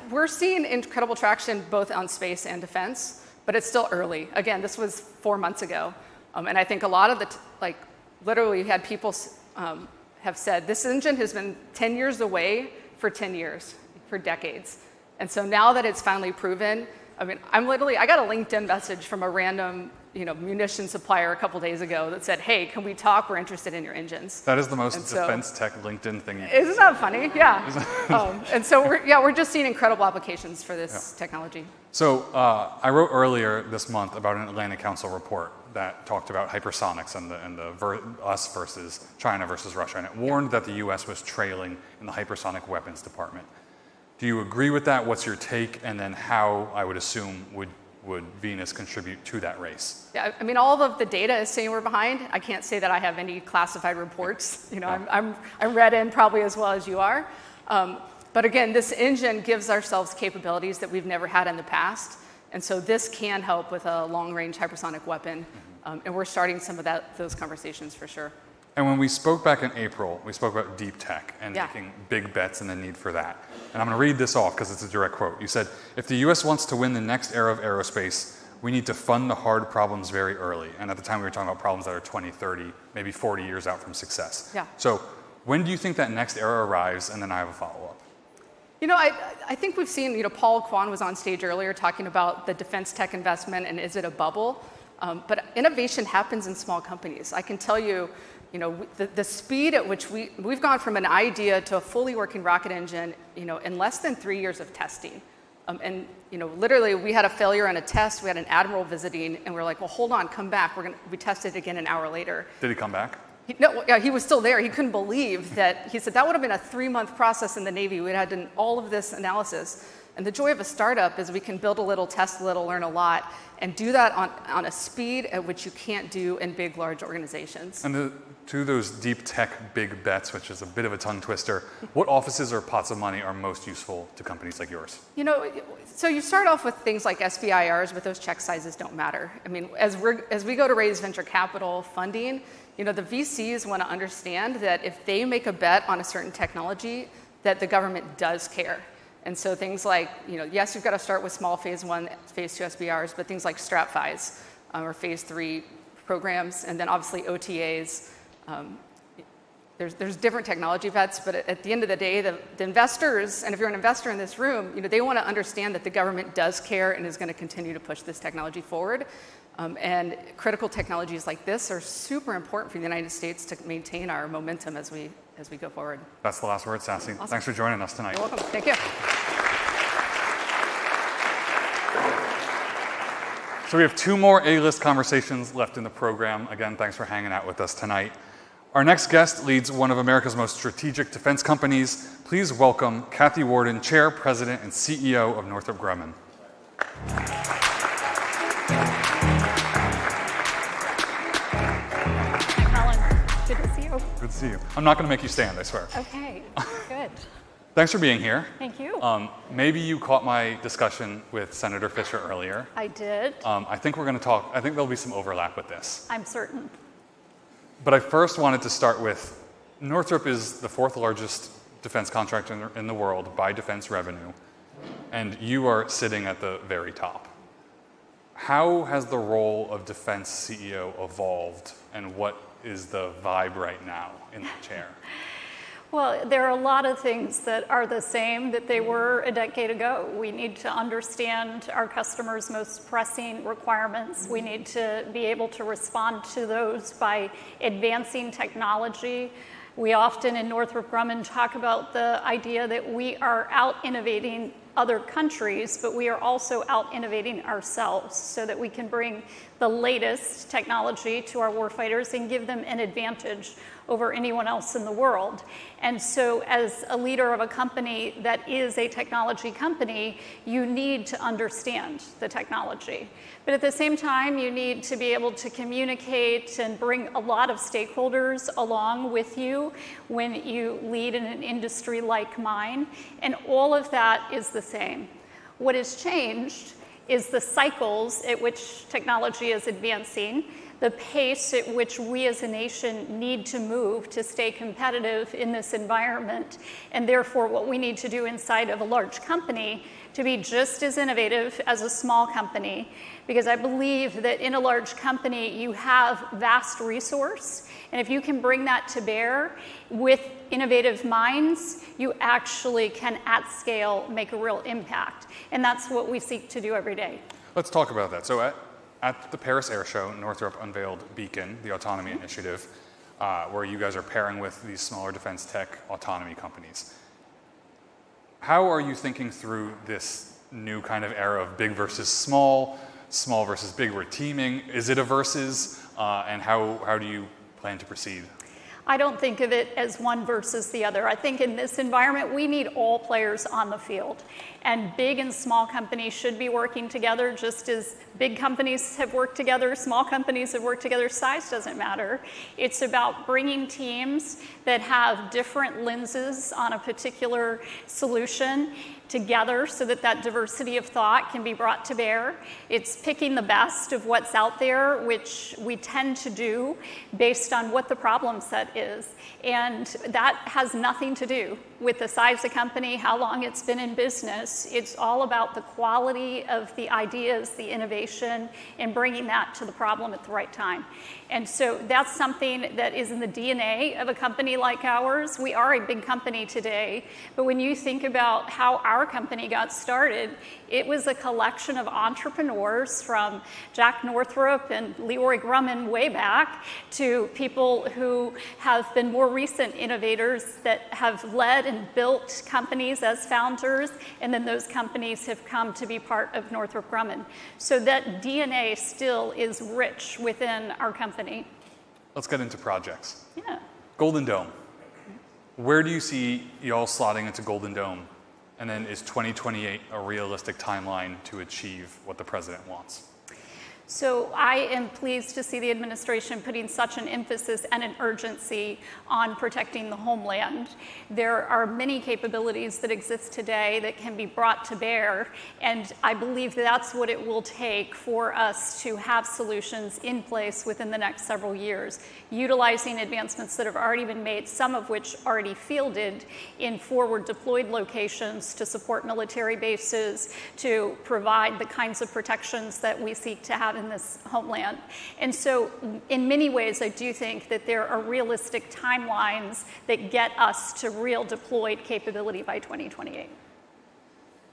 We're seeing incredible traction both on space and defense, but it's still early. Again, this was 4 months ago. And I think a lot of literally we had people have said, this engine has been 10 years away for 10 years, for decades. And so now that it's finally proven, I got a LinkedIn message from a random munition supplier a couple days ago that said, hey, can we talk? We're interested in your engines. That is the most defense tech LinkedIn thing. Isn't that funny? Yeah. And so we're just seeing incredible applications for this technology. So I wrote earlier this month about an Atlantic Council report that talked about hypersonics and the us versus China versus Russia, and it warned that the U.S. was trailing in the hypersonic weapons department. Do you agree with that? What's your take? And then how, I would assume, would Venus contribute to that race? Yeah, all of the data is saying we're behind. I can't say that I have any classified reports. I'm read in probably as well as you are. But again, this engine gives ourselves capabilities that we've never had in the past. And so this can help with a long-range hypersonic weapon. And we're starting some of those conversations for sure. And when we spoke back in April, we spoke about deep tech and making big bets and the need for that. And I'm going to read this off because it's a direct quote. You said, if the U.S. wants to win the next era of aerospace, we need to fund the hard problems very early. And at the time, we were talking about problems that are 20, 30, maybe 40 years out from success. Yeah. So when do you think that next era arrives? And then I have a follow-up. I think we've seen, Paul Kwan was on stage earlier talking about the defense tech investment and is it a bubble? But innovation happens in small companies. I can tell you, the speed at which we've gone from an idea to a fully working rocket engine, in less than 3 years of testing. And literally we had a failure on a test. We had an admiral visiting, and we're like, well, hold on, come back. We tested it again an hour later. Did he come back? He was still there. He couldn't believe that. He said that would have been a 3-month process in the Navy. We had done all of this analysis. And the joy of a startup is we can build a little, test a little, learn a lot, and do that on a speed at which you can't do in big, large organizations. And to those deep tech big bets, which is a bit of a tongue twister, what offices or pots of money are most useful to companies like yours? So you start off with things like SBIRs, but those check sizes don't matter. As we go to raise venture capital funding, the VCs want to understand that if they make a bet on a certain technology, that the government does care. And so things like, yes, you've got to start with small phase 1, phase 2 SBRs, but things like StratFIs or phase 3 programs, and then obviously OTAs. There's different technology bets, but at the end of the day, the investors, and if you're an investor in this room, they want to understand that the government does care and is going to continue to push this technology forward. And critical technologies like this are super important for the United States to maintain our momentum as we go forward. That's the last word, Sassy. Awesome. Thanks for joining us tonight. You're welcome. Thank you. So we have 2 more A-list conversations left in the program. Again, thanks for hanging out with us tonight. Our next guest leads one of America's most strategic defense companies. Please welcome Kathy Warden, Chair, President, and CEO of Northrop Grumman. Good to see you. Good to see you. I'm not going to make you stand, I swear. Okay, good. Thanks for being here. Thank you. Maybe you caught my discussion with Senator Fisher earlier. I did. I think we're going to talk, I think there'll be some overlap with this. I'm certain. But I first wanted to start with, Northrop is the 4th largest defense contractor in the world by defense revenue, and you are sitting at the very top. How has the role of defense CEO evolved, and what is the vibe right now in the chair? Well, there are a lot of things that are the same that they were a decade ago. We need to understand our customers' most pressing requirements. We need to be able to respond to those by advancing technology. We often in Northrop Grumman talk about the idea that we are out innovating other countries, but we are also out innovating ourselves so that we can bring the latest technology to our warfighters and give them an advantage over anyone else in the world. And so as a leader of a company that is a technology company, you need to understand the technology. But at the same time, you need to be able to communicate and bring a lot of stakeholders along with you when you lead in an industry like mine. And all of that is the same. What has changed is the cycles at which technology is advancing, the pace at which we as a nation need to move to stay competitive in this environment, and therefore what we need to do inside of a large company to be just as innovative as a small company, because I believe that in a large company you have vast resource, and if you can bring that to bear with innovative minds, you actually can at scale make a real impact, and that's what we seek to do every day. Let's talk about that. So at the Paris Air Show, Northrop unveiled Beacon, the autonomy initiative, where you guys are pairing with these smaller defense tech autonomy companies. How are you thinking through this new kind of era of big versus small, small versus big? We're teaming. Is it a versus? And how do you plan to proceed? I don't think of it as one versus the other. I think in this environment, we need all players on the field. And big and small companies should be working together, just as big companies have worked together, small companies have worked together. Size doesn't matter. It's about bringing teams that have different lenses on a particular solution together so that that diversity of thought can be brought to bear. It's picking the best of what's out there, which we tend to do based on what the problem set is. And that has nothing to do with the size of the company, how long it's been in business. It's all about the quality of the ideas, the innovation, and bringing that to the problem at the right time. And so that's something that is in the DNA of a company like ours. We are a big company today, but when you think about how our company got started, it was a collection of entrepreneurs from Jack Northrop and Leroy Grumman way back to people who have been more recent innovators that have led and built companies as founders, and then those companies have come to be part of Northrop Grumman. So that DNA still is rich within our company. Let's get into projects. Yeah. Golden Dome. Where do you see y'all slotting into Golden Dome? And then is 2028 a realistic timeline to achieve what the president wants? So I am pleased to see the administration putting such an emphasis and an urgency on protecting the homeland. There are many capabilities that exist today that can be brought to bear, and I believe that's what it will take for us to have solutions in place within the next several years, utilizing advancements that have already been made, some of which already fielded in forward deployed locations to support military bases, to provide the kinds of protections that we seek to have in this homeland. And so in many ways, I do think that there are realistic timelines that get us to real deployed capability by 2028.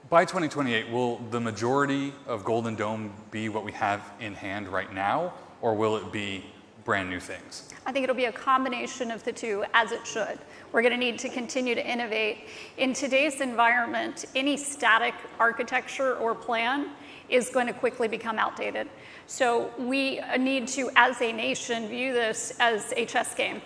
By 2028, will the majority of Golden Dome be what we have in hand right now, or will it be brand new things? I think it'll be a combination of the two, as it should. We're going to need to continue to innovate. In today's environment, any static architecture or plan is going to quickly become outdated. So we need to, as a nation, view this as a chess game.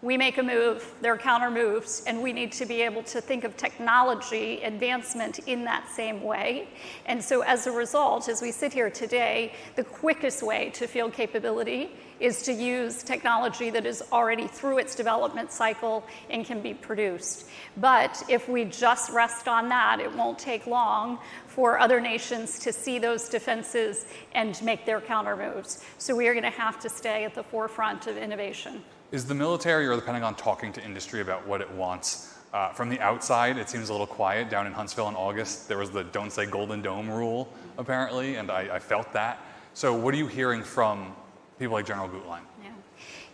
We make a move, there are counter moves, and we need to be able to think of technology advancement in that same way. And so as a result, as we sit here today, the quickest way to field capability is to use technology that is already through its development cycle and can be produced. But if we just rest on that, it won't take long for other nations to see those defenses and make their counter moves. So we are going to have to stay at the forefront of innovation. Is the military or the Pentagon talking to industry about what it wants? From the outside, it seems a little quiet. Down in Huntsville in August, there was the don't say Golden Dome rule, apparently, and I felt that. So what are you hearing from people like General Gutlein? Yeah.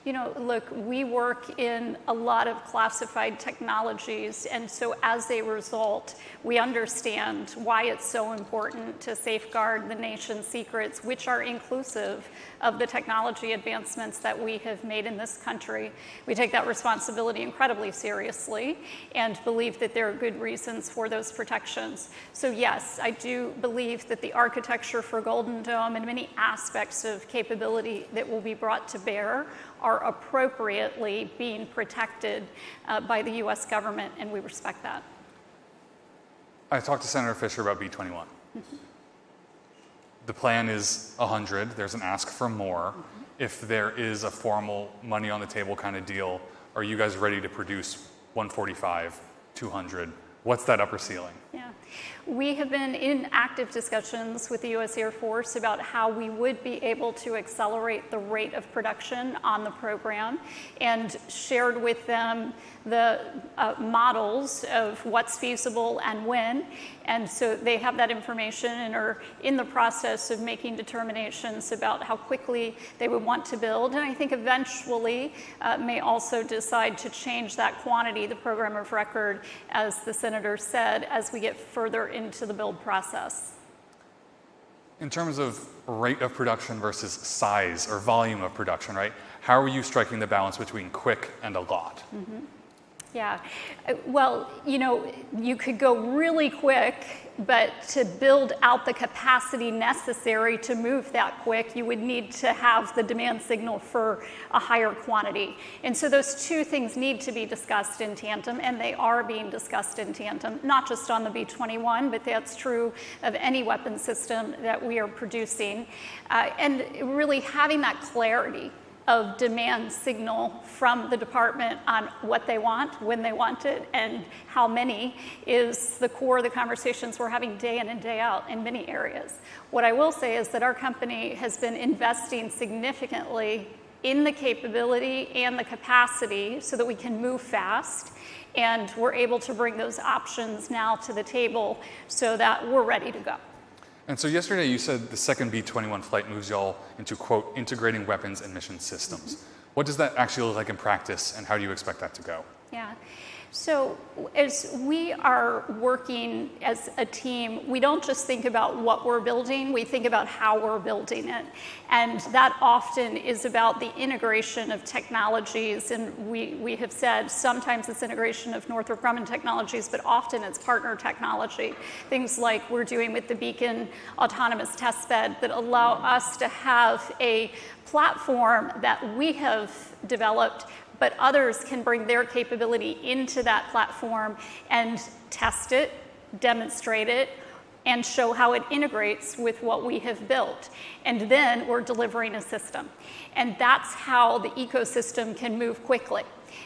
You know, look, we work in a lot of classified technologies, and so as a result, we understand why it's so important to safeguard the nation's secrets, which are inclusive of the technology advancements that we have made in this country. We take that responsibility incredibly seriously and believe that there are good reasons for those protections. So yes, I do believe that the architecture for Golden Dome and many aspects of capability that will be brought to bear are appropriately being protected by the US government, and we respect that. I talked to Senator Fisher about B-21. The plan is 100. There's an ask for more. If there is a formal money on the table kind of deal, are you guys ready to produce 145, 200? What's that upper ceiling? Yeah. We have been in active discussions with the U.S. Air Force about how we would be able to accelerate the rate of production on the program, and shared with them the models of what's feasible and when. And so they have that information and are in the process of making determinations about how quickly they would want to build. And I think eventually may also decide to change that quantity, the program of record, as the senator said, as we get further into the build process. In terms of rate of production versus size or volume of production, right? How are you striking the balance between quick and a lot? Mm-hmm. Yeah, well, you know, you could go really quick, but to build out the capacity necessary to move that quick, you would need to have the demand signal for a higher quantity. And so those two things need to be discussed in tandem, and they are being discussed in tandem, not just on the B-21, but that's true of any weapon system that we are producing. And really having that clarity of demand signal from the department on what they want, when they want it, and how many is the core of the conversations we're having day in and day out in many areas. What I will say is that our company has been investing significantly in the capability and the capacity so that we can move fast, and we're able to bring those options now to the table so that we're ready to go. And so yesterday you said the second B-21 flight moves y'all into, quote, integrating weapons and mission systems. Mm-hmm. What does that actually look like in practice, and how do you expect that to go? Yeah. So as we are working as a team, we don't just think about what we're building, we think about how we're building it. And that often is about the integration of technologies. And we have said sometimes it's integration of Northrop Grumman technologies, but often it's partner technology. Things like we're doing with the Beacon autonomous test bed that allow us to have a platform that we have developed, but others can bring their capability into that platform and test it, demonstrate it, and show how it integrates with what we have built. And then we're delivering a system. And that's how the ecosystem can move quickly.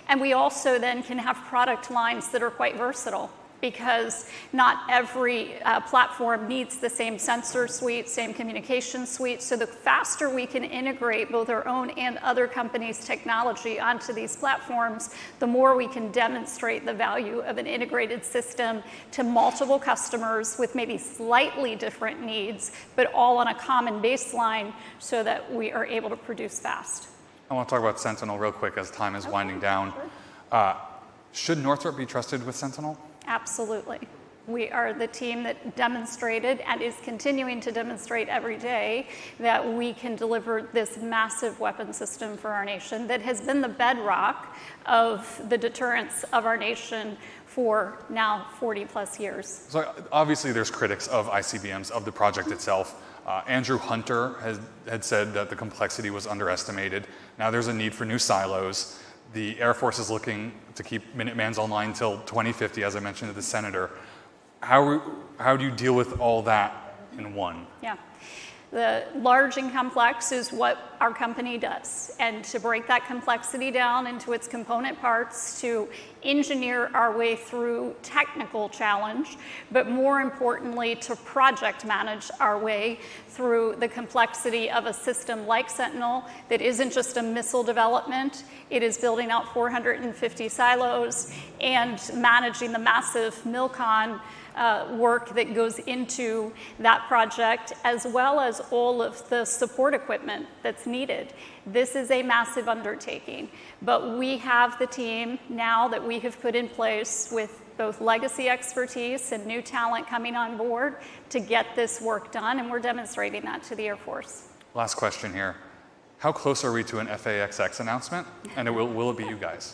And we also then can have product lines that are quite versatile, because not every platform needs the same sensor suite, same communication suite. So the faster we can integrate both our own and other companies' technology onto these platforms, the more we can demonstrate the value of an integrated system to multiple customers with maybe slightly different needs, but all on a common baseline so that we are able to produce fast. I want to talk about Sentinel real quick as time is winding down. Sure. Should Northrop be trusted with Sentinel? Absolutely. We are the team that demonstrated and is continuing to demonstrate every day that we can deliver this massive weapon system for our nation that has been the bedrock of the deterrence of our nation for now 40 plus years. So obviously there's critics of ICBMs, of the project itself. Andrew Hunter had said that the complexity was underestimated. Now there's a need for new silos. The Air Force is looking to keep Minuteman's online until 2050, as I mentioned to the senator. How do you deal with all that in one? Yeah. The large and complex is what our company does. And to break that complexity down into its component parts, to engineer our way through technical challenge, but more importantly, to project manage our way through the complexity of a system like Sentinel that isn't just a missile development, it is building out 450 silos and managing the massive MILCON work that goes into that project, as well as all of the support equipment that's needed. This is a massive undertaking, but we have the team now that we have put in place with both legacy expertise and new talent coming on board to get this work done, and we're demonstrating that to the Air Force. Last question here. How close are we to an FAXX announcement, and will it be you guys?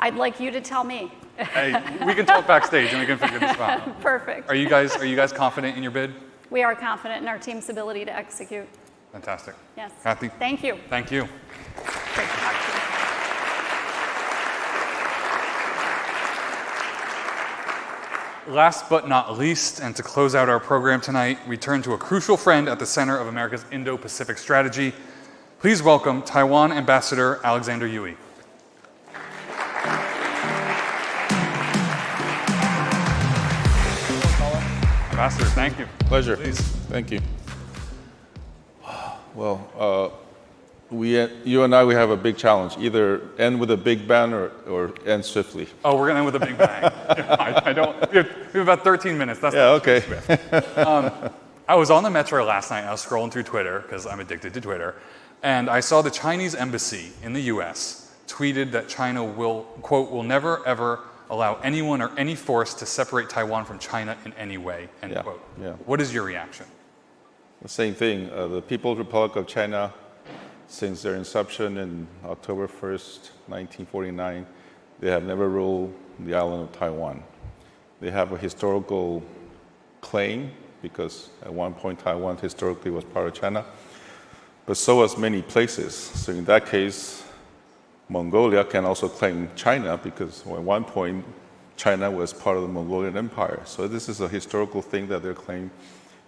I'd like you to tell me. Hey, we can talk backstage and we can figure this out. Perfect. Are you guys confident in your bid? We are confident in our team's ability to execute. Fantastic. Yes. Kathy? Thank you. Thank you. great to talk to you. Last but not least, and to close out our program tonight, we turn to a crucial friend at the center of America's Indo-Pacific strategy. Please welcome Taiwan Ambassador Alexander Yui. Ambassador, thank you. Pleasure. Please. Thank you. Well, you and I, we have a big challenge. Either end with a big bang or end swiftly. Oh, we're going to end with a big bang. We have about 13 minutes. That's okay. I was on the metro last night, and I was scrolling through Twitter, because I'm addicted to Twitter, and I saw the Chinese embassy in the US tweeted that China will, quote, will never, ever allow anyone or any force to separate Taiwan from China in any way, end quote. Yeah. What is your reaction? The same thing. The People's Republic of China, since their inception in October 1st, 1949, they have never ruled the island of Taiwan. They have a historical claim, because at one point Taiwan historically was part of China, but so was many places. So in that case, Mongolia can also claim China, because at one point China was part of the Mongolian Empire. So this is a historical thing that they're claiming,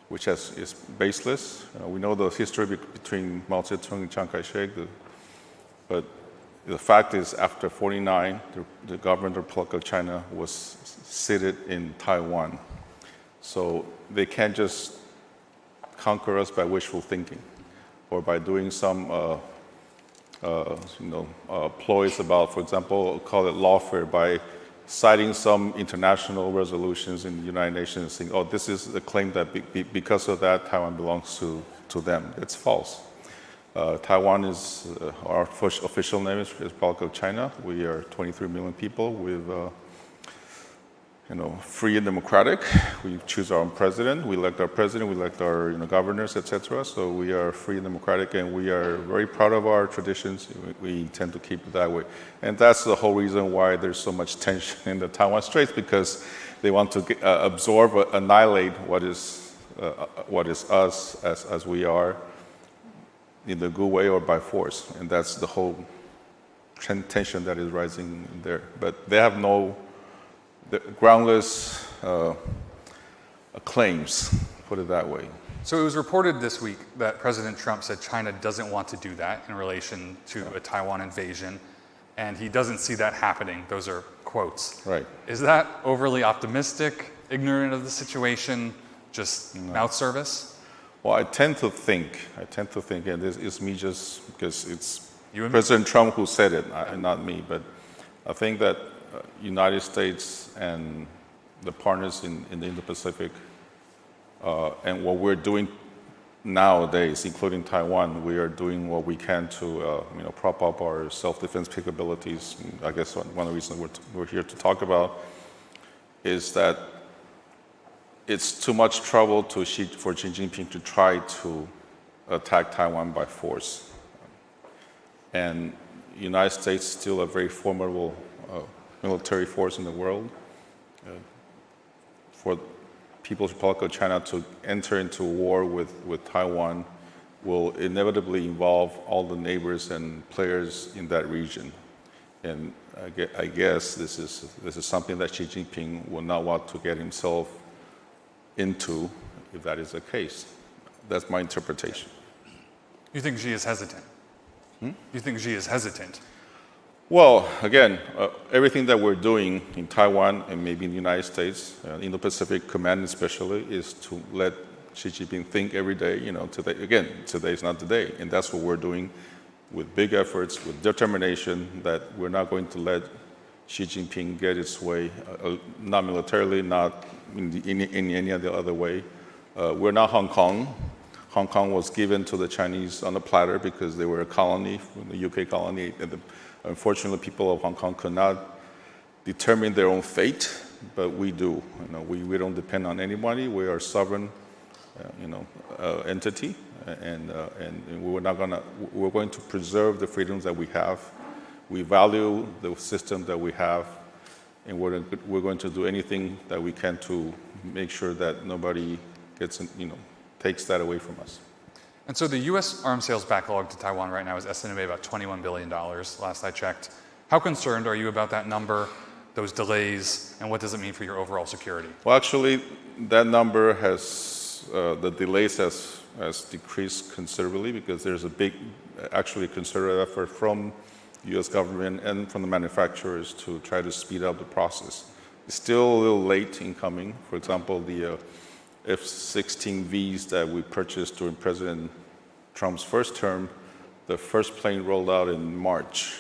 which is baseless. We know the history between Mao Zedong and Chiang Kai-shek, but the fact is, after 49, the government of the Republic of China was seated in Taiwan. So they can't just conquer us by wishful thinking, or by doing some ploys about, for example, call it lawfare, by citing some international resolutions in the United Nations, saying, oh, this is a claim that because of that, Taiwan belongs to them. It's false. Taiwan is, our official name is Republic of China. We are 23 million people with, free and democratic. We choose our own president. We elect our president. We elect our governors, etc. So we are free and democratic, and we are very proud of our traditions. We intend to keep it that way. And that's the whole reason why there's so much tension in the Taiwan Straits, because they want to absorb, annihilate what is us as we are, in the good way or by force. And that's the whole tension that is rising there. But they have no groundless claims, put it that way. So it was reported this week that President Trump said China doesn't want to do that in relation to a Taiwan invasion, and he doesn't see that happening. Those are quotes. Right. Is that overly optimistic, ignorant of the situation, just mouth service? Well, I tend to think, and this is me just because it's President Trump who said it, not me, but I think that United States and the partners in the Indo-Pacific, and what we're doing nowadays, including Taiwan, we are doing what we can to prop up our self-defense capabilities. I guess one of the reasons we're here to talk about is that it's too much trouble for Xi Jinping to try to attack Taiwan by force. And the United States is still a very formidable military force in the world. For People's Republic of China to enter into war with Taiwan will inevitably involve all the neighbors and players in that region. And I guess this is something that Xi Jinping will not want to get himself into, if that is the case. That's my interpretation. You think Xi is hesitant? You think Xi is hesitant? Well, again, everything that we're doing in Taiwan and maybe in the United States, Indo-Pacific Command especially, is to let Xi Jinping think every day, today is not the day. And that's what we're doing with big efforts, with determination, that we're not going to let Xi Jinping get its way, not militarily, not in any other way. We're not Hong Kong. Hong Kong was given to the Chinese on a platter because they were a colony, the UK colony. Unfortunately, people of Hong Kong could not determine their own fate, but we do. We don't depend on anybody. We are a sovereign, entity, and we're going to preserve the freedoms that we have. We value the system that we have, and we're going to do anything that we can to make sure that nobody takes that away from us. And so the U.S. arms sales backlog to Taiwan right now is estimated about $21 billion, last I checked. How concerned are you about that number, those delays, and what does it mean for your overall security? Well, actually, that number has, the delays has decreased considerably because there's a big, actually concerted effort from the U.S. government and from the manufacturers to try to speed up the process. It's still a little late in coming. For example, the F-16Vs that we purchased during President Trump's first term, the first plane rolled out in March.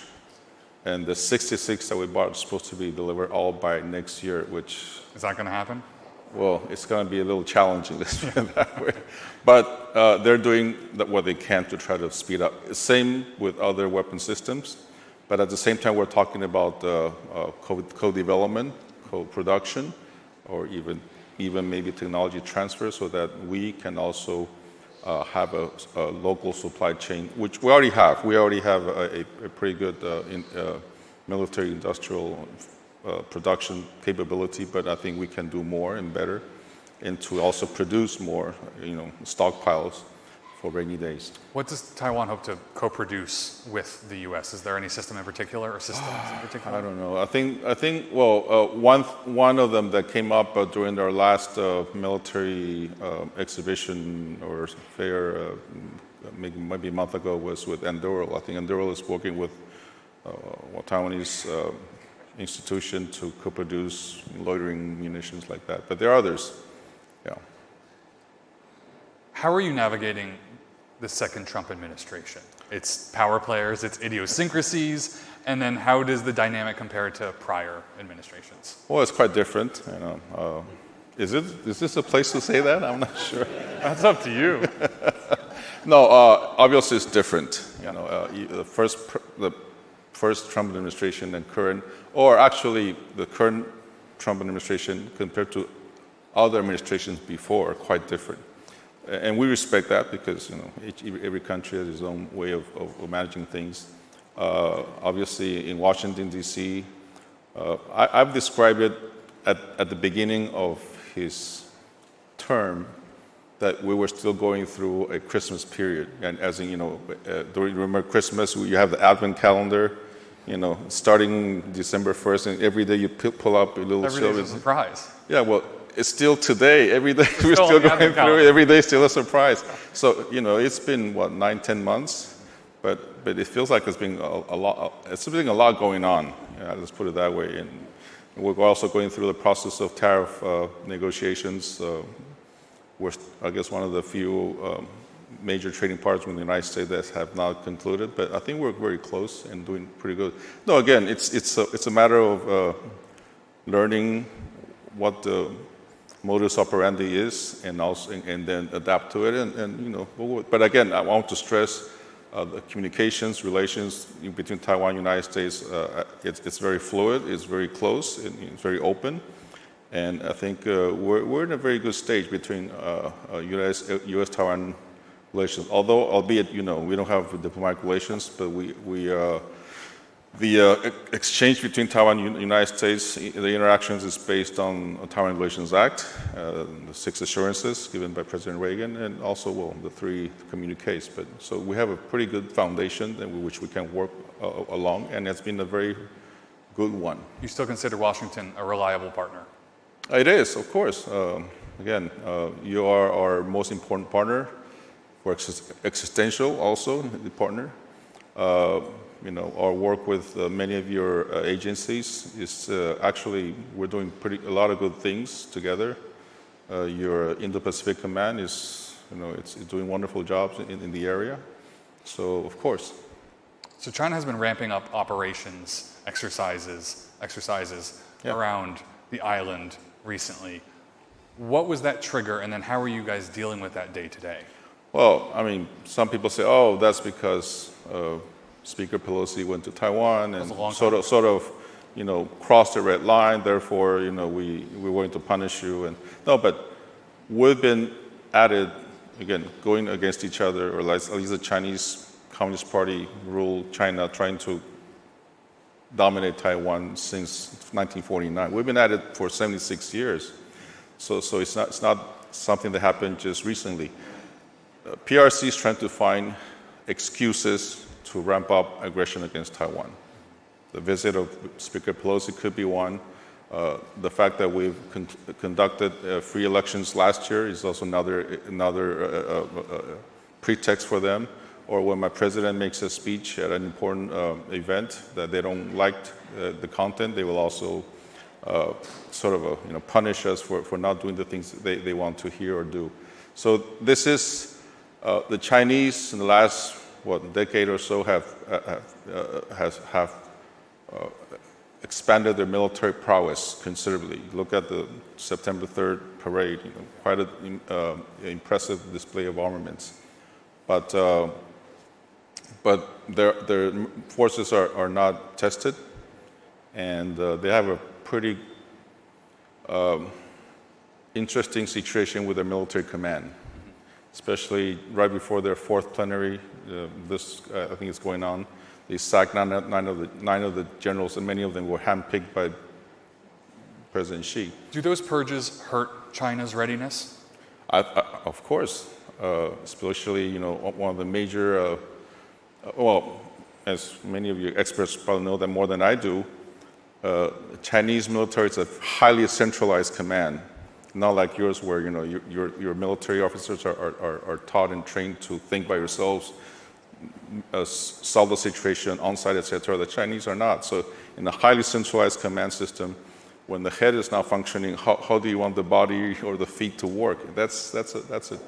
And the 66 that we bought is supposed to be delivered all by next year, which... Is that going to happen? Well, it's going to be a little challenging, let's put it that way. But they're doing what they can to try to speed up. Same with other weapon systems. But at the same time, we're talking about co-development, co-production, or even maybe technology transfer so that we can also have a local supply chain, which we already have. We already have a pretty good military industrial production capability, but I think we can do more and better, and to also produce more, stockpiles for rainy days. What does Taiwan hope to co-produce with the U.S.? Is there any system in particular or systems in particular? I don't know. I think. Well, one of them that came up during our last military exhibition or fair, maybe a month ago, was with Anduril. I think Anduril is working with a Taiwanese institution to co-produce loitering munitions like that. But there are others. Yeah. How are you navigating the second Trump administration? Its power players, its idiosyncrasies, and then how does the dynamic compare to prior administrations? Well, it's quite different. Is this a place to say that? I'm not sure. That's up to you. No, obviously it's different. The first Trump administration and current, or actually the current Trump administration compared to other administrations before are quite different. And we respect that because every country has its own way of managing things. Obviously, in Washington, D.C., I've described it at the beginning of his term that we were still going through a Christmas period. And as in, remember Christmas, you have the Advent calendar, starting December 1st, and every day you pull up a little... Every day's a surprise. Yeah, well, it's still today. Every day we're still going through it. Every day still a surprise. So, it's been, 9-10 months? But it feels like it's been a lot. It's been a lot going on. Let's put it that way. And we're also going through the process of tariff negotiations. We're, I guess, one of the few major trading partners with the United States that have not concluded. But I think we're very close and doing pretty good. No, again, it's a matter of learning what the modus operandi is, and then adapt to it. But again, I want to stress the communications, relations between Taiwan and the United States. It's very fluid, it's very close, and it's very open. And I think we're in a very good stage between U.S.-Taiwan relations. Although, albeit, we don't have diplomatic relations, but the exchange between Taiwan and the United States, the interactions is based on the Taiwan Relations Act, the 6 assurances given by President Reagan, and also, the 3 communiques. So we have a pretty good foundation which we can work along, and it's been a very good one. You still consider Washington a reliable partner? It is, of course. Again, you are our most important partner, for existential also, the partner. Our work with many of your agencies is actually, we're doing a lot of good things together. Your Indo-Pacific Command is, it's doing wonderful jobs in the area. So, of course. So China has been ramping up operations, exercises around the island recently. What was that trigger, and then how are you guys dealing with that day to day? Well, some people say, that's because Speaker Pelosi went to Taiwan and sort of, crossed the red line. Therefore, we're going to punish you. But we've been at it again, going against each other, or at least the Chinese Communist Party ruled China, trying to dominate Taiwan since 1949. We've been at it for 76 years. So it's not something that happened just recently. PRC is trying to find excuses to ramp up aggression against Taiwan. The visit of Speaker Pelosi could be one. The fact that we've conducted free elections last year is also another pretext for them. Or when my president makes a speech at an important event that they don't like the content, they will also punish us for not doing the things they want to hear or do. So this is the Chinese in the last decade or so have expanded their military prowess considerably. Look at the September 3rd parade, quite an impressive display of armaments. But their forces are not tested, and they have a pretty interesting situation with their military command, especially right before their fourth plenary. I think it's going on. They sacked nine of the generals, and many of them were handpicked by President Xi. Do those purges hurt China's readiness? Of course, especially one of the major. As many of you experts probably know that more than I do, Chinese military is a highly centralized command, not like yours where your military officers are taught and trained to think by yourselves, solve the situation on site, etc. The Chinese are not. So in a highly centralized command system, when the head is not functioning, how do you want the body or the feet to work? That's it.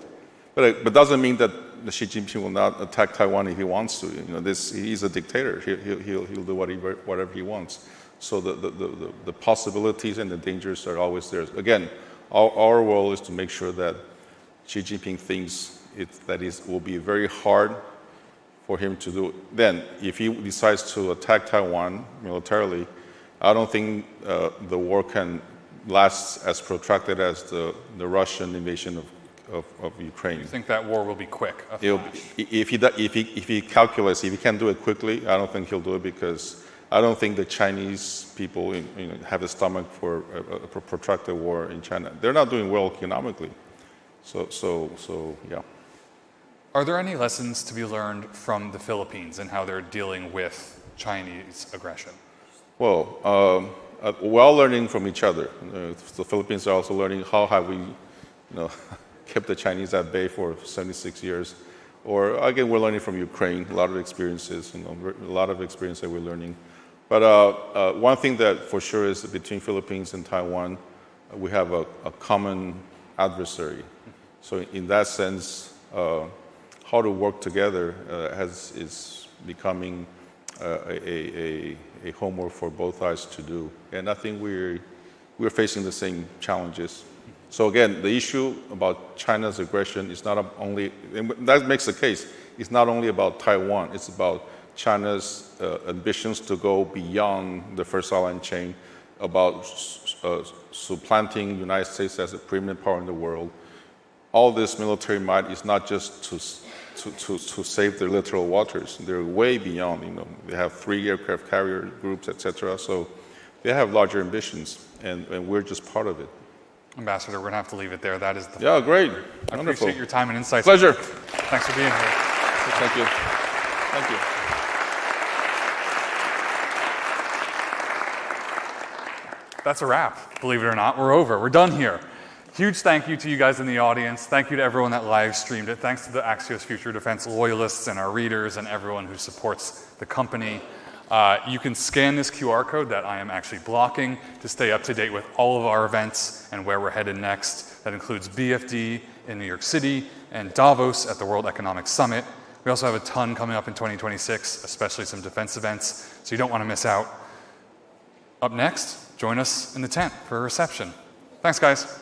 But doesn't mean that Xi Jinping will not attack Taiwan if he wants to. He's a dictator. He'll do whatever he wants. So the possibilities and the dangers are always there. Again, our role is to make sure that Xi Jinping thinks it will be very hard for him to do. Then, if he decides to attack Taiwan militarily, I don't think the war can last as protracted as the Russian invasion of Ukraine. You think that war will be quick? If he calculates, if he can do it quickly, I don't think he'll do it, because I don't think the Chinese people have a stomach for a protracted war in China. They're not doing well economically. So yeah. Are there any lessons to be learned from the Philippines and how they're dealing with Chinese aggression? Well, we're all learning from each other. The Philippines are also learning how have we, kept the Chinese at bay for 76 years. Or again, we're learning from Ukraine, a lot of experiences, a lot of experience that we're learning. But one thing that for sure is that between Philippines and Taiwan, we have a common adversary. So in that sense, how to work together is becoming a homework for both sides to do. And I think we're facing the same challenges. So again, the issue about China's aggression is not only, and that makes the case, it's not only about Taiwan, it's about China's ambitions to go beyond the first island chain, about supplanting the United States as a preeminent power in the world. All this military might is not just to save their littoral waters. They're way beyond, they have 3 aircraft carrier groups, etc. So they have larger ambitions, and we're just part of it. Ambassador, we're going to have to leave it there. That is the... Yeah, great. I Wonderful. appreciate your time and insights. Pleasure. Thanks for being here. Thank you. Thank you. That's a wrap. Believe it or not, we're over. We're done here. Huge thank you to you guys in the audience. Thank you to everyone that live streamed it. Thanks to the Axios Future Defense loyalists and our readers and everyone who supports the company. You can scan this QR code that I am actually blocking to stay up to date with all of our events and where we're headed next. That includes BFD in New York City and Davos at the World Economic Summit. We also have a ton coming up in 2026, especially some defense events, so you don't want to miss out. Up next, join us in the tent for a reception. Thanks, guys.